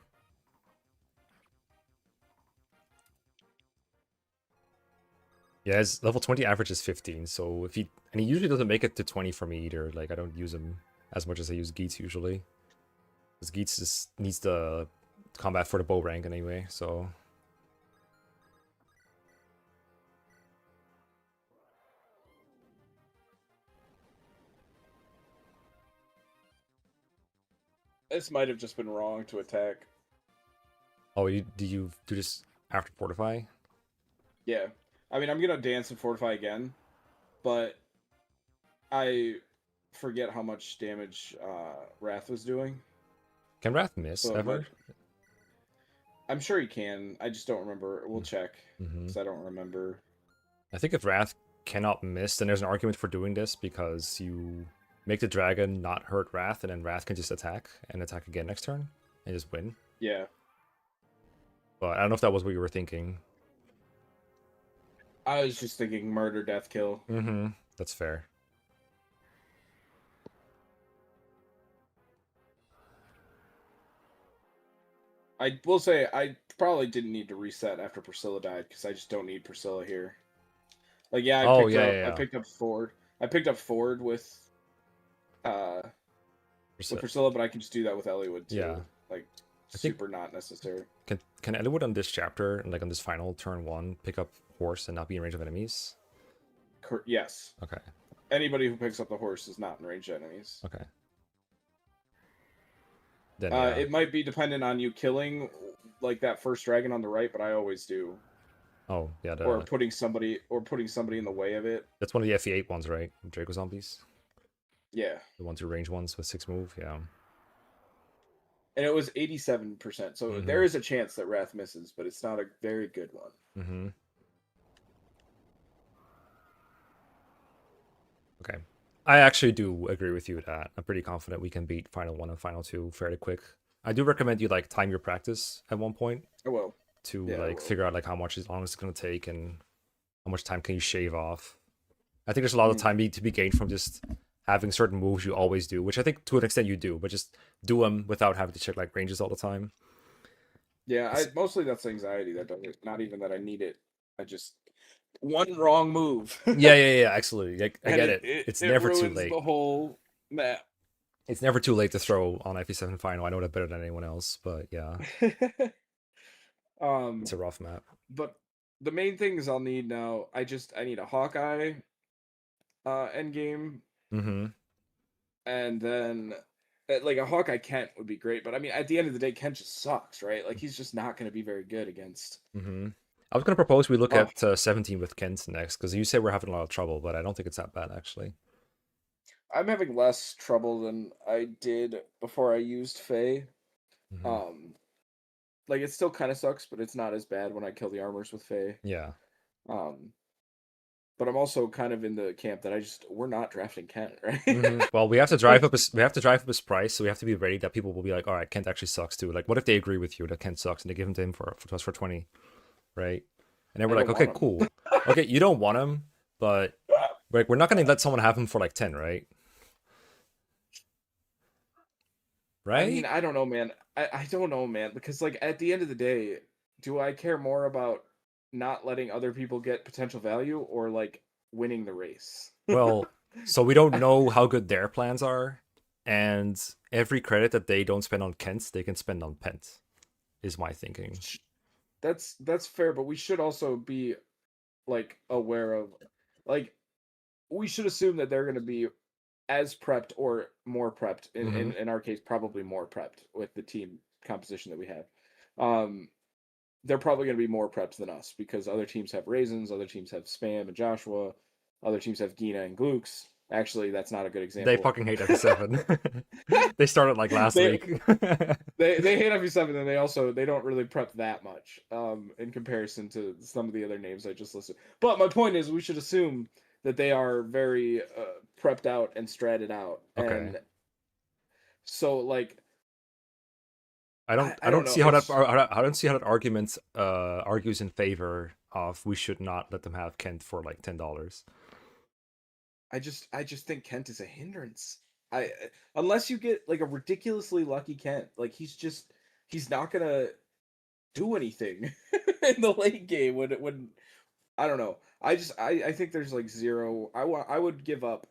Yeah, his level 20 average is 15, so if he... And he usually doesn't make it to 20 for me either. Like, I don't use him as much as I use Geats usually. Because Geats just needs the combat for the bow rank anyway, so... This might have just been wrong to attack. Oh, do you do this after Fortify? Yeah. I mean, I'm going to dance and Fortify again, but I forget how much damage Wrath was doing. Can Wrath miss ever? I'm sure he can. I just don't remember. We'll check, because I don't remember. I think if Wrath cannot miss, then there's an argument for doing this, because you make the dragon not hurt Wrath, and then Wrath can just attack, and attack again next turn, and just win. Yeah. But I don't know if that was what you were thinking. I was just thinking murder, death, kill. Mm-hmm. That's fair. I will say I probably didn't need to reset after Priscilla died because I just don't need Priscilla here. Like, yeah, I picked up Ford. I picked up Ford with Priscilla, but I can just do that with Eliwood too. Yeah. Like, super not necessary. Can Eliwood on this chapter and like on this final turn 1 pick up horse and not be in range of enemies? Yes. Okay. Anybody who picks up the horse is not in range of enemies. Okay. Then it might be dependent on you killing like that first dragon on the right, but I always do. Oh yeah. Or putting somebody in the way of it. That's one of the FE8 ones, right? Draco zombies. Yeah. The ones who range ones with 6 move. Yeah. And it was 87%, so there is a chance that Wrath misses, but it's not a very good one. Mm-hmm. Okay. I actually do agree with you that I'm pretty confident we can beat Final 1 and Final 2 fairly quick. I do recommend you like time your practice at one point. I will. To figure out like how long it's going to take and how much time can you shave off. I think there's a lot of time to be gained from just having certain moves you always do, which I think to an extent you do, but just do them without having to check like ranges all the time. Yeah, mostly that's anxiety. That doesn't, not even that I need it. I just one wrong move. yeah, absolutely. I get it. It's never too late. The whole map. It's never too late to throw on FE7 final. I know that better than anyone else, but yeah. It's a rough map. But the main things I'll need now, I need a Hawkeye endgame. Mm-hmm. And then like a Hawkeye Kent would be great, but I mean at the end of the day Kent just sucks, right? Like he's just not going to be very good against. Mm-hmm. I was going to propose we look at 17 with Kent next, because you say we're having a lot of trouble, but I don't think it's that bad actually. I'm having less trouble than I did before I used Faye. Mm-hmm. Like it still kind of sucks, but it's not as bad when I kill the armors with Faye. Yeah. But I'm also kind of in the camp that we're not drafting Kent, right? Mm-hmm. Well, we have to drive up his price, so we have to be ready that people will be like, all right, Kent actually sucks too. Like, what if they agree with you that Kent sucks and they give him to him for 20, right? And then we're like, okay, cool. Okay, you don't want him, but like we're not gonna let someone have him for like 10, right? Right? I mean, I don't know, man. I don't know, man, because like at the end of the day, do I care more about not letting other people get potential value or like winning the race? Well, so we don't know how good their plans are, and every credit that they don't spend on Kent, they can spend on Pent, is my thinking. That's fair, but we should also be like aware of, like, we should assume that they're going to be as prepped or more prepped. In our case, probably more prepped with the team composition that we have. They're probably going to be more prepped than us because other teams have Raisins, other teams have Spam and Joshua, other teams have Gina and Glukes. Actually, that's not a good example. They fucking hate FE7. They started like last week. they hate FE7, and they don't really prep that much in comparison to some of the other names I just listed. But my point is, we should assume that they are very prepped out and stratted out. Okay. And so like I don't see how that argument argues in favor of we should not let them have Kent for like $10. I just think Kent is a hindrance. Unless you get like a ridiculously lucky Kent, like he's not gonna do anything in the late game when I don't know. I think there's like zero. I would give up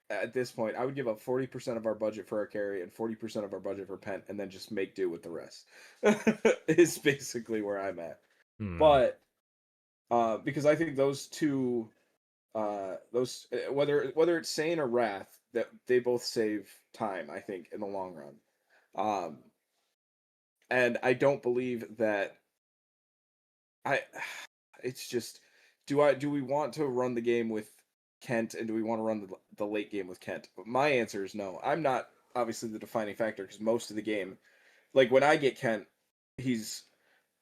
at this point. I would give up 40% of our budget for our carry and 40% of our budget for Pent, and then just make do with the rest. Is basically where I'm at. But because I think those two, whether it's Sane or Wrath, that they both save time. I think in the long run. And I don't believe that. It's just, do we want to run the game with Kent, and do we want to run the late game with Kent? But my answer is no. I'm not obviously the defining factor because most of the game, like when I get Kent, he's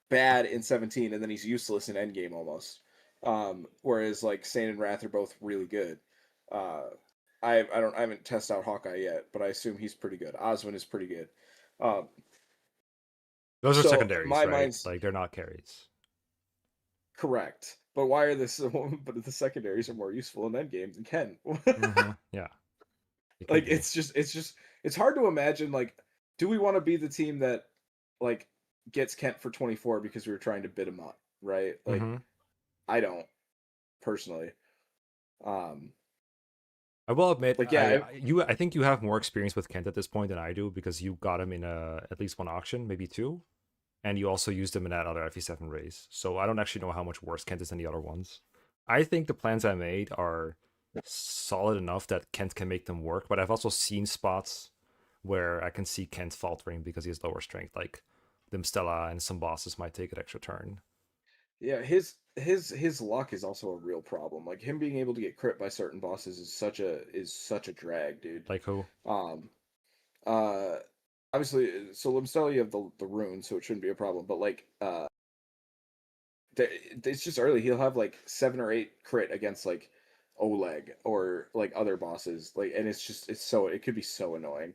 bad in 17 and then he's useless in endgame almost. Whereas like Sane and Wrath are both really good. I haven't tested out Hawkeye yet, but I assume he's pretty good. Oswin is pretty good. Those are So secondaries, my right? mind's Like they're not carries. correct. But why are this? But the secondaries are more useful in endgame than Ken. Yeah. Like it's hard to imagine. Like, do we want to be the team that like gets Kent for 24 because we were trying to bid him up, right? Like, I don't personally. I will admit, like yeah, I think you have more experience with Kent at this point than I do because you got him in at least one auction, maybe two, and you also used him in that other FE7 race. So I don't actually know how much worse Kent is than the other ones. I think the plans I made are solid enough that Kent can make them work, but I've also seen spots where I can see Kent faltering because he has lower strength, like Limstella and some bosses might take an extra turn. yeah, his luck is also a real problem. Like him being able to get crit by certain bosses is such a drag, dude. Like who? Um, uh, obviously, so Limstella you have the rune, so it shouldn't be a problem. But like, it's just early. He'll have like 7 or 8 crit against like Oleg or like other bosses. Like, and it could be so annoying.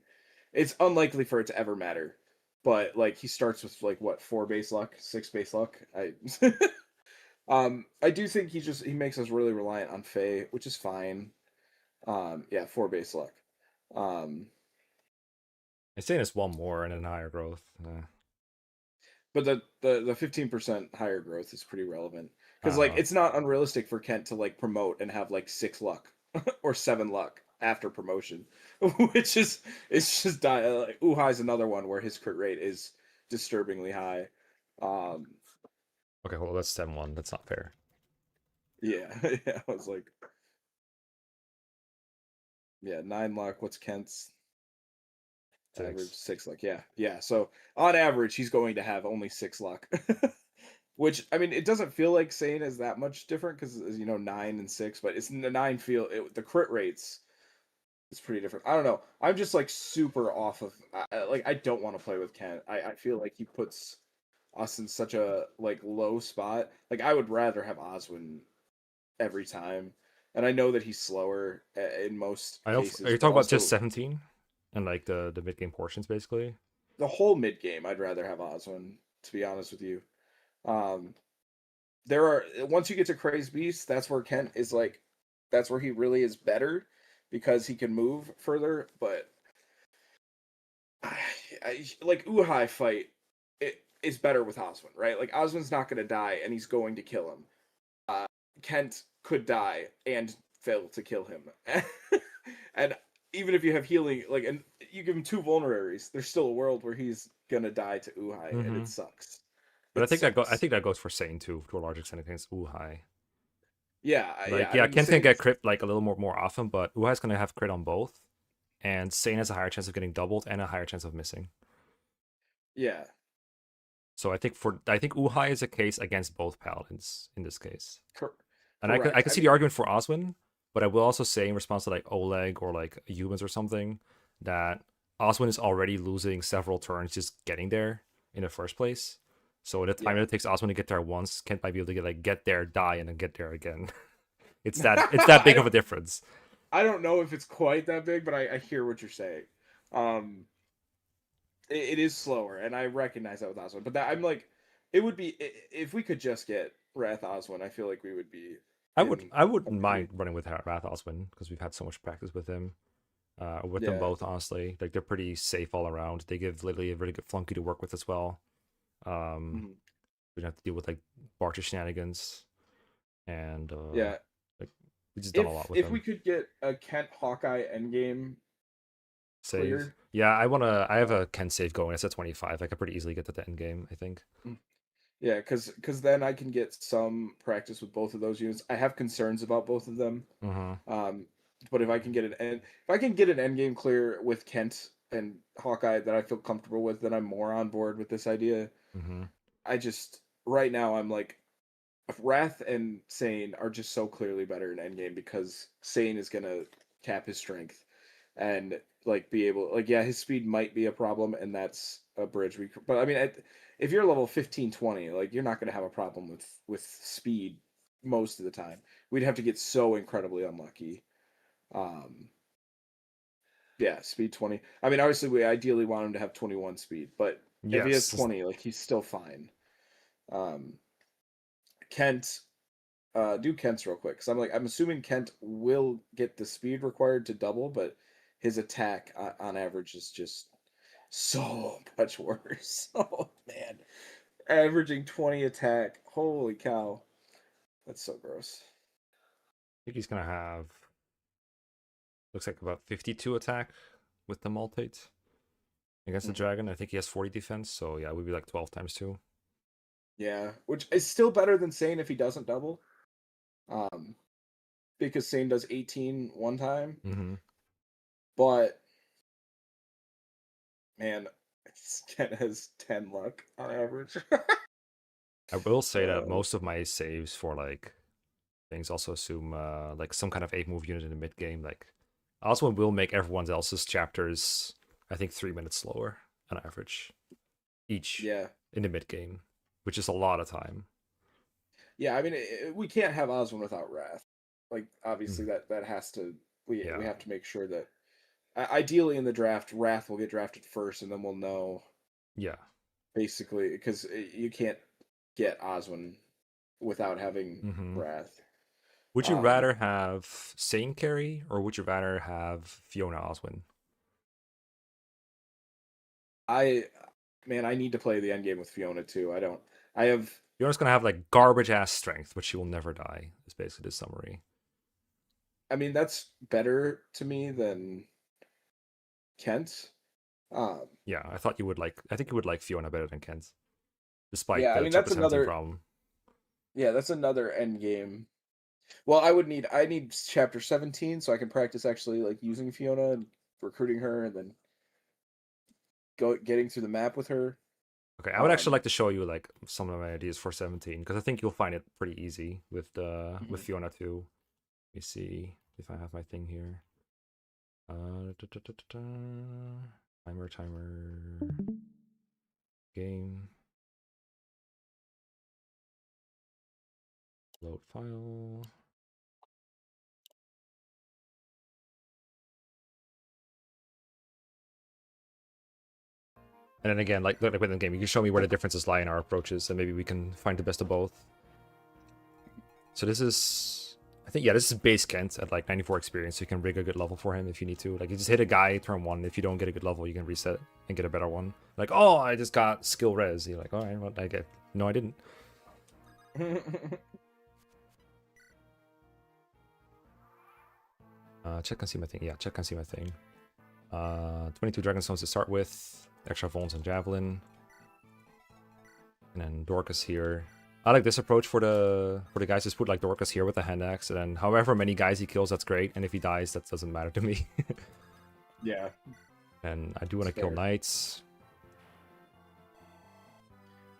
It's unlikely for it to ever matter. But like he starts with like what 4 base luck, 6 base luck. I do think he makes us really reliant on Faye, which is fine. Yeah, 4 base luck. It's saying it's one more and then higher growth. But the 15% higher growth is pretty relevant because like know. it's not unrealistic for Kent to like promote and have like 6 luck or 7 luck after promotion, which is it's just like Uhai's another one where his crit rate is disturbingly high. Okay, well that's 10-1. That's not fair. Yeah, yeah. I was like, yeah, 9 luck. What's Kent's? 6. Average 6 luck. Yeah. So on average, he's going to have only 6 luck. Which I mean, it doesn't feel like Sane is that much different because 9 and 6, but it's the 9 the crit rates is pretty different. I don't know. I'm just like super off of like I don't want to play with Kent. I feel like he puts us in such a like low spot. Like I would rather have Oswin every time, and I know that he's slower in most cases. Are you but talking about also just 17 and like the mid game portions basically? the whole mid game. I'd rather have Oswin, to be honest with you. There are once you get to Crazed Beast, that's where Kent is like, that's where he really is better because he can move further. But like Uhai fight, it is better with Oswin, right? Like Oswin's not going to die and he's going to kill him. Kent could die and fail to kill him, and even if you have healing, like, and you give him 2 vulneraries, there's still a world where he's gonna die to Uhai, and it sucks. But I think that goes for Sane too, to a large extent against Uhai. Yeah, Like, I mean, Kent's gonna get crit like a little more often, but Uhai's gonna have crit on both, and Sane has a higher chance of getting doubled and a higher chance of missing. Yeah. So I think Uhai is a case against both paladins in this case. And Correct. I can see the argument for Oswin, but I will also say in response to like Oleg or like Eubans or something that Oswin is already losing several turns just getting there in the first place. So the time it takes Oswin to get there once, Kent might be able to get there, die, and then get there again. it's that big of a difference. I don't know if it's quite that big, but I hear what you're saying. It is slower, and I recognize that with Oswin. But that I'm like, it would be if we could just get Wrath Oswin, I feel like we would be. I wouldn't mind running with Wrath Oswin because we've had so much practice with him. With them both, honestly, like they're pretty safe all around. They give literally a really good flunky to work with as well. We don't have to deal with like Barter shenanigans, and yeah, like we just done a lot with them. If we could get a Kent Hawkeye endgame save, yeah, I have a Kent save going. It's at 25. I could pretty easily get to the end game, I think. Yeah, because then I can get some practice with both of those units. I have concerns about both of them. But if I can get an end game clear with Kent and Hawkeye that I feel comfortable with, then I'm more on board with this idea. I just right now I'm like, Wrath and Sane are just so clearly better in endgame because Sane is gonna cap his strength and like be able his speed might be a problem and that's a bridge but I mean if you're level 15-20, like you're not gonna have a problem with speed most of the time. We'd have to get so incredibly unlucky. Yeah, speed 20. I mean, obviously we ideally want him to have 21 speed, but Yes. If he has 20, like he's still fine. Kent, do Kent's real quick, because I'm assuming Kent will get the speed required to double, but his attack on average is just so much worse. Oh man, averaging 20 attack. Holy cow, that's so gross. I think he's gonna have, looks like about 52 attack with the multate against the dragon. I think he has 40 defense, so yeah, it would be like 12 times 2. Yeah, which is still better than Sane if he doesn't double. Because Sane does 18 one time. Mm-hmm. But man, Kent has 10 luck on average. I will say that most of my saves for like things also assume like some kind of 8-move unit in the mid game. Like also will make everyone else's chapters, I think, 3 minutes slower on average each. Yeah. In the mid game, which is a lot of time. Yeah, I mean, we can't have Oswin without Wrath. Like, obviously, that has to. We have to make sure that. Ideally, in the draft, Wrath will get drafted first, and then we'll know. Yeah. Basically, because you can't get Oswin without having Wrath. Would you rather have Sane carry, or would you rather have Fiona Oswin? I need to play the endgame with Fiona too. Fiona's gonna have like garbage ass strength, but she will never die. Is basically the summary. I mean, that's better to me than Kent. Yeah, I think you would like Fiona better than Kent, despite that's another problem. Yeah, that's another end game. Well, I need chapter 17 so I can practice actually like using Fiona and recruiting her, and then getting through the map with her. Okay, I would actually like to show you like some of my ideas for 17, because I think you'll find it pretty easy with with Fiona too. Let me see if I have my thing here. Timer. Game. Load file. And then again, like within the game, you can show me where the differences lie in our approaches, and maybe we can find the best of both. So this is, I think, this is base Kent at like 94 experience. So you can rig a good level for him if you need to. Like you just hit a guy turn 1. If you don't get a good level, you can reset and get a better one. Like, oh, I just got skill res. You're like, all right, what I get? No, I didn't. Check and see my thing. Yeah, check and see my thing. 22 Dragonstones to start with. Extra Volns and Javelin. And then Dorcas here. I like this approach for the guys. Just put like Dorcas here with the hand axe, and then however many guys he kills, that's great. And if he dies, that doesn't matter to me. Yeah. And I do want to kill knights.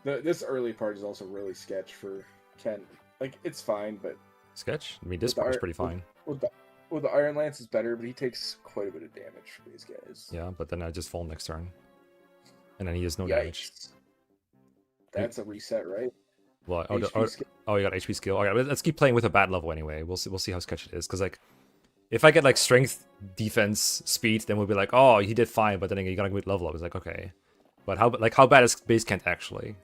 This early part is also really sketch for Kent. Like it's fine, but sketch. I mean, this part is pretty fine. With the Iron Lance is better, but he takes quite a bit of damage for these guys. Yeah, but then I just fall next turn, and then he has no damage. That's a reset, right? Well, you got HP skill. Okay, let's keep playing with a bad level anyway. We'll see how sketch it is. Because like, if I get like strength, defense, speed, then we'll be like, oh, he did fine. But then again, you got a good level up. It's like, okay, but how bad is base Kent actually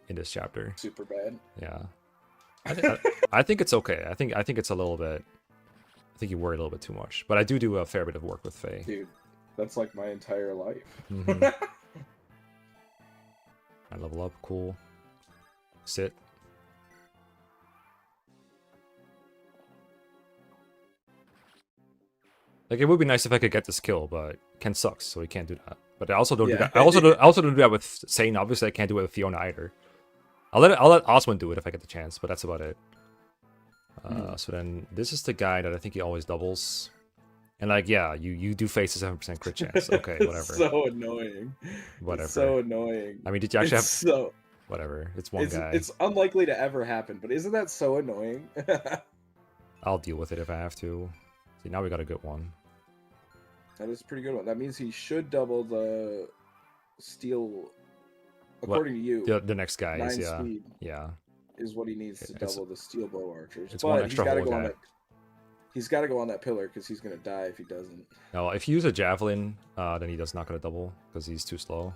in this chapter? Super bad. Yeah, I think it's okay. I think it's a little bit. I think you worry a little bit too much. But I do a fair bit of work with Faye. Dude, that's like my entire life. I level up, cool. Sit. Like it would be nice if I could get this kill, but Ken sucks, so he can't do that. But I also don't do that. I also don't do that with Sane. Obviously, I can't do it with Fiona either. I'll let Oswin do it if I get the chance, but that's about it. So then this is the guy that I think he always doubles. And like, yeah, you do face a 7% crit chance. Okay, whatever. So annoying. Whatever. It's so annoying. I mean, did you actually whatever. It's one guy. It's unlikely to ever happen, but isn't that so annoying? I'll deal with it if I have to. See, now we got a good one. That is a pretty good one. That means he should double the steel, according to you. The next guy 9 is, speed is what he needs to double the steel bow archers. It's one extra whole guy. He's got to go on that pillar because he's going to die if he doesn't. No, if you use a javelin, then he does not going to double because he's too slow.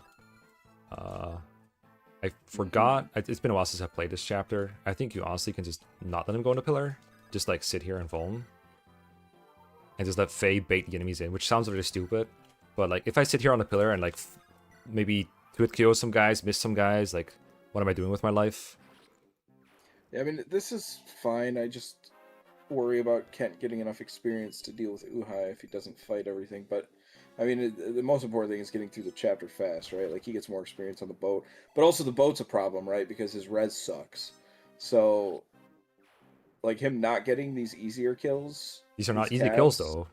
I forgot. It's been a while since I played this chapter. I think you honestly can just not let him go in the pillar. Just like sit here and Vuln. And just let Faye bait the enemies in, which sounds really stupid. But like if I sit here on the pillar and like maybe twit KO some guys, miss some guys, like what am I doing with my life? Yeah, I mean, this is fine. I just worry about Kent getting enough experience to deal with Uhai if he doesn't fight everything. But I mean, the most important thing is getting through the chapter fast, right? Like, he gets more experience on the boat. But also, the boat's a problem, right? Because his res sucks. So, like, him not getting these easier kills... These are not easy kills, though.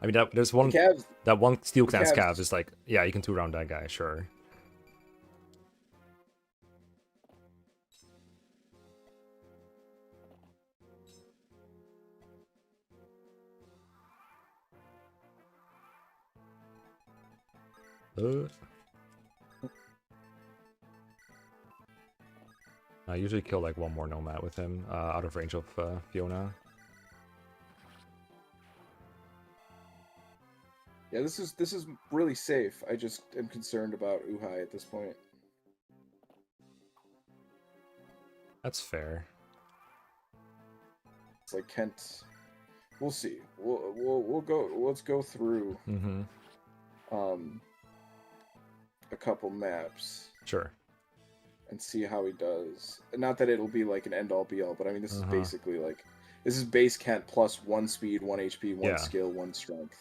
I mean, there's one... that one Steel Clans Cav is like, yeah, you can 2-round that guy, sure. I usually kill like one more Nomad with him, out of range of Fiona. Yeah, this is really safe. I just am concerned about Uhai at this point. That's fair. It's like Kent. We'll see. We'll go. Let's go through. A couple maps. Sure. And see how he does. Not that it'll be like an end-all be-all, but I mean, this is basically like... This is base Kent plus 1 speed, 1 HP, 1 skill, 1 strength.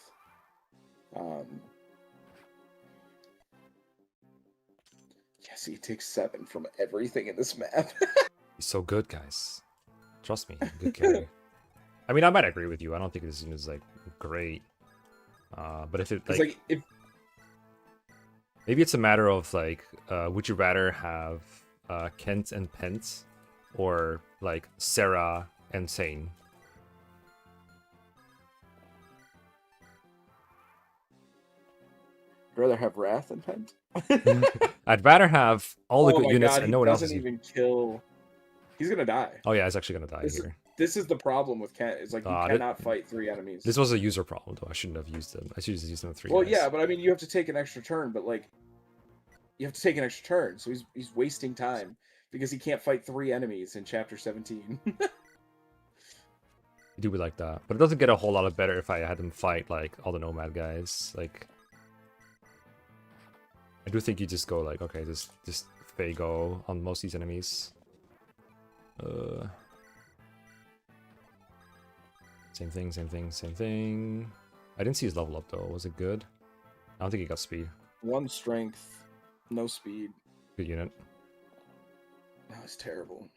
Yes, he takes 7 from everything in this map. He's so good, guys. Trust me, good carry. I mean, I might agree with you. I don't think this is like great. But if it like if maybe it's a matter of like, would you rather have Kent and Pent, or like Sarah and Sane? I'd rather have Wrath and Pent. I'd rather have all the good units and no one else doesn't even kill. He's gonna die. Oh yeah, he's actually gonna die here. This is the problem with Kent. It's like you cannot fight 3 enemies. This was a user problem, though. I shouldn't have used them. I should have used them 3 Well, guys. yeah, but I mean, you have to take an extra turn, but like, you have to take an extra turn, so he's wasting time because he can't fight 3 enemies in chapter 17. You do be like that, but it doesn't get a whole lot of better if I had him fight like all the Nomad guys. Like, I do think you just go like, okay, just Fago on most of these enemies. Same thing, same thing, same thing. I didn't see his level up though. Was it good? I don't think he got speed. 1 strength, no speed. Good unit. That was terrible.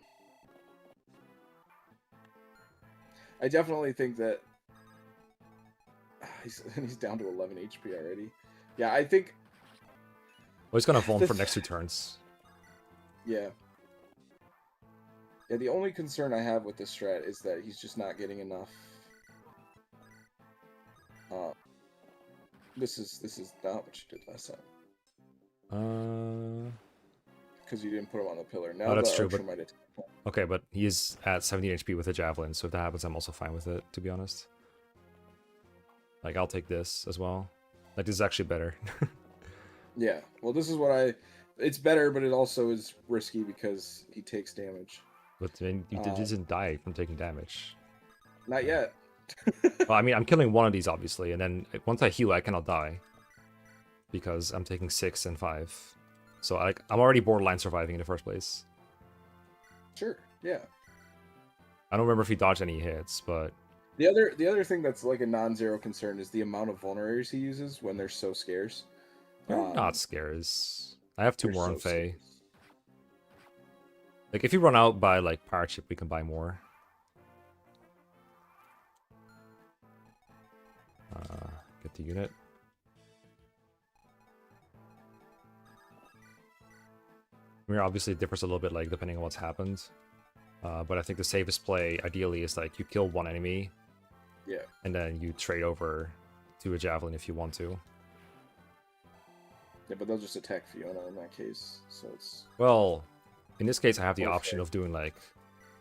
I definitely think that he's down to 11 HP already. Yeah, I think. Well, he's gonna Vuln for next 2 turns. Yeah. Yeah, the only concern I have with this strat is that he's just not getting enough. This is not what you did last time. Because you didn't put him on the pillar. Now that's true. But... Okay, but he is at 17 HP with a javelin, so if that happens, I'm also fine with it. To be honest, like I'll take this as well. Like this is actually better. Yeah. Well, this is what It's better, but it also is risky because he takes damage. But then you didn't die from taking damage. Not yet. Well, I mean, I'm killing one of these, obviously, and then once I heal, I cannot die. Because I'm taking 6 and 5. So I'm already borderline surviving in the first place. Sure, yeah. I don't remember if he dodged any hits, but... The other thing that's like a non-zero concern is the amount of vulneraries he uses when they're so scarce. They're not scarce. I have 2 more on Faye. Like, if you run out by, like, Pirate Ship, we can buy more. Get the unit. I mean, obviously, it differs a little bit, like, depending on what's happened. But I think the safest play, ideally, is, like, you kill 1 enemy. Yeah. And then you trade over to a Javelin if you want to. Yeah, but they'll just attack Fiona in that case, so it's... Well, in this case, I have the option of doing, like...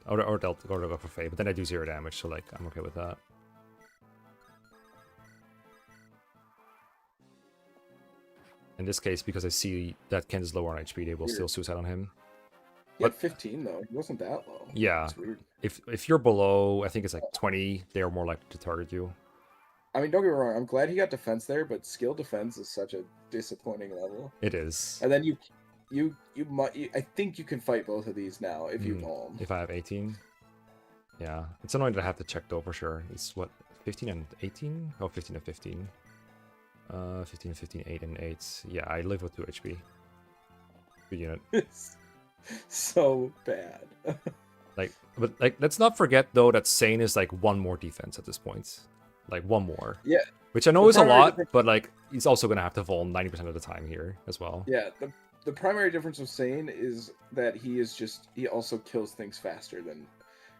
Or they'll go for Faye, but then I do 0 damage, so, like, I'm okay with that. In this case, because I see that Kent is lower on HP, they will still suicide on him. He had 15 though. He wasn't that low. Yeah. That's weird. If you're below, I think it's like 20, they are more likely to target you. I mean, don't get me wrong. I'm glad he got defense there, but skill defense is such a disappointing level. It is. And then I think you can fight both of these now if you palm. If I have 18. Yeah. It's annoying that I have to check though for sure. It's what, 15 and 18? Oh, 15 and 15. 15 and 15, 8 and 8. Yeah, I live with 2 HP. Good unit. It's so bad. But let's not forget though that Sane is like 1 more defense at this point. Like 1 more. Yeah. Which I know is a lot, but like he's also gonna have to fall 90% of the time here as well. Yeah, the primary difference with Sane is that he also kills things faster than,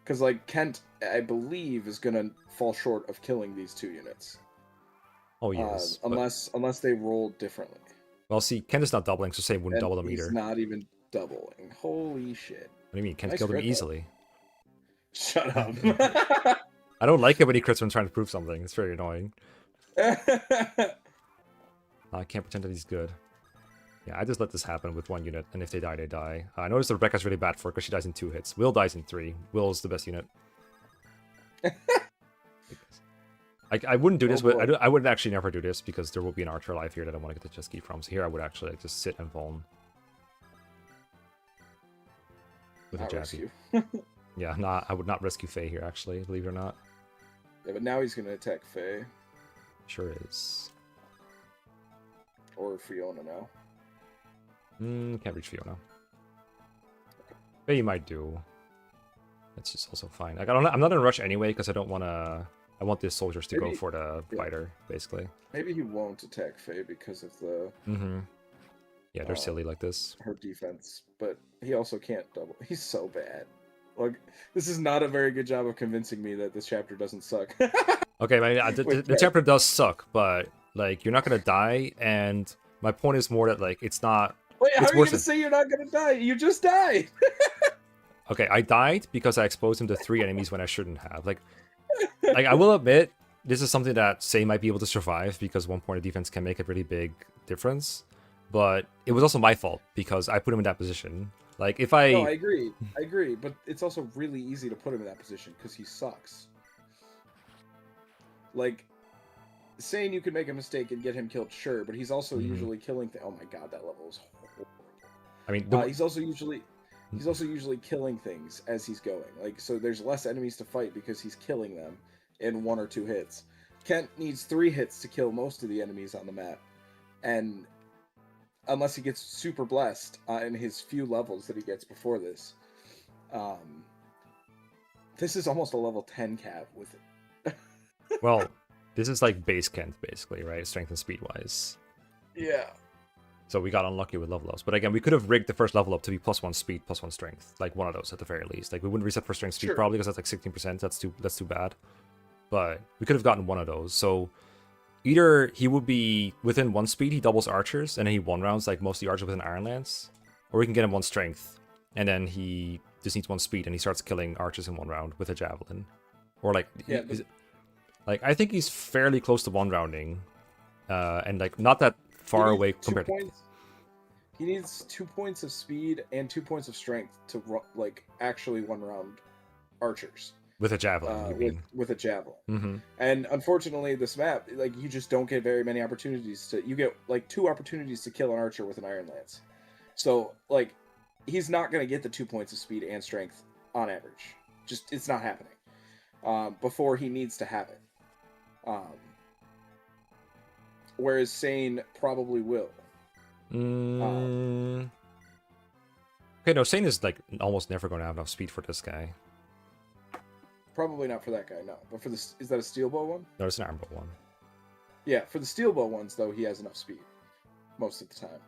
because like Kent, I believe, is gonna fall short of killing these 2 units. Oh yes. Unless they roll differently. Well, see, Kent is not doubling, so Sane wouldn't double them either. He's not even doubling. Holy shit. What do you mean? Kent killed him easily. Shut up. I don't like it when he crits when trying to prove something. It's very annoying. I can't pretend that he's good. Yeah, I just let this happen with 1 unit, and if they die, they die. I noticed Rebecca's really bad for it because she dies in 2 hits. Will dies in 3. Will's the best unit. I wouldn't do this, but I would actually never do this because there will be an archer alive here that I want to get the chest key from. So here I would actually like, just sit and Vuln. With a jabby. Yeah, I would not rescue Faye here, actually, believe it or not. Yeah, but now he's going to attack Faye. Sure is. Or Fiona now. Can't reach Fiona. Faye you might do. That's just also fine. Like, I'm not in a rush anyway, because I don't want to... I want the soldiers to go for the fighter, basically. Maybe he won't attack Faye because of the... Yeah, they're silly like this. Her defense, but he also can't double. He's so bad. Like, this is not a very good job of convincing me that this chapter doesn't suck. Okay, the chapter does suck, but like you're not gonna die, and my point is more that like it's not. Wait, how are you gonna say you're not gonna die? You just died. Okay, I died because I exposed him to 3 enemies when I shouldn't have. Like I will admit, this is something that Say might be able to survive because 1 point of defense can make a really big difference. But it was also my fault because I put him in that position. Like if I... No, I agree, but it's also really easy to put him in that position because he sucks. Like, saying you could make a mistake and get him killed, sure, but he's also usually killing... Oh my god, that level is horrible. I mean... He's also usually killing things as he's going. Like, so there's less enemies to fight because he's killing them in 1 or 2 hits. Kent needs 3 hits to kill most of the enemies on the map. And... unless he gets super blessed in his few levels that he gets before this. This is almost a level 10 cav with it. Well, this is like base Kent, basically, right? Strength and speed-wise. Yeah. So we got unlucky with level ups. But again, we could have rigged the first level up to be +1 speed, +1 strength. Like one of those at the very least. Like we wouldn't reset for strength speed probably because that's like 16%. That's too bad. But we could have gotten one of those. So... either he would be within 1 speed, he doubles archers, and then he 1-rounds like most of the archers with an Iron Lance. Or we can get him 1 strength, and then he just needs 1 speed, and he starts killing archers in 1 round with a javelin. Or like, yeah, like I think he's fairly close to 1-rounding, and like not that far away compared to... He needs 2 points of speed and 2 points of strength to like actually 1-round archers. With a javelin, with a javelin. And unfortunately, this map, like, you just don't get very many opportunities to... You get, like, 2 opportunities to kill an archer with an Iron Lance. So, like, he's not going to get the 2 points of speed and strength on average. Just, it's not happening. Before he needs to have it. Whereas Sane probably will. Okay, no, Sane is, like, almost never going to have enough speed for this guy. Probably not for that guy, no. But for this, is that a steel bow one? No, it's an armbow one. Yeah, for the steel bow ones, though, he has enough speed. Most of the time.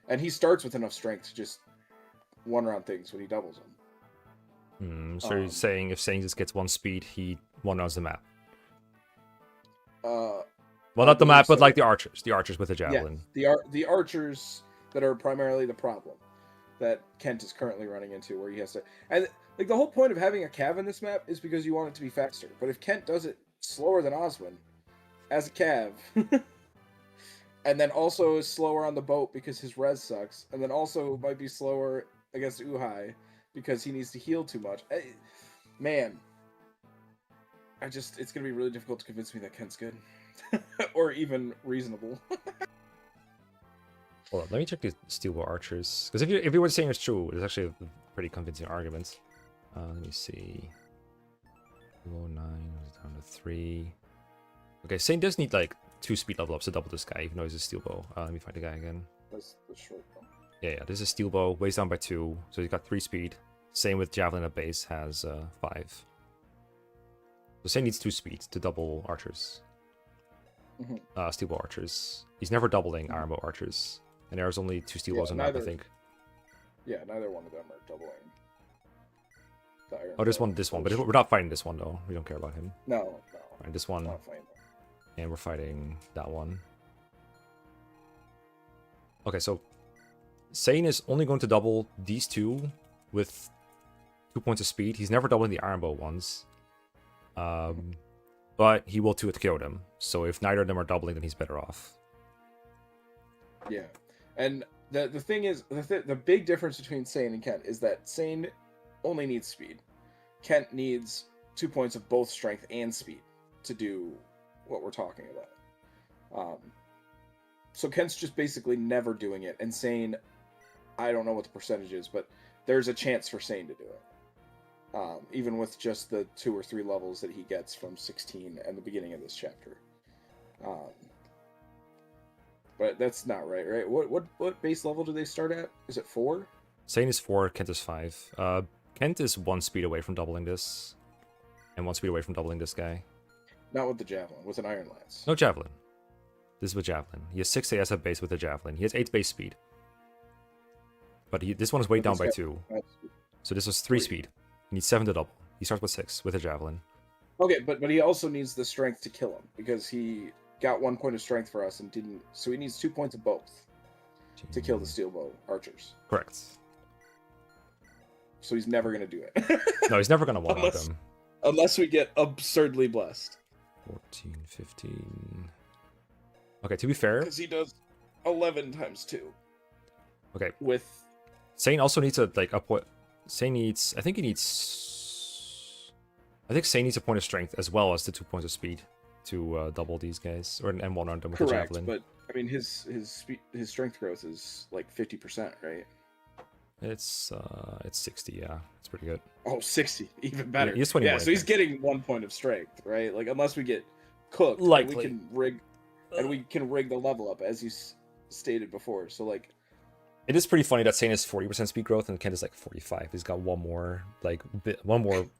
And he starts with enough strength to just 1-round things when he doubles them. So you're saying if Sane just gets 1 speed, he 1-rounds the map? Well, not the map, but like the archers. The archers with a javelin. Yeah, the archers that are primarily the problem that Kent is currently running into, where he has to... And like, the whole point of having a cav in this map is because you want it to be faster. But if Kent does it slower than Oswin, as a cav, and then also is slower on the boat because his res sucks, and then also might be slower against Uhai because he needs to heal too much. Man, it's gonna be really difficult to convince me that Kent's good, or even reasonable. Hold on, let me check the Steelbow archers, because if you were saying it's true, it's actually a pretty convincing argument. Let me see. 209 down to 3. Okay, Saint does need like 2 speed level ups to double this guy, even though he's a steel bow. Let me find the guy again. That's the short one. Yeah, this is a steel bow, weighs down by 2, so he's got 3 speed. Same with javelin at base, has 5. So Saint needs 2 speed to double archers. Steel bow archers. He's never doubling iron bow archers, and there's only 2 steel bows on that, I think. Yeah, neither one of them are doubling. Oh, this one, but we're not fighting this one though. We don't care about him. No. Right, this one. Not fighting. And we're fighting that one. Okay, so Sane is only going to double these 2 with 2 points of speed. He's never doubling the iron bow ones. But he will 2 to kill them. So if neither of them are doubling, then he's better off. Yeah. And the thing is, the big difference between Sane and Kent is that Sane only needs speed. Kent needs 2 points of both strength and speed to do what we're talking about. So Kent's just basically never doing it, and Sane, I don't know what the percentage is, but there's a chance for Sane to do it. Even with just the 2 or 3 levels that he gets from 16 and the beginning of this chapter. But that's not right? What base level do they start at? Is it 4? Sane is 4, Kent is 5. Kent is 1 speed away from doubling this, and 1 speed away from doubling this guy. Not with the javelin, with an iron lance. No javelin. This is with javelin. He has 6 AS at base with the javelin. He has 8 base speed. But this one is weighed down by 2. So this was 3 speed. He needs 7 to double. He starts with 6 with a javelin. Okay, but he also needs the strength to kill him, because he got 1 point of strength for us and didn't. So he needs 2 points of both to kill the steel bow archers. Correct. So he's never going to do it. No, he's never going to one-up them. Unless we get absurdly blessed. 14, 15... Okay, to be fair... Because he does 11 times 2. Okay. With... Sane also needs a, like, Sane needs... I think Sane needs a point of strength as well as the 2 points of speed to double these guys, and one-on them with the javelin. But, I mean, his strength growth is, like, 50%, right? It's 60, yeah. It's pretty good. Oh, 60, even better. Yeah, he's 20 yeah, so he's getting 1 point of strength, right? Like, unless we get cooked, we can rig the level up, as you stated before. So, like, it is pretty funny that Sane is 40% speed growth and Kent is like 45. He's got one more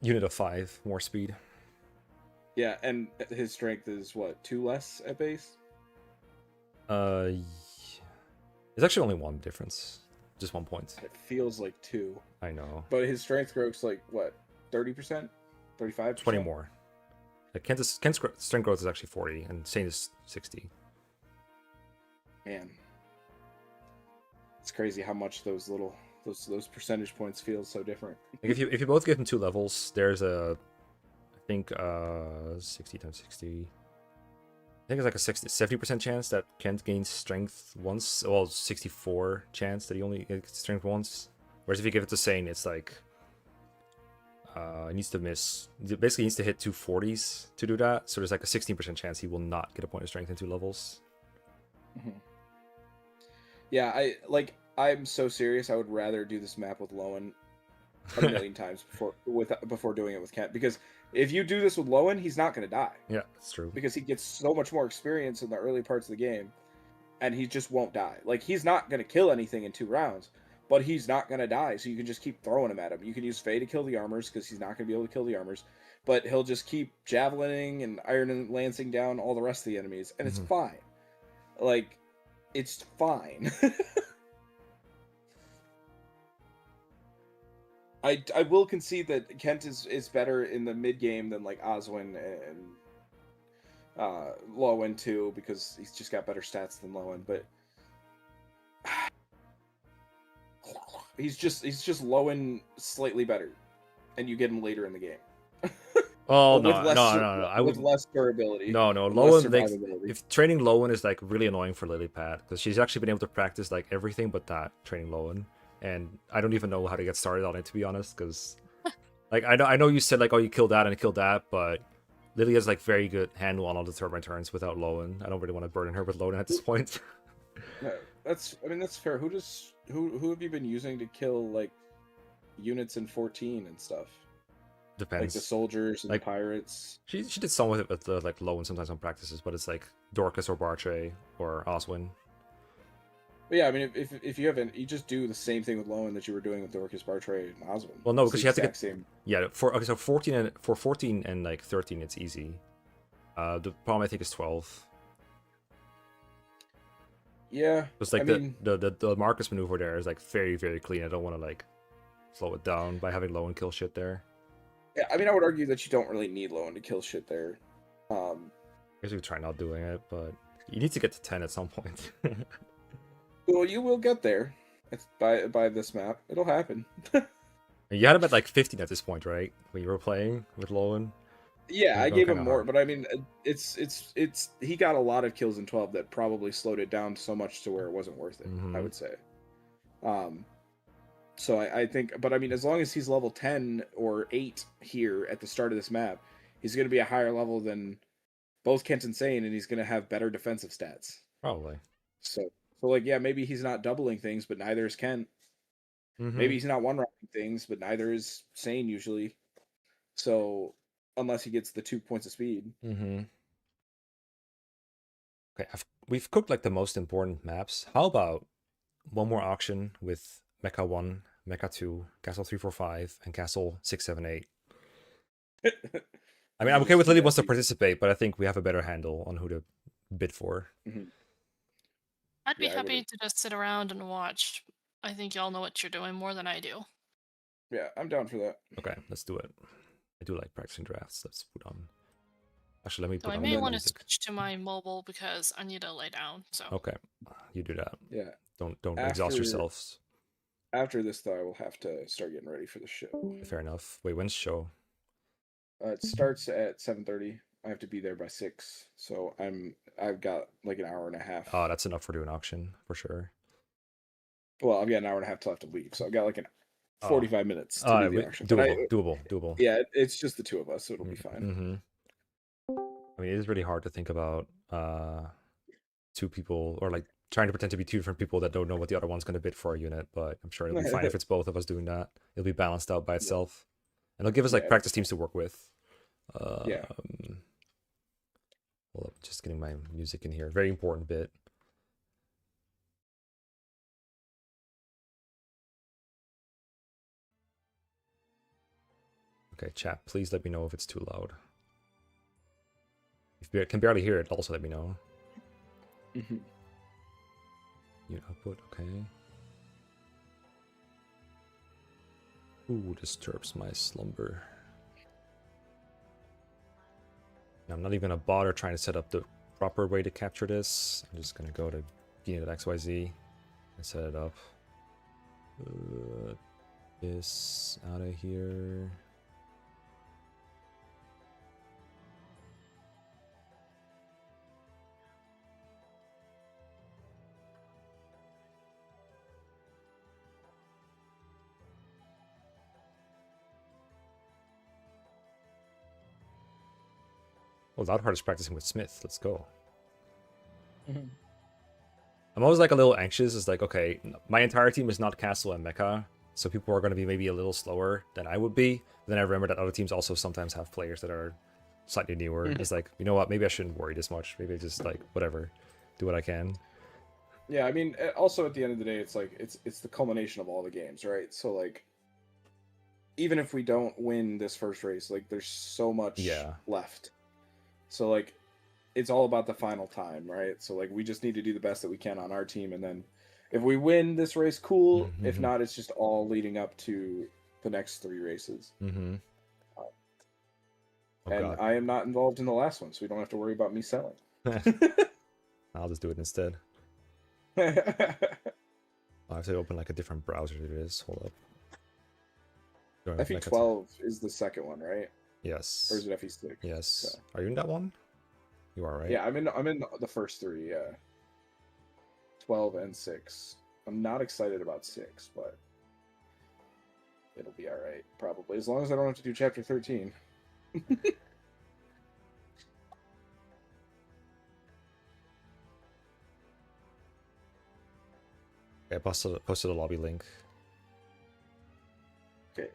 unit of 5 more speed. Yeah, and his strength is what, 2 less at base? It's actually only 1 difference. Just 1 point. It feels like 2. I know. But his strength growth's like, what, 30%? 35%? 20 more. Like Kent's strength growth is actually 40, and Sane is 60. Man. It's crazy how much those percentage points feel so different. Like if you both give him 2 levels, there's I think 60 times 60. I think it's like a 70% chance that Kent gains strength once. Well, 64 chance that he only gets strength once. Whereas if you give it to Sane, it's like he needs to miss. Basically, he needs to hit 2 40s to do that. So there's like a 16% chance he will not get a point of strength in 2 levels. Mm-hmm. Yeah, I'm so serious. I would rather do this map with Lowen a million times before doing it with Kent, because if you do this with Lowen, he's not going to die. Yeah, that's true. Because he gets so much more experience in the early parts of the game, and he just won't die. Like, he's not going to kill anything in 2 rounds, but he's not going to die, so you can just keep throwing him at him. You can use Faye to kill the armors, because he's not going to be able to kill the armors, but he'll just keep javelining and iron and lancing down all the rest of the enemies, and it's fine. Like, it's fine. I will concede that Kent is better in the mid game than like Oswin and Lowen too, because he's just got better stats than Lowen, but he's just Lowen slightly better, and you get him later in the game. Oh With no, less no. I with would less durability. no. Less Lowen, like, survivability. if training Lowen is like really annoying for Lilypad because she's actually been able to practice like everything but that training Lowen, and I don't even know how to get started on it, to be honest. Because like I know you said like, oh, you killed that and killed that, but Lily has like very good handle on all the turbine turns without Lowen. I don't really want to burden her with Lowen at this point. No, that's fair. Who have you been using to kill like units in 14 and stuff? Depends. Like the soldiers and like, the pirates. She did some with it with the like Lowen sometimes on practices, but it's like Dorcas or Bartre or Oswin. But yeah, I mean, if you haven't, you just do the same thing with Lowen that you were doing with Dorcas, Bartre, and Oswin. Well, no, because you have to get same. Yeah, so 14 and like 13, it's easy. The problem I think is 12. Yeah, It's like the Marcus maneuver there is like very, very clean. I don't want to like slow it down by having Lowen kill shit there. Yeah, I mean, I would argue that you don't really need Lowen to kill shit there. I guess we could try not doing it, but you need to get to 10 at some point. Well, you will get there. It's by this map. It'll happen. You had him at like 15 at this point, right? When you were playing with Lowen? Yeah, I gave him more, hard. but I mean, it's he got a lot of kills in 12 that probably slowed it down so much to where it wasn't worth it. I would say. So I think, but I mean, as long as he's level 10 or 8 here at the start of this map, he's going to be a higher level than both Kent and Sane, and he's going to have better defensive stats. Probably. So like, yeah, maybe he's not doubling things, but neither is Kent. Maybe he's not one-rounding things, but neither is Sane usually. So, unless he gets the 2 points of speed. Okay, we've cooked like the most important maps. How about one more auction with Mekkah 1, Mekkah 2, Castle 345, and Castle 678? I mean, I'm okay with Lily wants to participate, but I think we have a better handle on who to bid for. I'd be happy to just sit around and watch. I think y'all know what you're doing more than I do. Yeah, I'm down for that. Okay, let's do it. I do like practicing drafts. Let's put on. Actually, let me put So on. I may want to switch to my mobile because I need to lay down. So okay, you do that. Yeah. Don't exhaust yourselves. After this, though, I will have to start getting ready for the show. Fair enough. Wait, when's the show? It starts at 7:30. I have to be there by 6, so I've got like an hour and a half. Oh, that's enough for doing auction for sure. Well, I've got an hour and a half till I have to leave, so I've got like 45 minutes to do the auction. Doable. Yeah, it's just the two of us, so it'll be fine. I mean, it is really hard to think about two people, or like trying to pretend to be two different people that don't know what the other one's going to bid for a unit, but I'm sure it'll be fine if it's both of us doing that. It'll be balanced out by itself. And it'll give us like practice teams to work with. Well, just getting my music in here. Very important bit. Okay, chat, please let me know if it's too loud. If you can barely hear it, also let me know. Unit output, okay. Ooh, disturbs my slumber. I'm not even gonna bother trying to set up the proper way to capture this. I'm just gonna go to unit.xyz and set it up. This out of here. Well, Loudheart is practicing with Smith. Let's go. I'm always like a little anxious. It's like, okay, my entire team is not Castle and Mekkah, so people are going to be maybe a little slower than I would be. But then I remember that other teams also sometimes have players that are slightly newer. It's like, you know what? Maybe I shouldn't worry this much. Maybe I just like whatever, do what I can. Yeah, I mean, also at the end of the day, it's like it's the culmination of all the games, right? So like, even if we don't win this first race, like there's so much left. So like, it's all about the final time, right? So like, we just need to do the best that we can on our team, and then if we win this race, cool. If not, it's just all leading up to the next 3 races. Oh, and God. I am not involved in the last one, so we don't have to worry about me selling. I'll just do it instead. I have to open like a different browser to do this. Hold up. FE12 is the second one, right? Yes. Or is it FE6? Yes. Okay. Are you in that one? You are, right? Yeah, I'm in the first 3, yeah. 12 and 6. I'm not excited about 6, but it'll be alright, probably. As long as I don't have to do chapter 13. Okay, I posted a lobby link. Okay.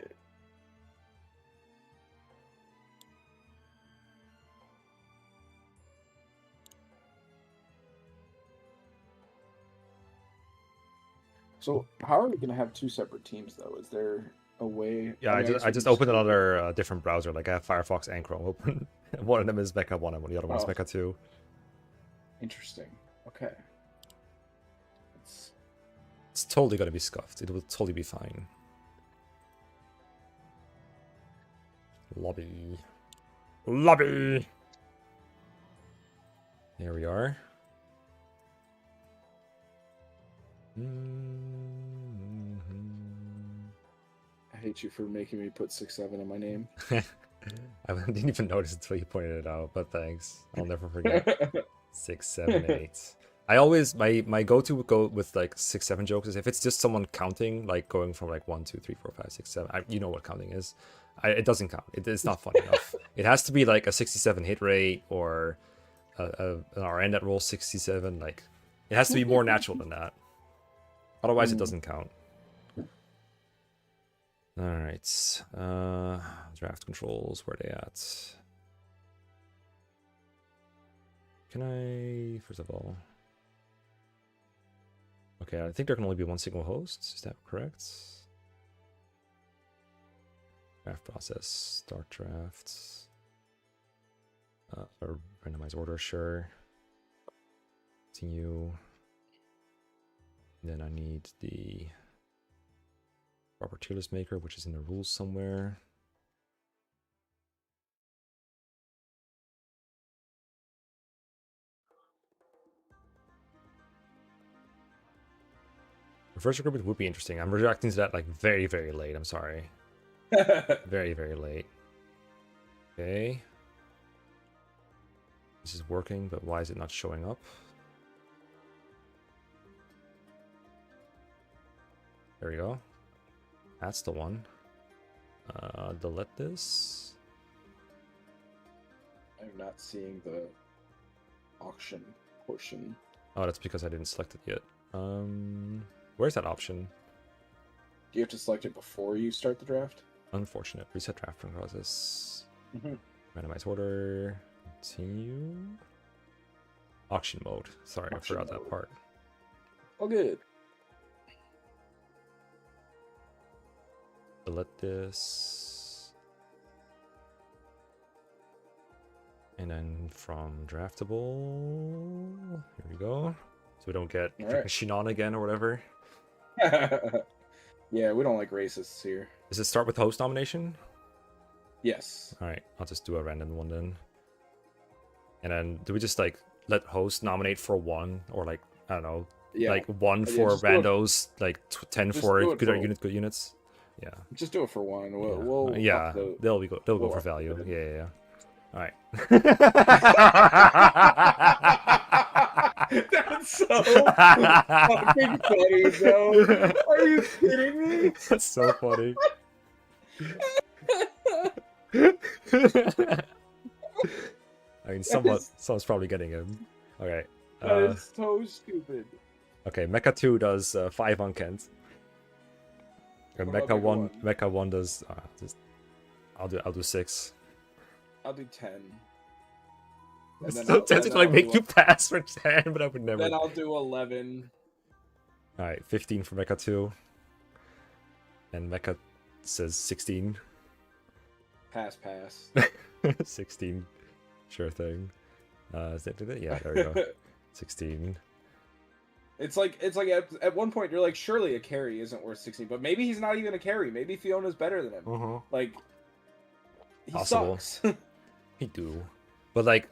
So how are we gonna have 2 separate teams though? Is there a way? Yeah, I just opened another different browser. Like I have Firefox and Chrome open. One of them is Mekkah 1 and the other one is Mekkah 2. Interesting. Okay. It's totally gonna be scuffed. It will totally be fine. Lobby. Lobby! Here we are. I hate you for making me put 6-7 in my name. I didn't even notice until you pointed it out, but thanks. I'll never forget. 6, 7, 8. I always my go-to would go with like 6, 7 jokes is if it's just someone counting, like going from like 1, 2, 3, 4, 5, 6, 7. You know what counting is. It doesn't count. It's not fun enough. It has to be like a 67 hit rate or an RN that rolls 67. Like it has to be more natural than that. Otherwise, it doesn't count. All right. Draft controls. Where are they at? Can I first of all? Okay, I think there can only be one single host. Is that correct? Draft process, start drafts. Or randomized order, sure. Continue. Then I need the proper tier list maker, which is in the rules somewhere. Reverse recruitment would be interesting. I'm reacting to that like very, very late. I'm sorry. Very, very late. Okay. This is working, but why is it not showing up? There we go. That's the one. Delete this. I'm not seeing the auction portion. Oh, that's because I didn't select it yet. Where's that option? Do you have to select it before you start the draft? Unfortunate. Reset draft process. Randomize order. Continue. Auction mode. Sorry, I forgot that part. Oh, good. Delete this. And then from draftable, here we go. So we don't get Shinon again or whatever. Yeah, we don't like racists here. Does it start with host nomination? Yes. All right, I'll just do a random one then. And then do we just like let host nominate for one or like, I don't know, like 1 for randos, like 10 for good units? Yeah. Just do it for one. We'll they'll go for value. Yeah. All right. That's so fucking funny, though. Are you kidding me? That's so funny. I mean, someone's probably getting him. Okay. That is so stupid. Okay, Mekkah 2 does 5 on Kent. And Mekkah 1 does. I'll do 6. I'll do 10. It's so tempting to like make you pass for 10, but I would never. Then I'll do 11. All right, 15 for Mekkah 2. And Mekkah says 16. Pass. 16. Sure thing. Is that it? Yeah, there we go. 16. It's like at one point you're like, surely a carry isn't worth 16, but maybe he's not even a carry. Maybe Fiona's better than him. Like, he sucks. He do, but like,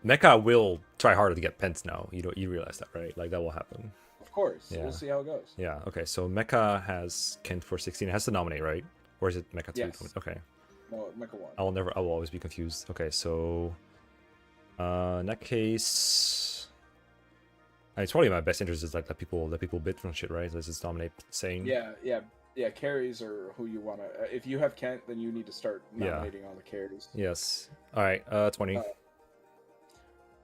Mekkah will try harder to get pens now. You realize that, right? Like that will happen. Of course. Yeah. We'll see how it goes. Yeah. Okay. So Mekkah has Kent for 16. It has to nominate, right? Or is it Mekkah 2? Yes. Okay. No, Mekkah 1. I will always be confused. Okay, so in that case, it's probably in my best interest is like that people bid from shit, right? Let's just dominate Sane. Yeah. Carries are who you want to. If you have Kent, then you need to start nominating all the carries. Yes. All right. 20.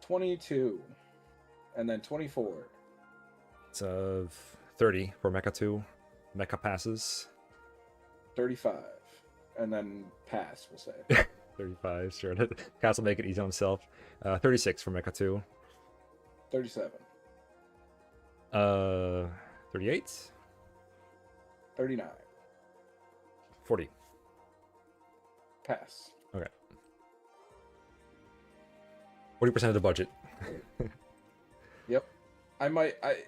22, and then 24. It's 30 for Mekkah 2. Mekkah passes. 35, and then pass. We'll say. 35. Sure. Castle make it easy on himself. 36 for Mekkah 2. 37. 38. 39. 40. Pass. Okay. 40% of the budget. Yep.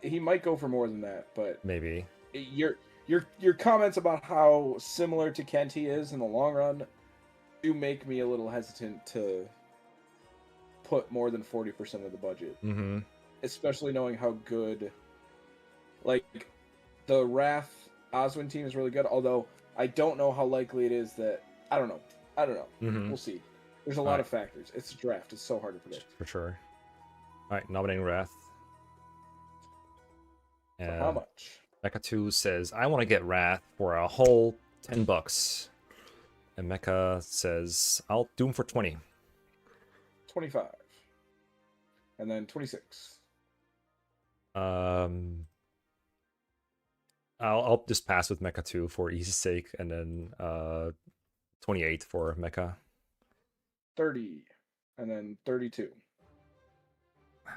He might go for more than that, but Maybe. Your comments about how similar to Kent he is in the long run do make me a little hesitant to put more than 40% of the budget. Mm-hmm. Especially knowing how good, like, the Wrath Oswin team is really good, although I don't know how likely it is that... I don't know. Mm-hmm. We'll see. There's a lot of factors. It's a draft. It's so hard to predict. For sure. Alright, nominating Wrath. So how much? Mekkah 2 says, I want to get Wrath for a whole $10. And Mekkah says, I'll do him for 20. 25. And then 26. I'll just pass with Mekkah 2 for easy's sake, and then 28 for Mekkah. 30. And then 32.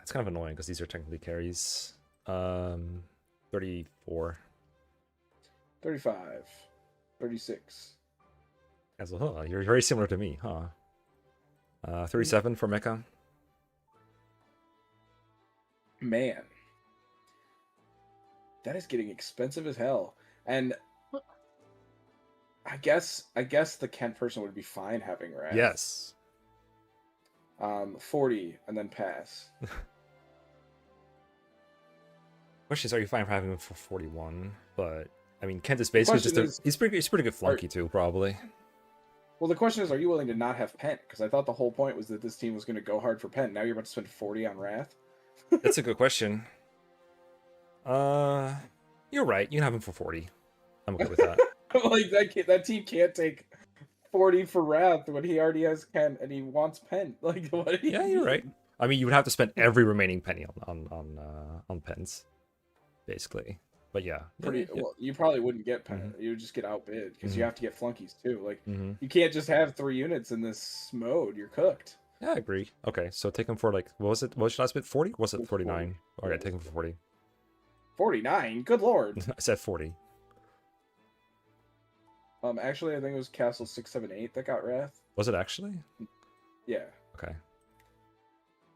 It's kind of annoying because these are technically carries. 34. 35. 36. As well, you're very similar to me, huh? 37 for Mekkah. Man. That is getting expensive as hell. And I guess the Kent person would be fine having Wrath. Yes. 40 and then pass. Question is, are you fine for having him for 41? But I mean, Kent is basically just he's pretty good flunky too, probably. Well, the question is, are you willing to not have Pent? Because I thought the whole point was that this team was going to go hard for Pent. Now you're about to spend 40 on Wrath. That's a good question. You're right. You can have him for 40. I'm okay with that. Like that team can't take 40 for Wrath when he already has Kent and he wants Pent. Like what? Yeah, you're right. I mean, you would have to spend every remaining penny on Pens, basically. But yeah, Well, you probably wouldn't get Pent. Mm-hmm. You would just get outbid because you have to get flunkies too. Like Mm-hmm. you can't just have 3 units in this mode. You're cooked. Yeah, I agree. Okay, so take him for like, what was it? What should I spend? 40? Was it 49? 40. Okay, take him for 40. 49. Good lord. I said 40. Actually, I think it was Castle 678 that got Wrath. Was it actually? Yeah. Okay.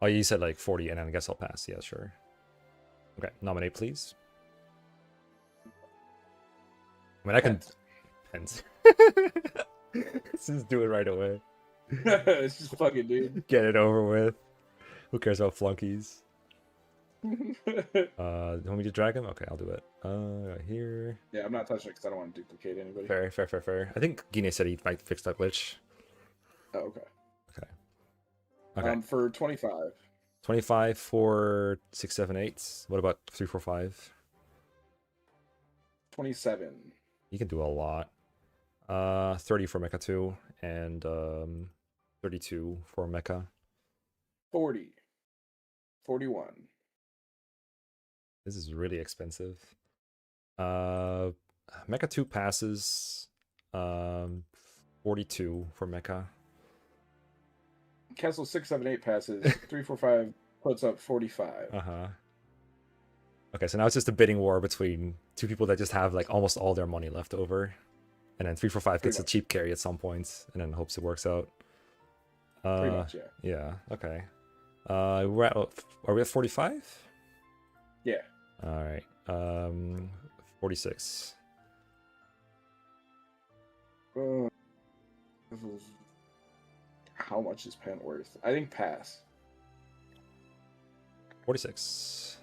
Oh, you said like 40, and then I guess I'll pass. Yeah, sure. Okay, nominate, please. I mean, I can... Pens. Let's just do it right away. It's just fucking dude. Get it over with. Who cares about flunkies? You want me to drag him? Okay, I'll do it. Right here. Yeah, I'm not touching it because I don't want to duplicate anybody. Fair. I think Guinea said he might fix that glitch. Oh, okay. Okay. For 25. 25 for 6, 7, 8. What about 3, 4, 5? 27. You can do a lot. 30 for Mekkah 2, and 32 for Mekkah. 40. 41. This is really expensive. Mekkah 2 passes. 42 for Mekkah. Castle 678 passes. 3, 4, 5 puts up 45. Okay, so now it's just a bidding war between two people that just have like almost all their money left over, and then 3, 4, 5 gets a cheap carry at some points, and then hopes it works out. Pretty much, yeah. Yeah. Okay. Are we at 45? Yeah. All right. 46. How much is Pent worth? I think pass. 46.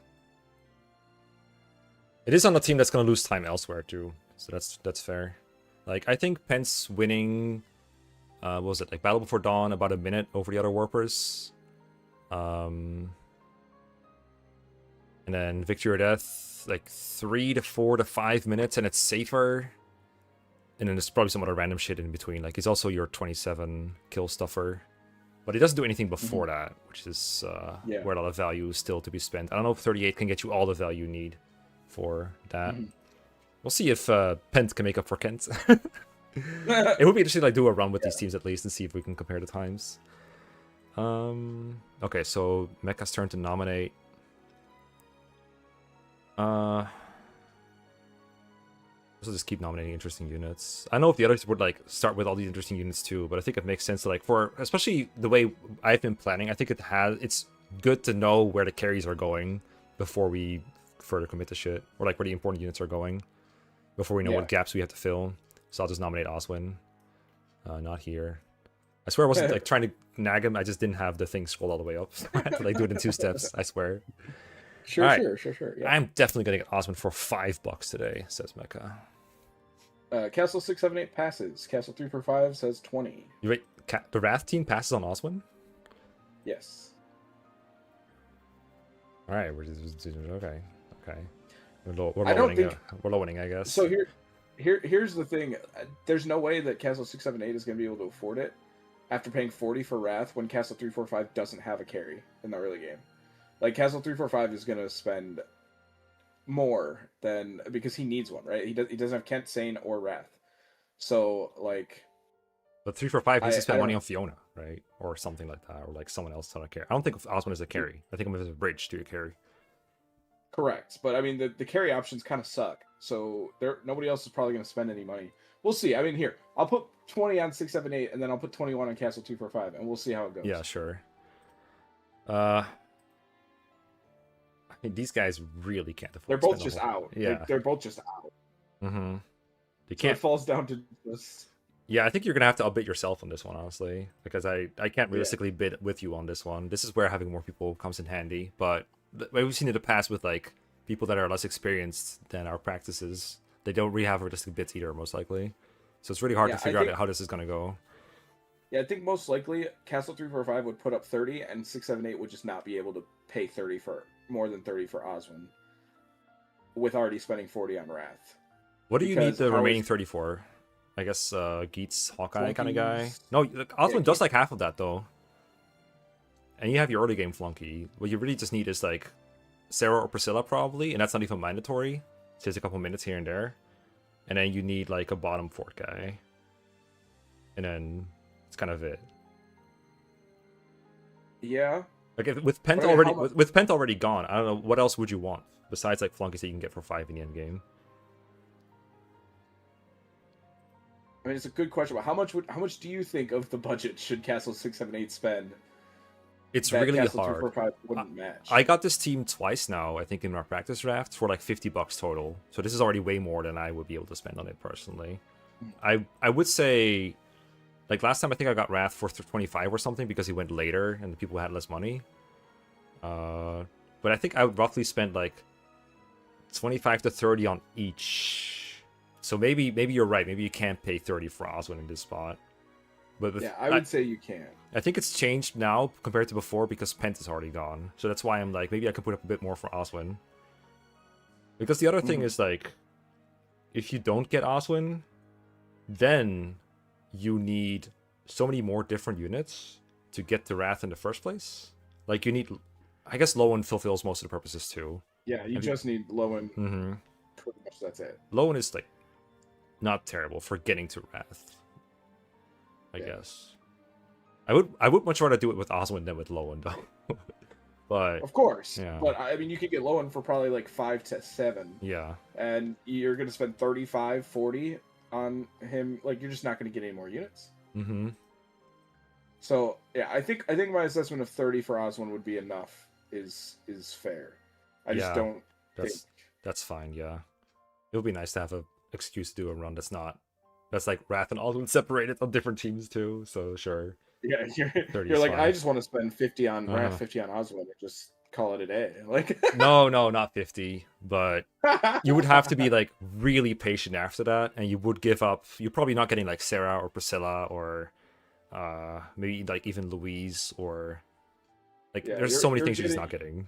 It is on a team that's gonna lose time elsewhere too, so that's fair. Like I think Pence winning what was it, like Battle Before Dawn, about a minute over the other warpers. And then Victory or Death, like 3 to 4 to 5 minutes, and it's safer. And then there's probably some other random shit in between. Like, he's also your 27 kill stuffer. But he doesn't do anything before that, which is where a lot of value is still to be spent. I don't know if 38 can get you all the value you need for that. We'll see if Pent can make up for Kent. It would be interesting to like do a run with these teams at least and see if we can compare the times. Okay, so Mekkah's turn to nominate. So just keep nominating interesting units. I don't know if the others would like start with all these interesting units too, but I think it makes sense to like, for especially the way I've been planning, I think it's good to know where the carries are going before we further commit to shit, or like where the important units are going before we know what gaps we have to fill. So I'll just nominate Oswin. Not here. I swear I wasn't like trying to nag him. I just didn't have the thing scroll all the way up. I had to like do it in 2 steps. I swear. Sure. Yeah. I'm definitely gonna get Oswin for $5 today, says Mekkah. Castle 678 passes. Castle 345 says 20. You wait, the Wrath team passes on Oswin? Yes. All right, we're just okay. We're low winning, I guess. So here's the thing. There's no way that Castle 678 is going to be able to afford it after paying 40 for Wrath when Castle 345 doesn't have a carry in the early game. Like, Castle 345 is going to spend more than, because he needs one, right? He doesn't have Kent, Sane, or Wrath. So, like... But 345 needs to spend money on Fiona, right? Or something like that, or like someone else on a carry. I don't think Oswin is a carry. I think I'm as a bridge to a carry. Correct. But, I mean, the carry options kind of suck. So, nobody else is probably going to spend any money. We'll see. I mean, here, I'll put 20 on 678, and then I'll put 21 on Castle 245, and we'll see how it goes. Yeah, sure. I mean, these guys really can't afford. They're both just out. Yeah, they're both just out. Mm-hmm. They So can't. it falls down to this. Yeah, I think you're gonna have to outbid yourself on this one, honestly, because I can't realistically bid with you on this one. This is where having more people comes in handy. But we've seen in the past with like people that are less experienced than our practices, they don't really have realistic bids either, most likely. So it's really hard to figure out how this is gonna go. Yeah, I think most likely Castle 345 would put up 30, and 678 would just not be able to pay 30 for more than 30 for Oswin, with already spending 40 on Wrath. What do you need the remaining 30 for? I guess Geets, Hawkeye kind of guy. No, Oswin does like half of that though. And you have your early game flunky. What you really just need is like Sarah or Priscilla probably, and that's not even mandatory. It saves a couple minutes here and there. And then you need like a bottom fort guy. And then it's kind of it. Yeah. Like with Pent already with Pent already gone, I don't know what else would you want besides like flunkies that you can get for 5 in the end game. I mean, it's a good question. But how much do you think of the budget should Castle 678 spend? It's that really Castle hard. 245 wouldn't match. I got this team twice now, I think, in our practice drafts for like $50 total. So this is already way more than I would be able to spend on it personally. I would say, like last time I think I got Wrath for 25 or something because he went later and the people had less money. But I think I would roughly spend like 25 to 30 on each. So maybe you're right. Maybe you can't pay 30 for Oswin in this spot. But yeah, I would say you can. I think it's changed now compared to before because Pent is already gone. So that's why I'm like, maybe I can put up a bit more for Oswin. Because the other thing is like, if you don't get Oswin, then you need so many more different units to get the Wrath in the first place. Like you need, I guess Lowen fulfills most of the purposes too. Yeah, you just need Lowen. Mm-hmm. Pretty much that's it. Lowen is like not terrible for getting to Wrath. I guess. I would much rather do it with Oswin than with Lowen though. But of course. Yeah. But I mean you could get Lowen for probably like 5 to 7. Yeah. And you're gonna spend 35, 40 on him. Like you're just not gonna get any more units. Mm-hmm. So yeah, I think my assessment of 30 for Oswin would be enough is fair. I just don't think that's fine, yeah. It would be nice to have an excuse to do a run that's like Wrath and Oswin separated on different teams too, so sure. Yeah, you're like, fine. I just want to spend 50 on Wrath, 50 on Oswin, and just call it a day. Like No, not 50, but you would have to be like really patient after that, and you would give up. You're probably not getting like Sarah or Priscilla or Maybe like even Louise or like Yeah, there's so many things she's not getting.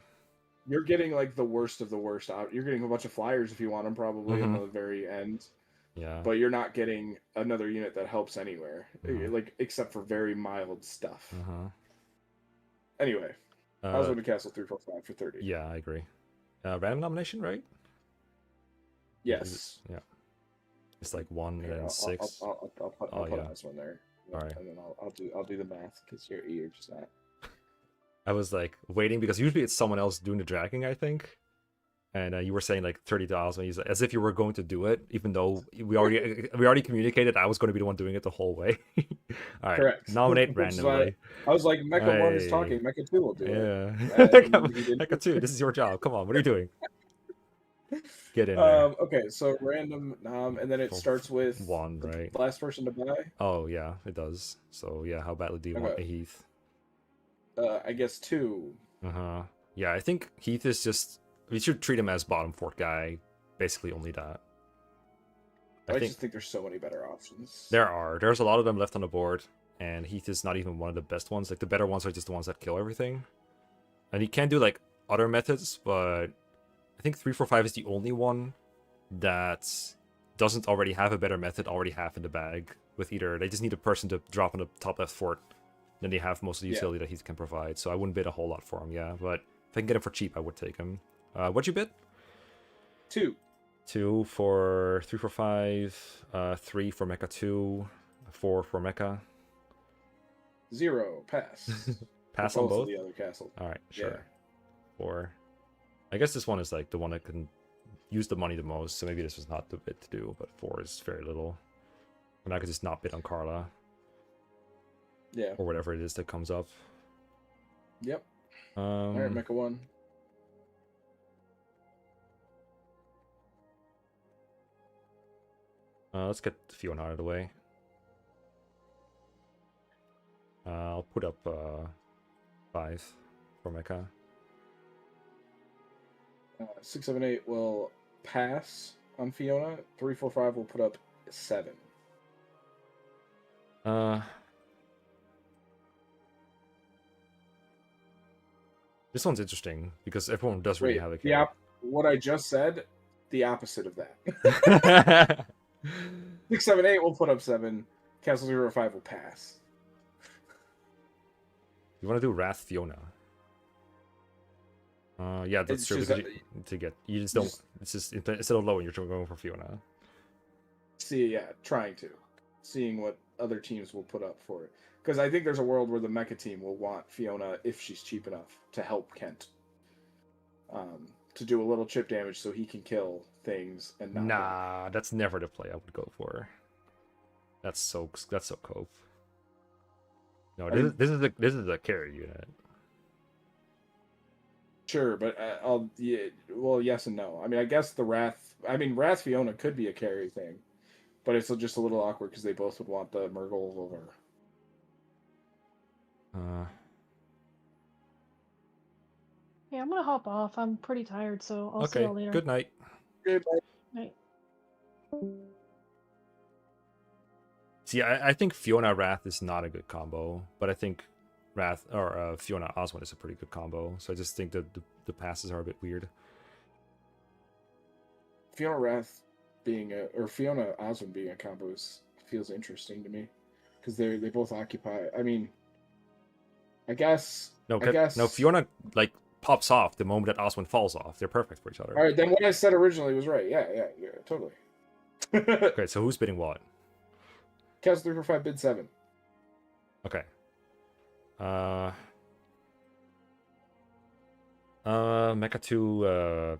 You're getting like the worst of the worst out. You're getting a bunch of flyers if you want them, probably in the very end. Yeah. But you're not getting another unit that helps anywhere, like except for very mild stuff. Anyway, I was going to Castle 345 for 30. Yeah, I agree. Random nomination, right? Yes. Yeah. It's like 1 and then 6. I'll put this one there. All right. And then I'll do the math because you're just not. I was like waiting because usually it's someone else doing the dragging, I think. And you were saying like 30,000, as if you were going to do it, even though we already communicated I was going to be the one doing it the whole way. All right, correct. Nominate randomly. I was like, Mekkah 1 is talking, Mekkah 2 will do it. Yeah, Mekkah 2, this is your job. Come on, what are you doing? Get in there. Okay, so random and then it starts with 1, right? Last person to buy. Oh yeah, it does. So yeah, how badly do you want a Heath? I guess 2. Yeah, I think Heath is just. We should treat him as bottom 4th guy. Basically, only that. I just think there's so many better options. There's a lot of them left on the board, and Heath is not even one of the best ones. Like the better ones are just the ones that kill everything. And he can do like other methods, but I think 345 is the only one that doesn't already have a better method already have in the bag. With either they just need a person to drop on the top left fort, then they have most of the utility that Heath can provide. So I wouldn't bid a whole lot for him, yeah. But if I can get him for cheap, I would take him. What'd you bid? 2. 2 for 345, 3 for Mekkah 2, 4 for Mekkah. 0, pass. Pass on both? Of the other castle. Alright, sure. 4. I guess this one is like the one that can use the money the most, so maybe this was not the bid to do, but 4 is very little. And I could just not bid on Carla. Yeah. Or whatever it is that comes up. Yep. Alright, Mekkah 1. Let's get Fiona out of the way. I'll put up 5 for Mekkah. 678 will pass on Fiona. 345 will put up 7. This one's interesting because everyone does really have a carry. Yeah, what I just said, the opposite of that. 678 will put up 7. Castle 05 will pass. You want to do Wrath Fiona? Yeah, that's true. Because you just don't. It's just instead of low, you're going for Fiona. Seeing what other teams will put up for it. Because I think there's a world where the Mekkah team will want Fiona if she's cheap enough to help Kent. To do a little chip damage so he can kill things and not. Nah, that's never the play I would go for. That's so cope. No, this is a carry unit. Sure, but yes and no. I mean, I guess Wrath Fiona could be a carry thing, but it's just a little awkward because they both would want the Nergal over. Yeah, I'm gonna hop off. I'm pretty tired, so I'll see y'all later. Good night. Good night. See, I think Fiona Wrath is not a good combo, but I think Wrath or Fiona Oswin is a pretty good combo. So I just think that the passes are a bit weird. Fiona Wrath or Fiona Oswin being a combo feels interesting to me because they both occupy. I mean, I guess Fiona like pops off the moment that Oswin falls off. They're perfect for each other. All right, then what I said originally was right. Yeah, totally. Okay, so who's bidding what? Castle 345 bid 7. Okay. Mekkah 2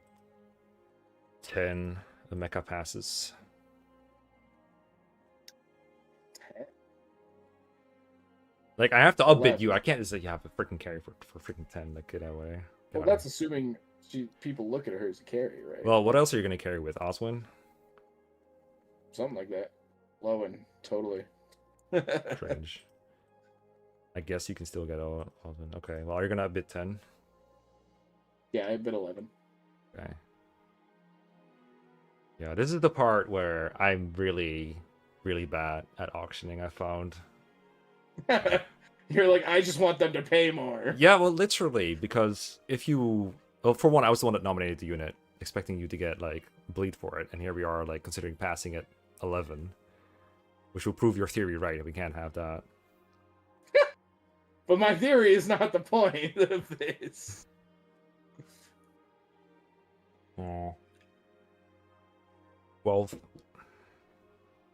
10. The Mekkah passes. 10? Like I have to upbid you. I can't just say you have a freaking carry for freaking 10. Like get away. Well, that's assuming people look at her as a carry, right? Well, what else are you gonna carry with Oswin? Something like that. Lowen, totally. Strange. I guess you can still get Oswin. Okay. Well, are you gonna bid 10? Yeah, I bid 11. Okay. Yeah, this is the part where I'm really, really bad at auctioning, I found. You're like, I just want them to pay more. Yeah, well, literally, because if you... Well, for one, I was the one that nominated the unit, expecting you to get, like, bleed for it, and here we are, like, considering passing at 11, which will prove your theory right, and we can't have that. But my theory is not the point of this. Oh. 12.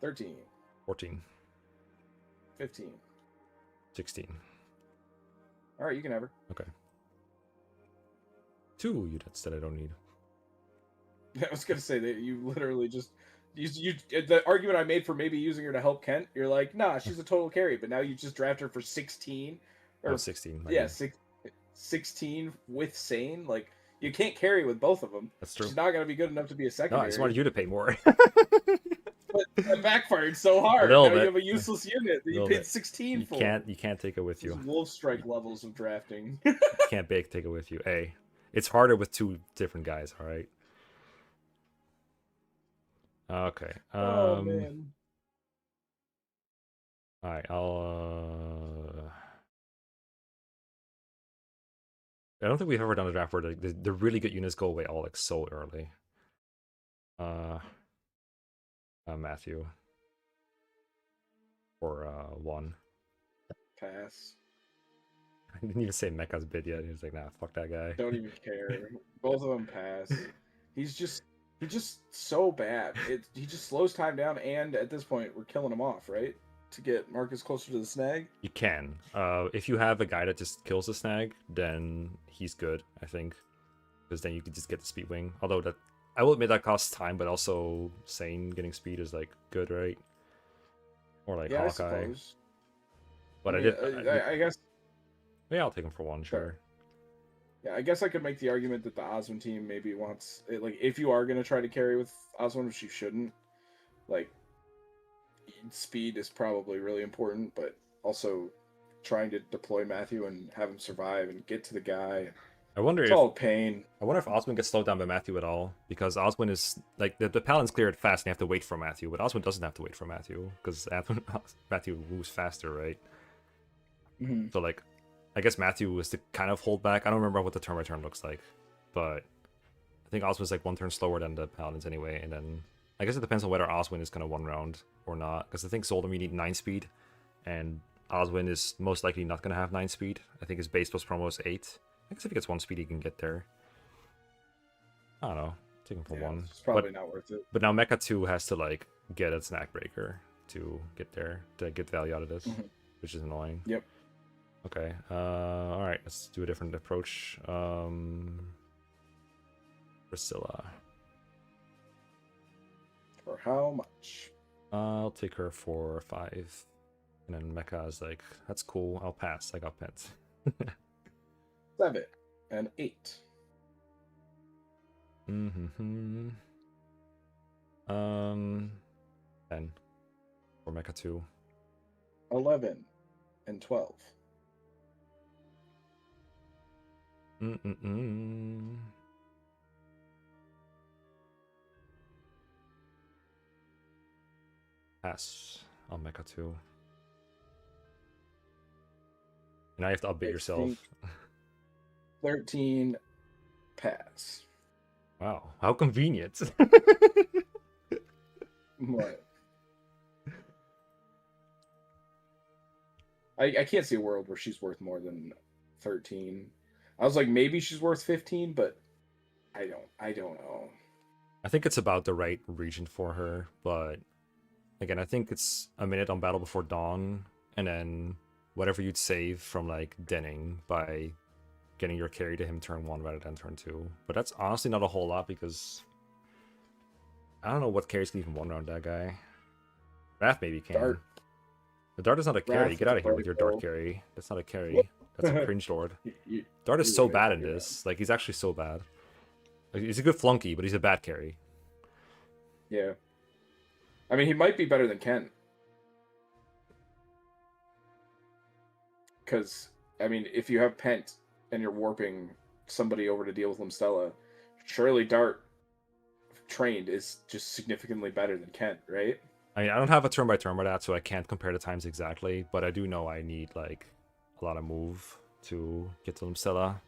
13. 14. 15. 16. Alright, you can have her. Okay. 2 units that I don't need. I was gonna say that you literally just... the argument I made for maybe using her to help Kent, you're like, nah, she's a total carry, but now you just draft her for 16. Or 16. Yeah, 16 with Sane. Like, you can't carry with both of them. That's true. She's not going to be good enough to be a secondary. No, I just wanted you to pay more. But it backfired so hard. Now you have a useless unit that you paid 16 for. You can't take it with you. Wolf strike levels of drafting. You can't take it with you. Hey, it's harder with 2 different guys, alright? Okay. Oh, man. Alright, I don't think we've ever done a draft where the really good units go away all like so early. Matthew. Or 1. Pass. I didn't even say Mekkah's bid yet. He was like, nah, fuck that guy. Don't even care. Both of them pass. He's just so bad. He just slows time down, and at this point, we're killing him off, right? To get Marcus closer to the snag? You can. If you have a guy that just kills the snag, then he's good, I think. Because then you can just get the speed wing. Although that, I will admit that costs time, but also Sane getting speed is like good, right? Or like yeah, Hawkeye. I suppose. But I guess. Yeah, I'll take him for 1, sure. Yeah, I guess I could make the argument that the Oswin team maybe wants, like, if you are going to try to carry with Oswin, which you shouldn't, like, speed is probably really important, but also trying to deploy Matthew and have him survive and get to the guy. I wonder it's if all pain. I wonder if Oswin gets slowed down by Matthew at all, because Oswin is like the Paladins clear it fast and you have to wait for Matthew, but Oswin doesn't have to wait for Matthew because Matthew moves faster, right? Mm-hmm. So like, I guess Matthew was to kind of hold back. I don't remember what the turn by turn looks like, but I think Oswin's like 1 turn slower than the Paladins anyway, and then I guess it depends on whether Oswin is kind of 1 round or not, because I think Zoldyr you need 9 speed, and Oswin is most likely not going to have 9 speed. I think his base plus promo is 8. I guess if he gets 1 speed, he can get there. I don't know. Take him for 1. It's probably not worth it. But now Mekkah 2 has to like get a snack breaker to get there, to get value out of this, which is annoying. Yep. Okay. All right. Let's do a different approach. Priscilla. For how much? I'll take her for 5. And then Mekkah is like, that's cool. I'll pass. I got pets. 7 and 8. 10 for Mekkah 2. 11 and 12. Pass on Mekkah 2. And now you have to update yourself. 13 pass. Wow, how convenient. What? I can't see a world where she's worth more than 13. I was like, maybe she's worth 15, but I don't know. I think it's about the right region for her, but again, I think it's a minute on Battle Before Dawn, and then whatever you'd save from like denning by getting your carry to him turn 1 rather than turn 2. But that's honestly not a whole lot because I don't know what carries can even 1 round that guy. Wrath maybe can. Dart. The Dart is not a carry. Wrath Get out of here with your Dart roll. carry. That's not a carry. That's a cringe lord. Dart is so bad in this. Like, he's actually so bad. Like, he's a good flunky, but he's a bad carry. Yeah. I mean, he might be better than Ken. Because, I mean, if you have Pent and you're warping somebody over to deal with Limstella, surely Dart trained is just significantly better than Kent, right? I mean, I don't have a turn by turn by that, so I can't compare the times exactly, but I do know I need like a lot of move to get to Limstella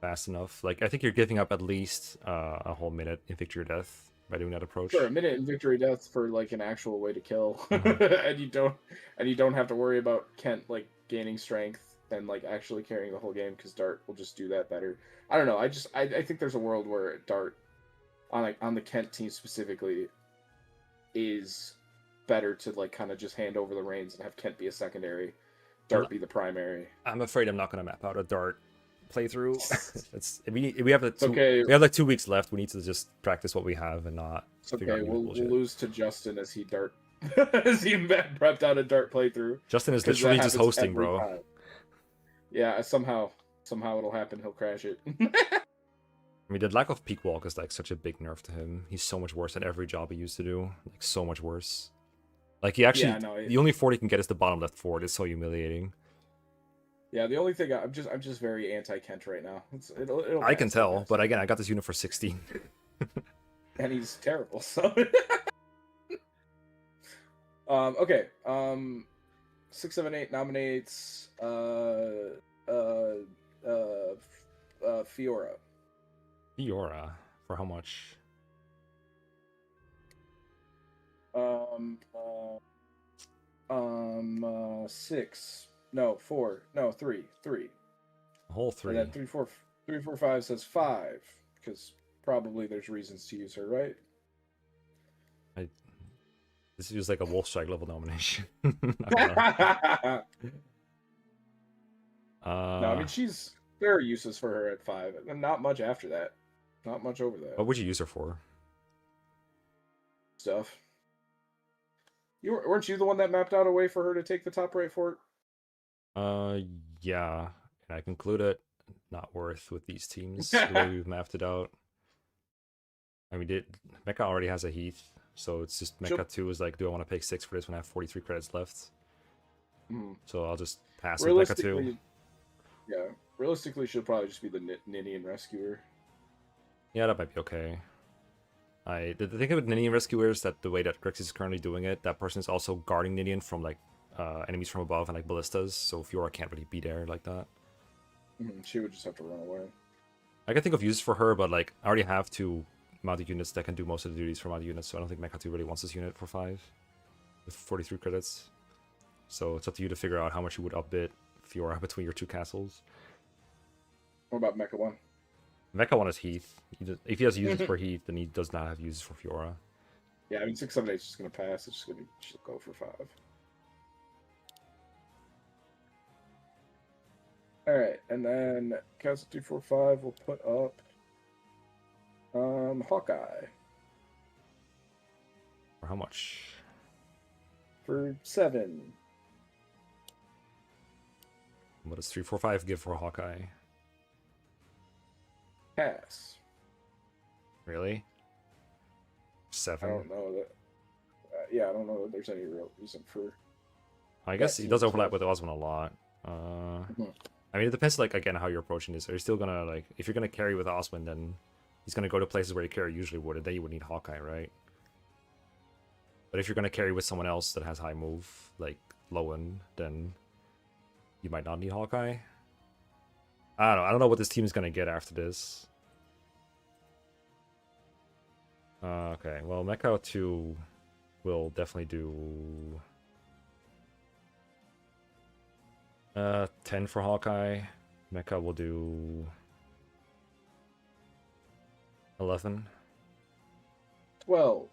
fast enough. Like, I think you're giving up at least a whole minute in victory or death by doing that approach. Sure, a minute in victory death for like an actual way to kill, and you don't have to worry about Kent like gaining strength and like actually carrying the whole game because Dart will just do that better. I don't know. I think there's a world where Dart on the Kent team specifically is better to like kind of just hand over the reins and have Kent be a secondary, Dart be the primary. I'm afraid I'm not gonna map out a Dart playthrough. We have okay. We have like 2 weeks left. We need to just practice what we have and not. It's okay. We'll lose to Justin as he Dart as he prepped out a Dart playthrough. Justin is literally just hosting, bro. Time. Yeah, somehow it'll happen. He'll crash it. I mean, the lack of peak walk is like such a big nerf to him. He's so much worse at every job he used to do. Like, so much worse. Like, he actually, the only fort he can get is the bottom left fort. It's so humiliating. Yeah, the only thing I'm just very anti-Kent right now. It'll I can tell, but again, I got this unit for 16. And he's terrible, so. Okay. 678 nominates Fiora. Fiora, for how much? 6. No, 4. No, 3. A whole 3. And then 3, 4, 5 says 5 because probably there's reasons to use her, right? This feels like a Wolf Strike level nomination. No, I mean there are uses for her at 5, and not much after that. Not much over that. What would you use her for? Stuff. Weren't you the one that mapped out a way for her to take the top right fort? Yeah. And I concluded not worth with these teams the way we've mapped it out. I mean, Mekkah already has a Heath, so it's just Mekkah 2 is like, do I want to pay 6 for this when I have 43 credits left? So I'll just pass with Mekkah 2. Yeah, realistically, she'll probably just be the Ninian Rescuer. Yeah, that might be okay. The thing about Ninian Rescuer is that the way that Grixis is currently doing it, that person is also guarding Ninian from like enemies from above and like ballistas, so Fiora can't really be there like that. She would just have to run away. I can think of uses for her, but like I already have 2 mounted units that can do most of the duties for mounted units, so I don't think Mekkah 2 really wants this unit for 5 with 43 credits. So it's up to you to figure out how much you would upbid Fiora between your 2 castles. What about Mekkah 1? Mekkah 1 is Heath. If he has uses for Heath, then he does not have uses for Fiora. Yeah, I mean 678 is just gonna pass. It's just gonna go for 5. All right, and then Castle 245 will put up Hawkeye. For how much? For 7. What does 345 give for Hawkeye? Pass. Really? 7? I don't know that. Yeah, I don't know that there's any real reason for. I guess he does overlap with Osmond a lot. I mean, it depends, like, again, how you're approaching this. Are you still gonna, like, if you're gonna carry with Osmond, then he's gonna go to places where your carry usually would, and then you would need Hawkeye, right? But if you're gonna carry with someone else that has high move, like Lowen, then you might not need Hawkeye. I don't know what this team is gonna get after this. Okay, well, Mekkah 2 will definitely do 10 for Hawkeye. Mekkah will do 11. 12.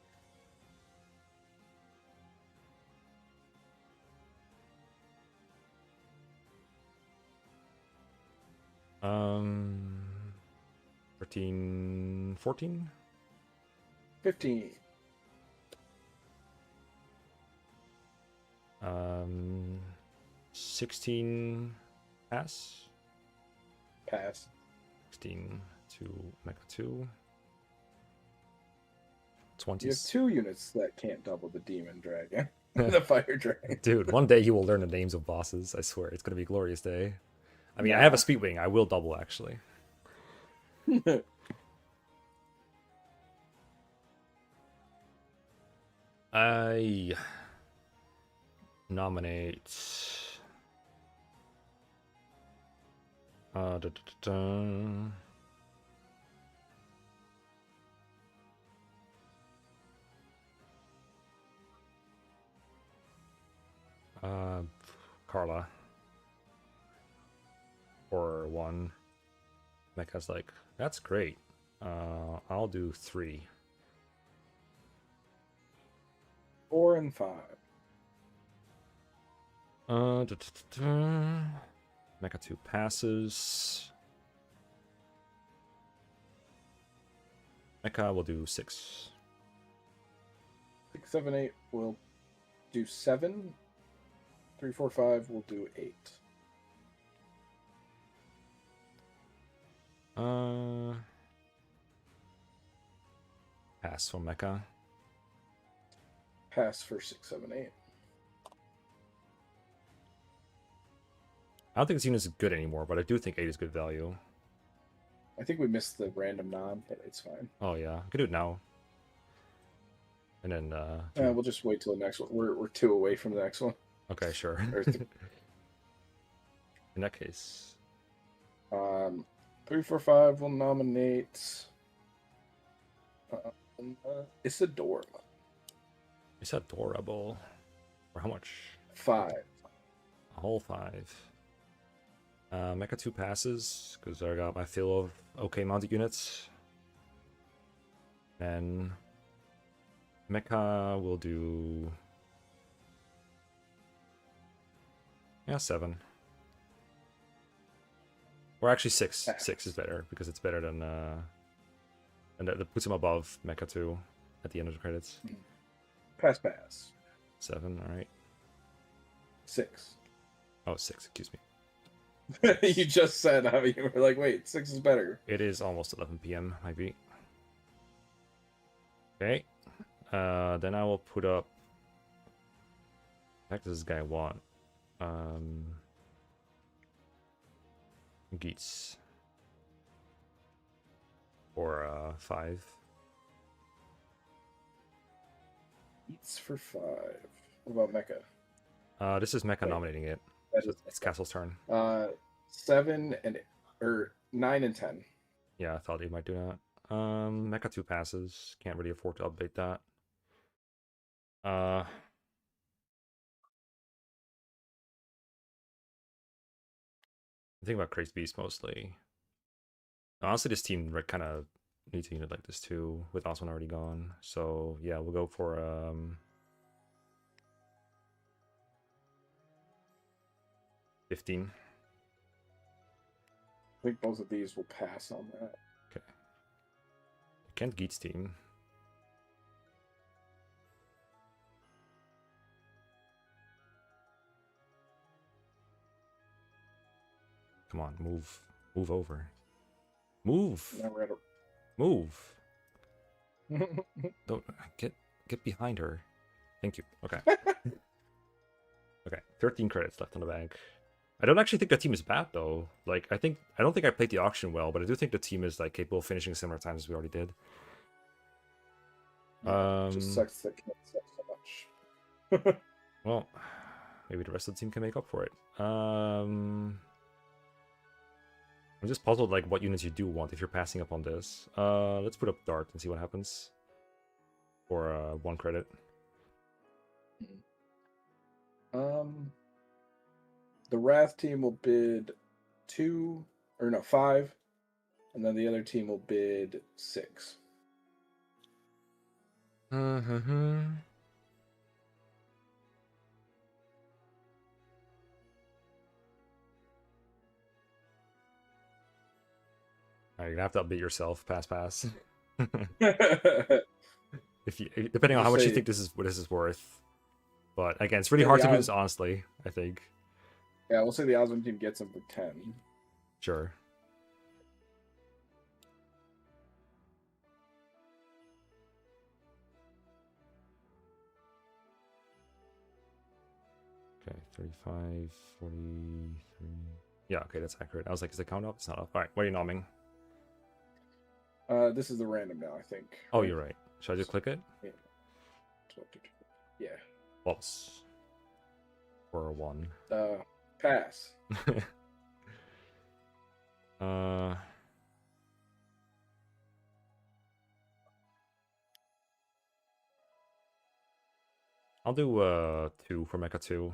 Um, 13, 14? 15. 16 pass. Pass. 16 to Mekkah 2. 20. You have 2 units that can't double the Demon Dragon. The Fire Dragon. Dude, one day you will learn the names of bosses. I swear, it's gonna be a glorious day. I mean, I have a Speed Wing. I will double, actually. I nominate da, da, da, da. Carla or 1. Mekkah's like, that's great. I'll do 3. 4 and 5. Da, da, da, da. Mekkah 2 passes. Mekkah will do 6. 6, 7, 8 will do 7. 3, 4, 5 will do 8. Pass for Mekkah. Pass for 6, 7, 8. I don't think this unit is good anymore, but I do think 8 is good value. I think we missed the random nom, but it's fine. Oh yeah, I could do it now. And then we'll just wait till the next one. We're 2 away from the next one. Okay, sure. In that case. 3, 4, 5 will nominate Isadora. It's adorable. For how much? 5. A whole 5. Mekkah 2 passes, because I got my fill of okay mounted units. And Mekkah will do... yeah, 7. Or actually 6. 6 is better, because it's better than... and that puts him above Mekkah 2 at the end of the credits. Pass. 7, alright. 6. Oh, 6, excuse me. You just said how you were like, wait, 6 is better. It is almost 11 p.m. might be. Okay. Then I will put up... what does this guy want? Geats. Or 5. Eats for 5. What about Mekkah? This is Mekkah nominating it. So it's Castle's turn. 7 and 9 and 10. Yeah, I thought you might do that. Mekkah 2 passes. Can't really afford to update that. I think about Crazed Beast mostly. Honestly, this team kind of needs a unit like this too, with Osman already gone. So yeah, we'll go for 15. I think both of these will pass on that. Okay. Kent Geats team. Come on, move. Move over. Move. Now we're at Move. Don't get behind her. Thank you. Okay. Okay. 13 credits left on the bank. I don't actually think the team is bad though. Like I don't think I played the auction well, but I do think the team is like capable of finishing similar times as we already did. Just sucks that can't suck so much. Well, maybe the rest of the team can make up for it. I'm just puzzled like what units you do want if you're passing up on this. Let's put up Dart and see what happens. For 1 credit. The Wrath team will bid 5, and then the other team will bid 6. You're gonna have to update yourself. Pass. If you, depending on how much you think this is worth. But again, it's really hard to do this honestly, I think. Yeah, we'll say the Osmond team gets them for 10. Sure. Okay, 35, 43. Yeah, okay, that's accurate. I was like, is the count up? It's not up. Alright, what are you nomming? This is the random now, I think. Oh, you're right. Should I just click it? Yeah. Yeah. Plus. For a 1. Pass. I'll do 2 for Mekkah 2.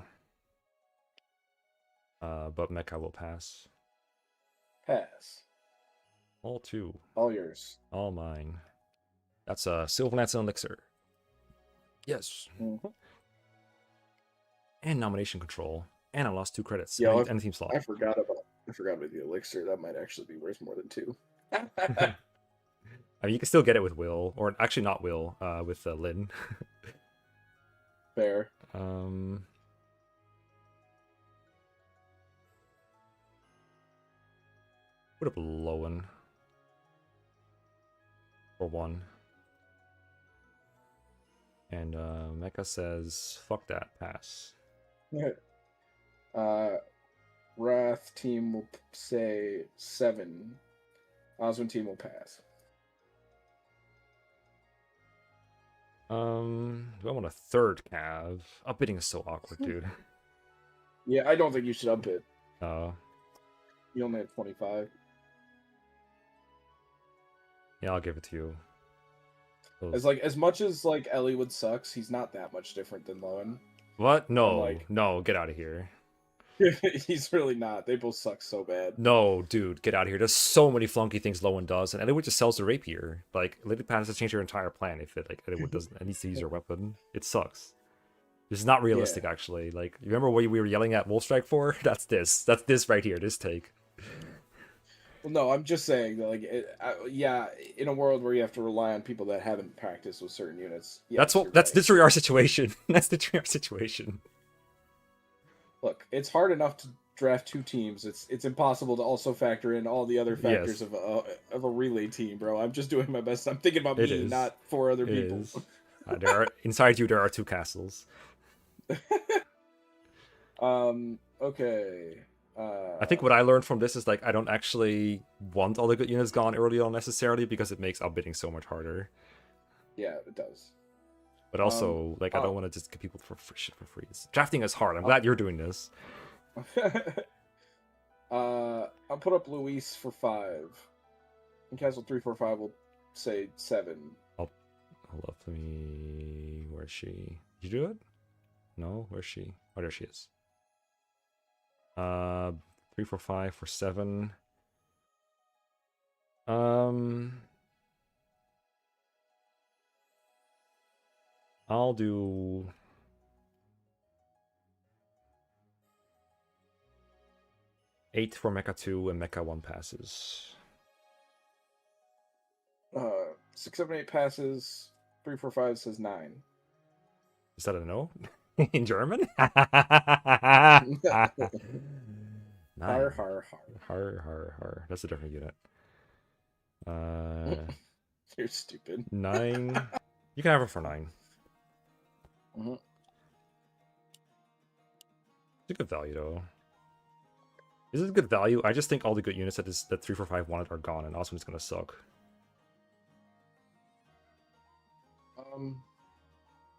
But Mekkah will pass. Pass. All 2. All yours. All mine. That's a Silver Lance and Elixir. Yes. Mm-hmm. And nomination control. And I lost 2 credits. Yeah, and team slot. I forgot about the elixir. That might actually be worth more than 2. I mean, you can still get it with Will, or actually not Will, with Lynn. Fair. Put up Lowen for 1. And Mekkah says, "Fuck that, pass." Wrath team will say 7. Osmond team will pass. Do I want a 3rd cav? Upbidding is so awkward, dude. Yeah, I don't think you should up it. You only have 25. Yeah, I'll give it to you. As much as like Eliwood sucks, he's not that much different than Lowen. What? No, no, get out of here. He's really not. They both suck so bad. No, dude, get out of here. There's so many flunky things Lowen does, and Eliwood just sells the rapier. Like, Lady Pan has to change her entire plan if it Eliwood doesn't. It needs to use her weapon. It sucks. This is not realistic, actually. Like, you remember what we were yelling at Wolfstrike for? That's this. That's this right here. This take. Well, no, I'm just saying that, like, yeah, in a world where you have to rely on people that haven't practiced with certain units. Yes, that's literally our situation. That's literally our situation. Look, it's hard enough to draft 2 teams. It's impossible to also factor in all the other factors of a relay team, bro. I'm just doing my best. I'm thinking about me, not 4 other people. Inside you, there are 2 castles. Okay. I think what I learned from this is, like, I don't actually want all the good units gone early on necessarily, because it makes outbidding so much harder. Yeah, it does. But also, like, I don't want to just get people for shit for free. Drafting is hard. I'm glad you're doing this. I'll put up Luis for 5. And Castle 345 will say 7. Hold up, let me... Where is she? Did you do it? No? Where's she? Oh, there she is. 3, 4, 5 for 7. I'll do 8 for Mekkah 2 and Mekkah 1 passes. 6, 7, 8 passes. 3, 4, 5 says 9. Is that a no? In German? Har, har, har. Har, har, har. That's a different unit. You're stupid. 9. You can have her for 9. Mm-hmm. It's a good value, though. Is it a good value? I just think all the good units that 345 wanted are gone, and Osmond's gonna suck.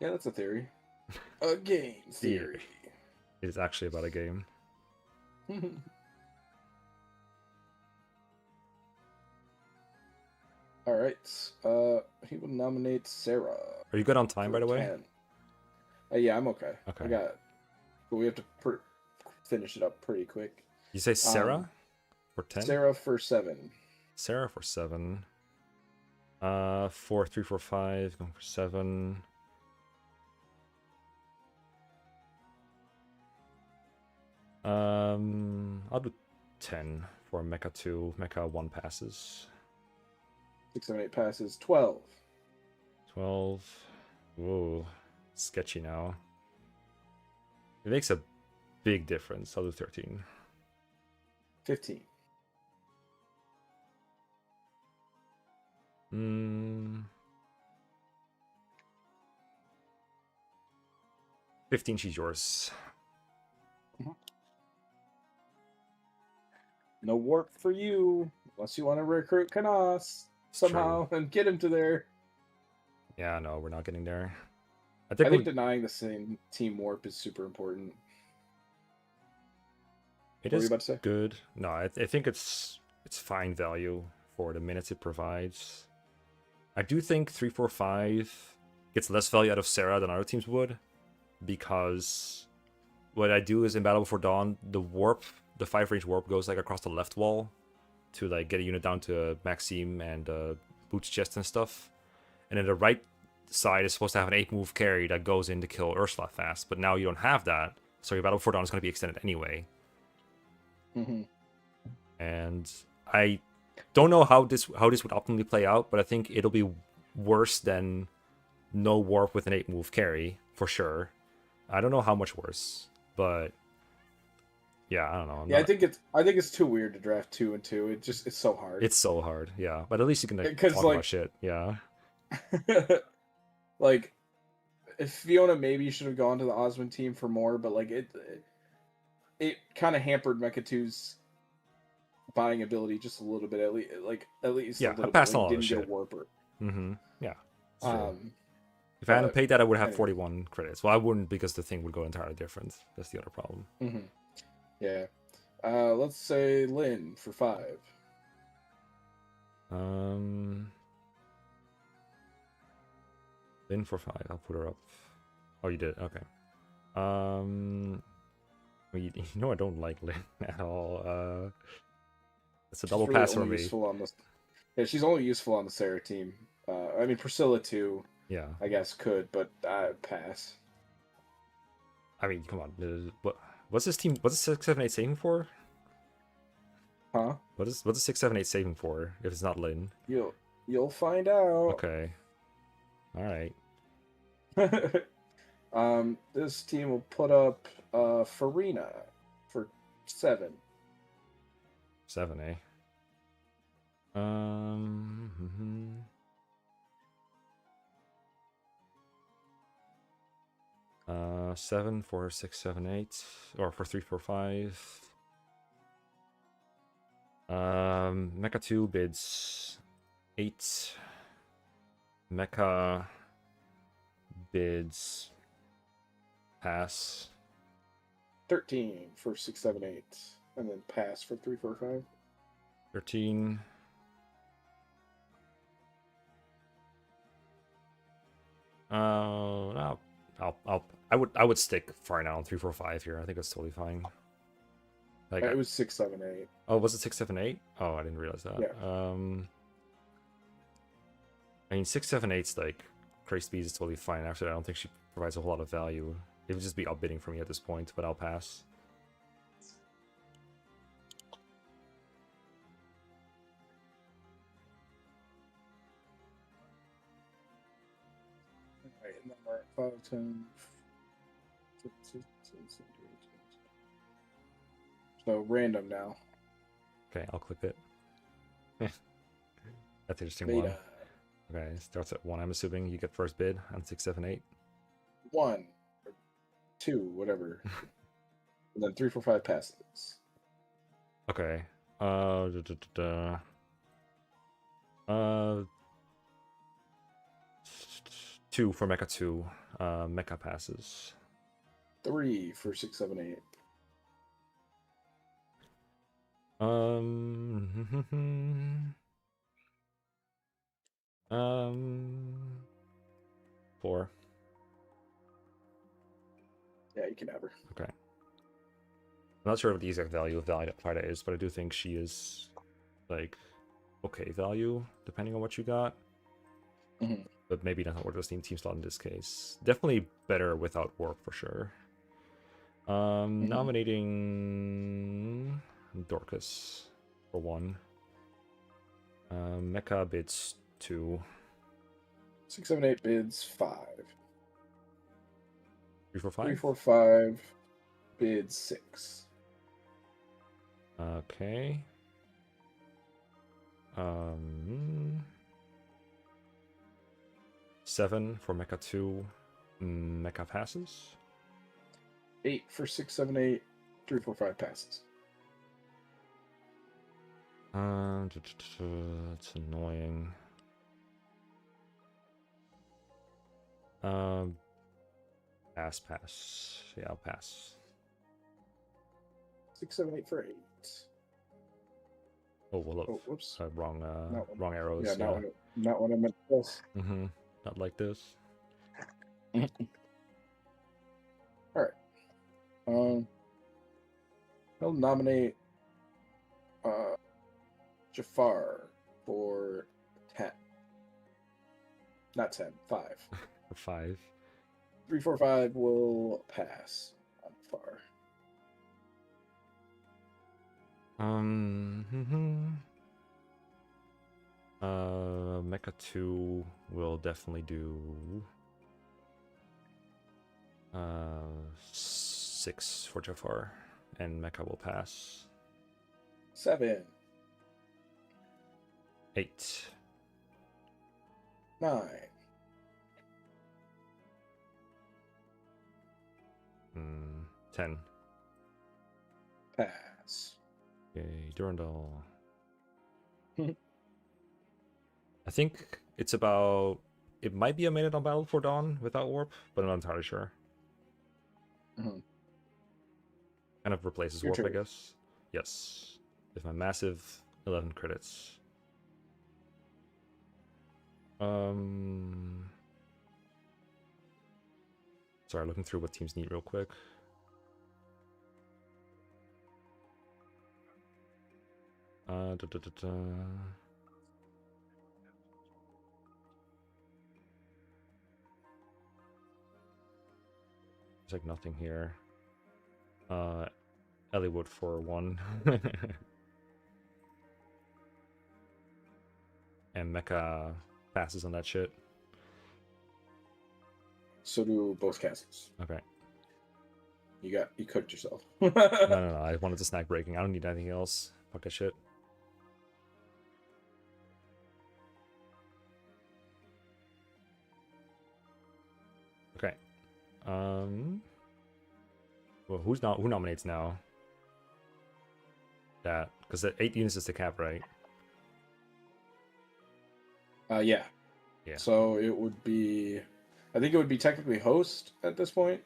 Yeah, that's a theory. A game theory. It is actually about a game. All right. He will nominate Sarah. Are you good on time, by the way? Yeah, I'm okay. Okay. But we have to finish it up pretty quick. You say Sarah for 10? Sarah for 7. Sarah for 7. 4, 3, 4, 5. Going for 7. I'll do 10 for Mekkah 2. Mekkah 1 passes. 6, 7, 8 passes. 12. 12. Whoa. Sketchy now. It makes a big difference. I'll do 13. 15. 15, she's yours. No warp for you, unless you want to recruit Kanos somehow and get him to there. Yeah, no, we're not getting there. I think think denying the same team warp is super important. It what is were you about to say? good. No, I think it's fine value for the minutes it provides. I do think 345 gets less value out of Sarah than other teams would, because what I do is in Battle Before Dawn, the 5-range warp goes like across the left wall to like get a unit down to Maxime and Boots chest and stuff, and then the right side is supposed to have an 8-move carry that goes in to kill Ursula fast, but now you don't have that, so your Battle Before Dawn is going to be extended anyway. And I don't know how this would optimally play out, but I think it'll be worse than no warp with an 8-move carry for sure. I don't know how much worse, but yeah, I don't know. I think it's too weird to draft 2 and 2. It's so hard. It's so hard, yeah. But at least you can talk about shit, yeah. Like, if Fiona maybe should have gone to the Osmond team for more, but like it kind of hampered Mekkah 2's buying ability just a little bit, at least yeah, a little I passed bit. on a lot of Didn't shit. get a warper. Yeah. If But I hadn't paid that, I would have anyways. 41 credits. Well, I wouldn't, because the thing would go entirely different. That's the other problem. Yeah. Let's say Lynn for 5. Lynn for 5. I'll put her up. Oh, you did. Okay. You know I don't like Lynn at all. It's a double pass for me. Yeah, she's only useful on the Sarah team. I mean, Priscilla too. Yeah. I guess could, but pass. I mean, come on. What's this team? What's the 678 saving for? Huh? What's the 678 saving for if it's not Lynn? You'll find out. Okay. All right. This team will put up Farina for 7. 7, eh? 7 for 6, 7, 8, or for 3, 4, 5. Mekkah 2 bids 8. Mekkah bids pass 13 for 6, 7, 8, and then pass for 3, 4, 5. 13. No, I would stick for now on 3, 4, 5 here. I think that's totally fine. Like, It was 6, 7, 8. Oh, was it 6, 7, 8? Oh, I didn't realize that. Yeah. I mean, 6, 7, 8's like Crazed Beast is totally fine. Actually, I don't think she provides a whole lot of value. It would just be outbidding for me at this point, but I'll pass. Alright, and then we're at 5, 10, 15, 16, 17, 18. So random now. Okay, I'll click it. That's an interesting Beta. one. Okay, it starts at 1. I'm assuming you get first bid on 6, 7, 8. 1 or 2, whatever. And then 3, 4, 5 passes. Okay. 2 for Mekkah 2. Mekkah passes. 3 for 6, 7, 8. 4. Yeah, you can have her. Okay. I'm not sure what the exact value of Vida is, but I do think she is, like, okay value, depending on what you got. But maybe not what the team slot in this case. Definitely better without warp for sure. Nominating Dorcas for 1. Mekkah bids 2. 6, 7, 8 bids 5. 3, 4, 5? 3, 4, 5 bids 6. Okay. 7 for Mekkah 2. Mekkah passes. 8 for 6, 7, 8. 3, 4, 5 passes. It's annoying. Pass. Yeah, I'll pass. 6, 7, 8 for 8. Oh, well, look. Oh, whoops. Wrong arrows. Yeah, not what I meant. Yes. Not like this. All right. I'll nominate Jafar for 10. Not 10, 5. For 5. 3, 4, 5 will pass on Jafar. Mekkah 2 will definitely do 6 for Jafar, and Mekkah will pass. 7, 8. 9, 10. pass. Okay, Durandal. I think it's about. It might be a minute on Battle for Dawn without warp, but I'm not entirely sure. Mhm. Kind of replaces Your warp, I turn. guess. Yes, with my massive 11 credits. Sorry, looking through what teams need real quick. There's like nothing here. Elliewood for 1. And Mekkah passes on that shit. So do both castles. Okay. You cooked yourself. No. I wanted to snack breaking. I don't need anything else. Fuck that shit. Okay. Well, who nominates now? That, because the 8 units is the cap, right? Yeah. Yeah. So it would be, I think it would be technically host at this point,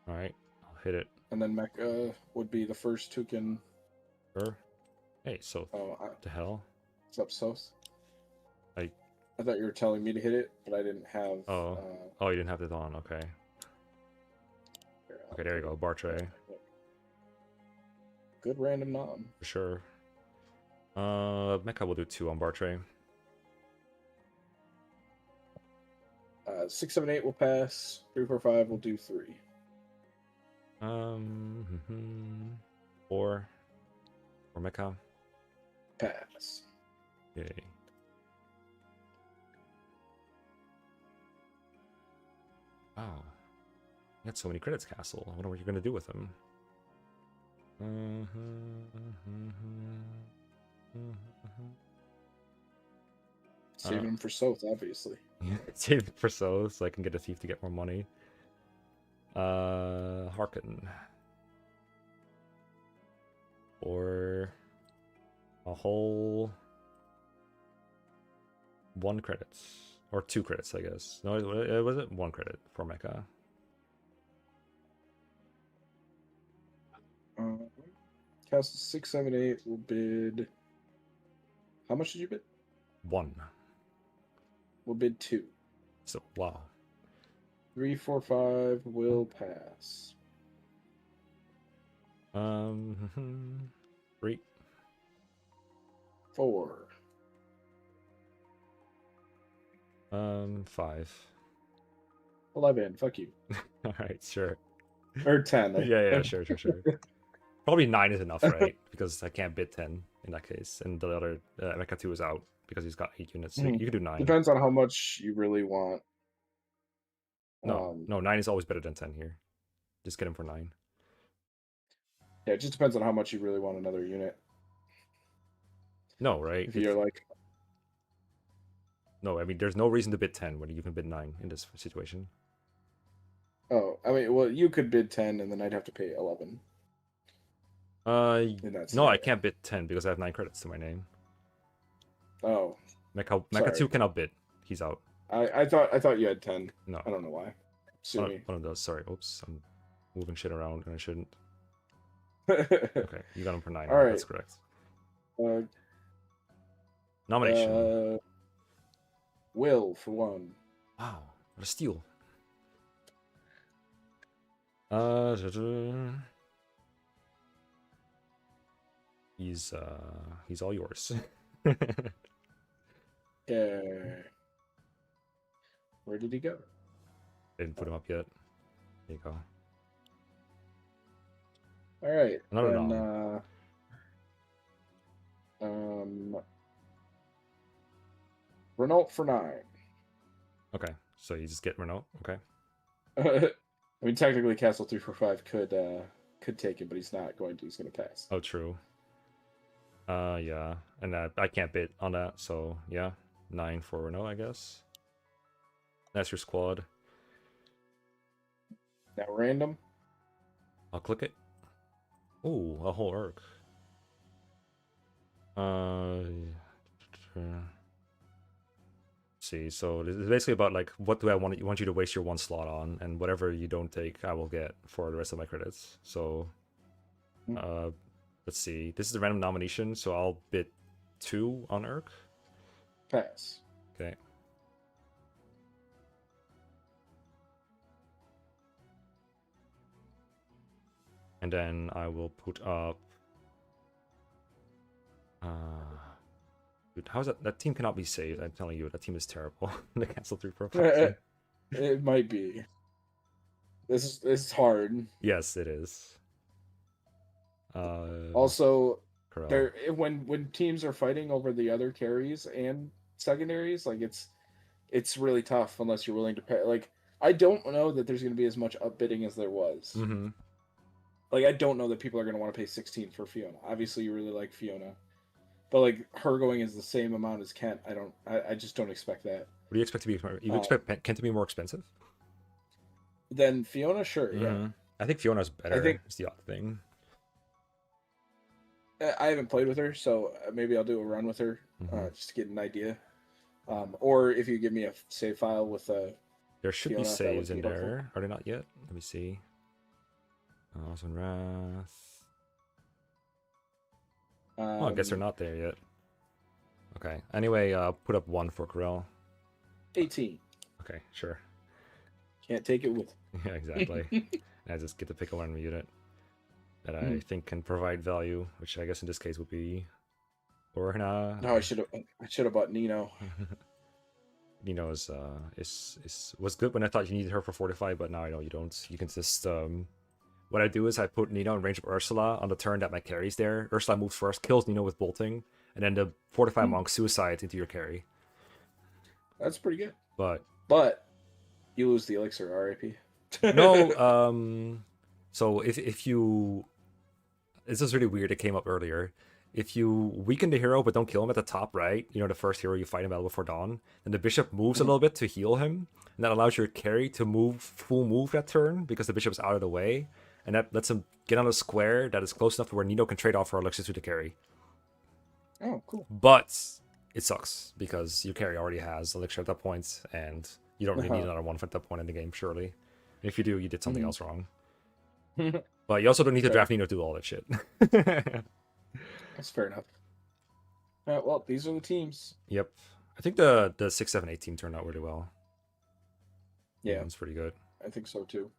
All right, I'll hit it. and then Mekkah would be the first who can. Sure. Hey, so Oh, what the hell? what's up, Sos? I thought you were telling me to hit it, but I didn't have. Oh, you didn't have it on. Okay. Okay, there you go. Bartray. Good random nom. For sure. Mekkah will do 2 on Bartray. 6, 7, 8 will pass. 3, 4, 5 will do 3. 4 for Mekkah. Pass. Yay. Wow. You got so many credits, Castle. I wonder what you're gonna do with them. Saving them for Soth, obviously. Save it for so I can get a thief to get more money. Harken. Or a whole 1 credits. Or 2 credits, I guess. No, it wasn't 1 credit for Mekkah. Castle 6, 7, 8 will bid. How much did you bid? 1. We'll bid 2. So, wow. 3, 4, 5 will pass. 3. 4. 5. 11. Fuck you. Alright, sure. Or 10. Yeah, sure. Probably 9 is enough, right? Because I can't bid 10 in that case. And the other, Mekkah 2 is out because he's got 8 units. So you could do 9. Depends on how much you really want. No, 9 is always better than 10 here. Just get him for 9. Yeah, it just depends on how much you really want another unit. No, right? If you're like, no, I mean, there's no reason to bid 10 when you can bid 9 in this situation. oh, I mean, well, you could bid 10 and then I'd have to pay 11. No, I can't bid 10 because I have 9 credits to my name. Oh, Mekkah 2 cannot bid. He's out. I thought you had 10. No. I don't know why. Sue me. One of those. Sorry. Oops. I'm moving shit around and I shouldn't. Okay, you got him for 9. All right. That's correct. Uh, Nomination. Will for 1. Wow, what a steal. He's all yours. Yeah. Where did he go? Didn't put him up yet. There you go. All right. Another nom. Renault for 9. Okay, so you just get Renault. Okay. I mean, technically, Castle 345 could take him, but he's not going to. He's going to pass. Oh, true. Yeah, and I can't bid on that, so yeah, 9 for Renault, I guess. That's your squad. Now random. I'll click it. Ooh, a whole Urk. See, so this is basically about like what do I want you to waste your 1 slot on, and whatever you don't take, I will get for the rest of my credits. So, let's see. This is the random nomination, so I'll bid 2 on Urk. Pass. Okay. And then I will put up. Dude, how's that? That team cannot be saved. I'm telling you, that team is terrible. The Castle 345. It might be. This is hard. Yes, it is. Also, Corral. when teams are fighting over the other carries and secondaries, like it's really tough unless you're willing to pay. Like, I don't know that there's going to be as much upbidding as there was. Mm-hmm. Like, I don't know that people are going to want to pay 16 for Fiona. Obviously, you really like Fiona, but like her going is the same amount as Kent. I just don't expect that. What do you expect to be? You expect Kent to be more expensive than Fiona? Sure, yeah. I think Fiona's better. I think it's the odd thing. I haven't played with her, so maybe I'll do a run with her just to get an idea. Or if you give me a save file with there should Fiona, be saves in helpful. there. Are they not yet? Let me see. Osmond Wrath. Oh, I guess they're not there yet. Okay. Anyway, put up 1 for Corral. 18. Okay, sure. Can't take it with. Yeah, exactly. I just get to pick a random unit that I think can provide value, which I guess in this case would be Lorna. No, I should have bought Nino. Nino was good when I thought you needed her for fortify, but now I know you don't. You can just what I do is I put Nino in range of Ursula on the turn that my carry's there. Ursula moves first, kills Nino with bolting, and then the fortify monk suicides into your carry. That's pretty good. But you lose the elixir, RIP. No, so if you, this is really weird. It came up earlier. If you weaken the hero but don't kill him at the top right, you know, the first hero you fight in battle before dawn, then the bishop moves a little bit to heal him, and that allows your carry to move full move that turn because the bishop's out of the way, and that lets him get on a square that is close enough to where Nino can trade off her elixir to the carry. Oh, cool. But it sucks because your carry already has elixir at that point, and you don't really need another one at that point in the game, surely. And if you do, you did something else wrong. But you also don't need to draft Nino to do all that shit. That's fair enough. Well, these are the teams. Yep. I think the 6, 7, 8 team turned out really well. Yeah. It's pretty good. I think so too.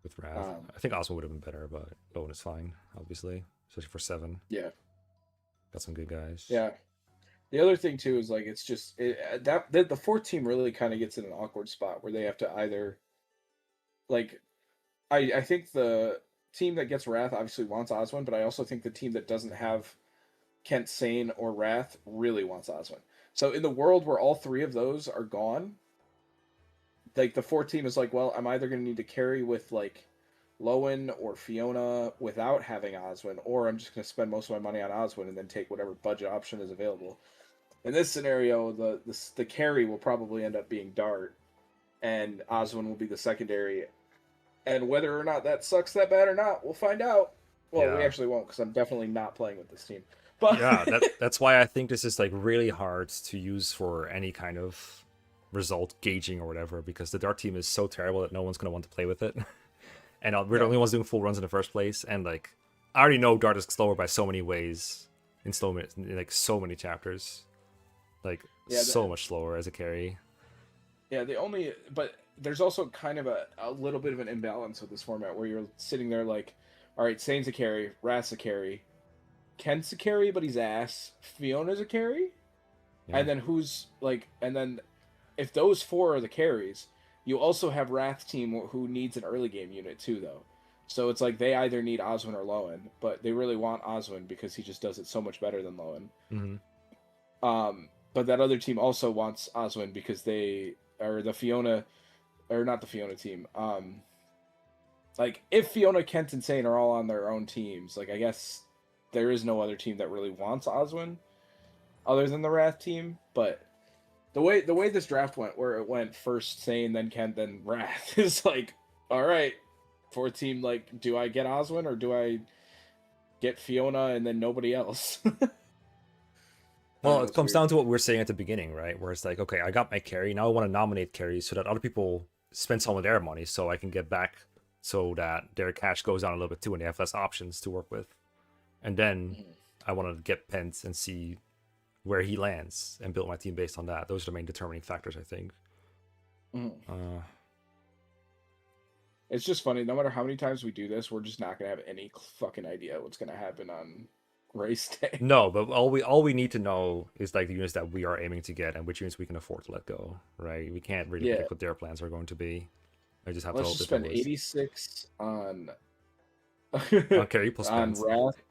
With Wrath. I think Osmo would have been better, but Owen is fine, obviously. Especially for 7. Yeah. Got some good guys. Yeah. The other thing too is like it's just the 4th team really kind of gets in an awkward spot where they have to either like I think the team that gets Wrath obviously wants Oswin, but I also think the team that doesn't have Kent Sane or Wrath really wants Oswin. So in the world where all 3 of those are gone, like the 4th team is like, well, I'm either going to need to carry with like Lowen or Fiona without having Oswin, or I'm just going to spend most of my money on Oswin and then take whatever budget option is available. In this scenario, the carry will probably end up being Dart, and Oswin will be the secondary. And whether or not that sucks that bad or not, we'll find out. Well, we actually won't, because I'm definitely not playing with this team. But yeah, that's why I think this is like really hard to use for any kind of result gauging or whatever, because the dart team is so terrible that no one's gonna want to play with it. And we're the only ones doing full runs in the first place. And like, I already know dart is slower by so many ways in like so many chapters, like so much slower as a carry. Yeah, but there's also kind of a little bit of an imbalance with this format where you're sitting there like, all right, Sane's a carry, Wrath's a carry, Kent's a carry, but he's ass, Fiona's a carry, and then if those 4 are the carries, you also have Wrath team who needs an early game unit too, though. So it's like they either need Oswin or Lowen, but they really want Oswin because he just does it so much better than Lowen. Mm-hmm. But that other team also wants Oswin because they are the Fiona, or not the Fiona team. Like if Fiona, Kent, and Sane are all on their own teams, like I guess there is no other team that really wants Oswin other than the Wrath team. But the way this draft went, where it went first Sane, then Kent, then Wrath, is like, all right, 4th team, like, do I get Oswin or do I get Fiona and then nobody else? Well, it comes down to what we were saying at the beginning, right? Where it's like, okay, I got my carry, now I want to nominate carries so that other people spend some of their money so I can get back, so that their cash goes down a little bit too and they have less options to work with. And then I want to get Pence and see where he lands and build my team based on that. Those are the main determining factors, I think. It's just funny. No matter how many times we do this, we're just not gonna have any fucking idea what's gonna happen on race day. No, but all we need to know is like the units that we are aiming to get and which units we can afford to let go. Right? We can't really predict what their plans are going to be. I just have to hope just spend 86 on carry plus on Wrath,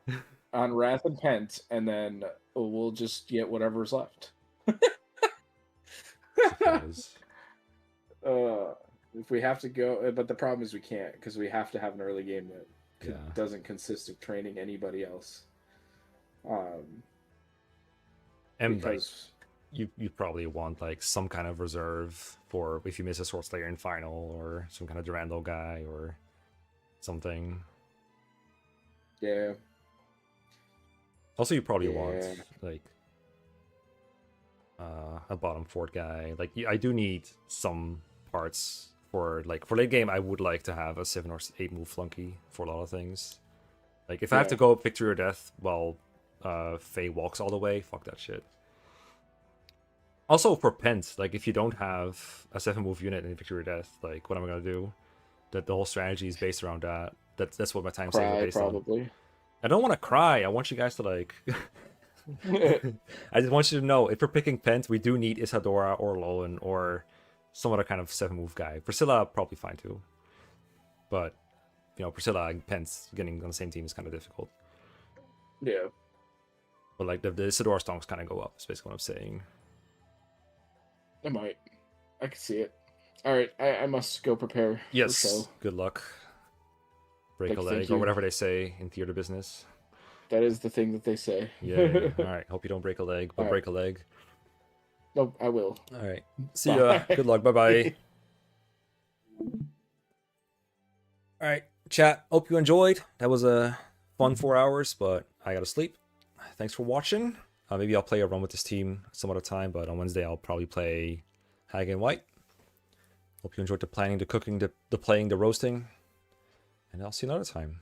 on Wrath and Pent, and then we'll just get whatever's left. If we have to go, but the problem is we can't, because we have to have an early game that doesn't consist of training anybody else. And because you probably want like some kind of reserve for if you miss a Sword Slayer in final, or some kind of Durandal guy or something. Yeah. Also, you probably want like a bottom fort guy. Like I do need some parts for late game. I would like to have a 7 or 8 move flunky for a lot of things. Like if I have to go victory or death while Faye walks all the way, fuck that shit. Also for Pent, like if you don't have a 7 move unit in victory or death, like what am I gonna do? That the whole strategy is based around that. That's what my time saves are based probably. on. I don't want to cry. I want you guys to like. I just want you to know if we're picking Pent, we do need Isadora or Lowen or some other kind of 7 move guy. Priscilla probably fine too, but you know Priscilla and Pent getting on the same team is kind of difficult. Yeah. But like the Isadora stonks kind of go up. Is basically what I'm saying. I might. I can see it. All right, I must go prepare. Yes. Good luck. Break a leg or whatever they say in theater business. That is the thing that they say. Yeah. All right. Hope you don't break a leg, but break a leg. Nope, I will. All right. See ya. Good luck. Bye-bye. All right, chat. Hope you enjoyed. That was a fun 4 hours, but I gotta sleep. Thanks for watching. Maybe I'll play a run with this team some other time, but on Wednesday I'll probably play Hag and White. Hope you enjoyed the planning, the cooking, the playing, the roasting. And I'll see you another time.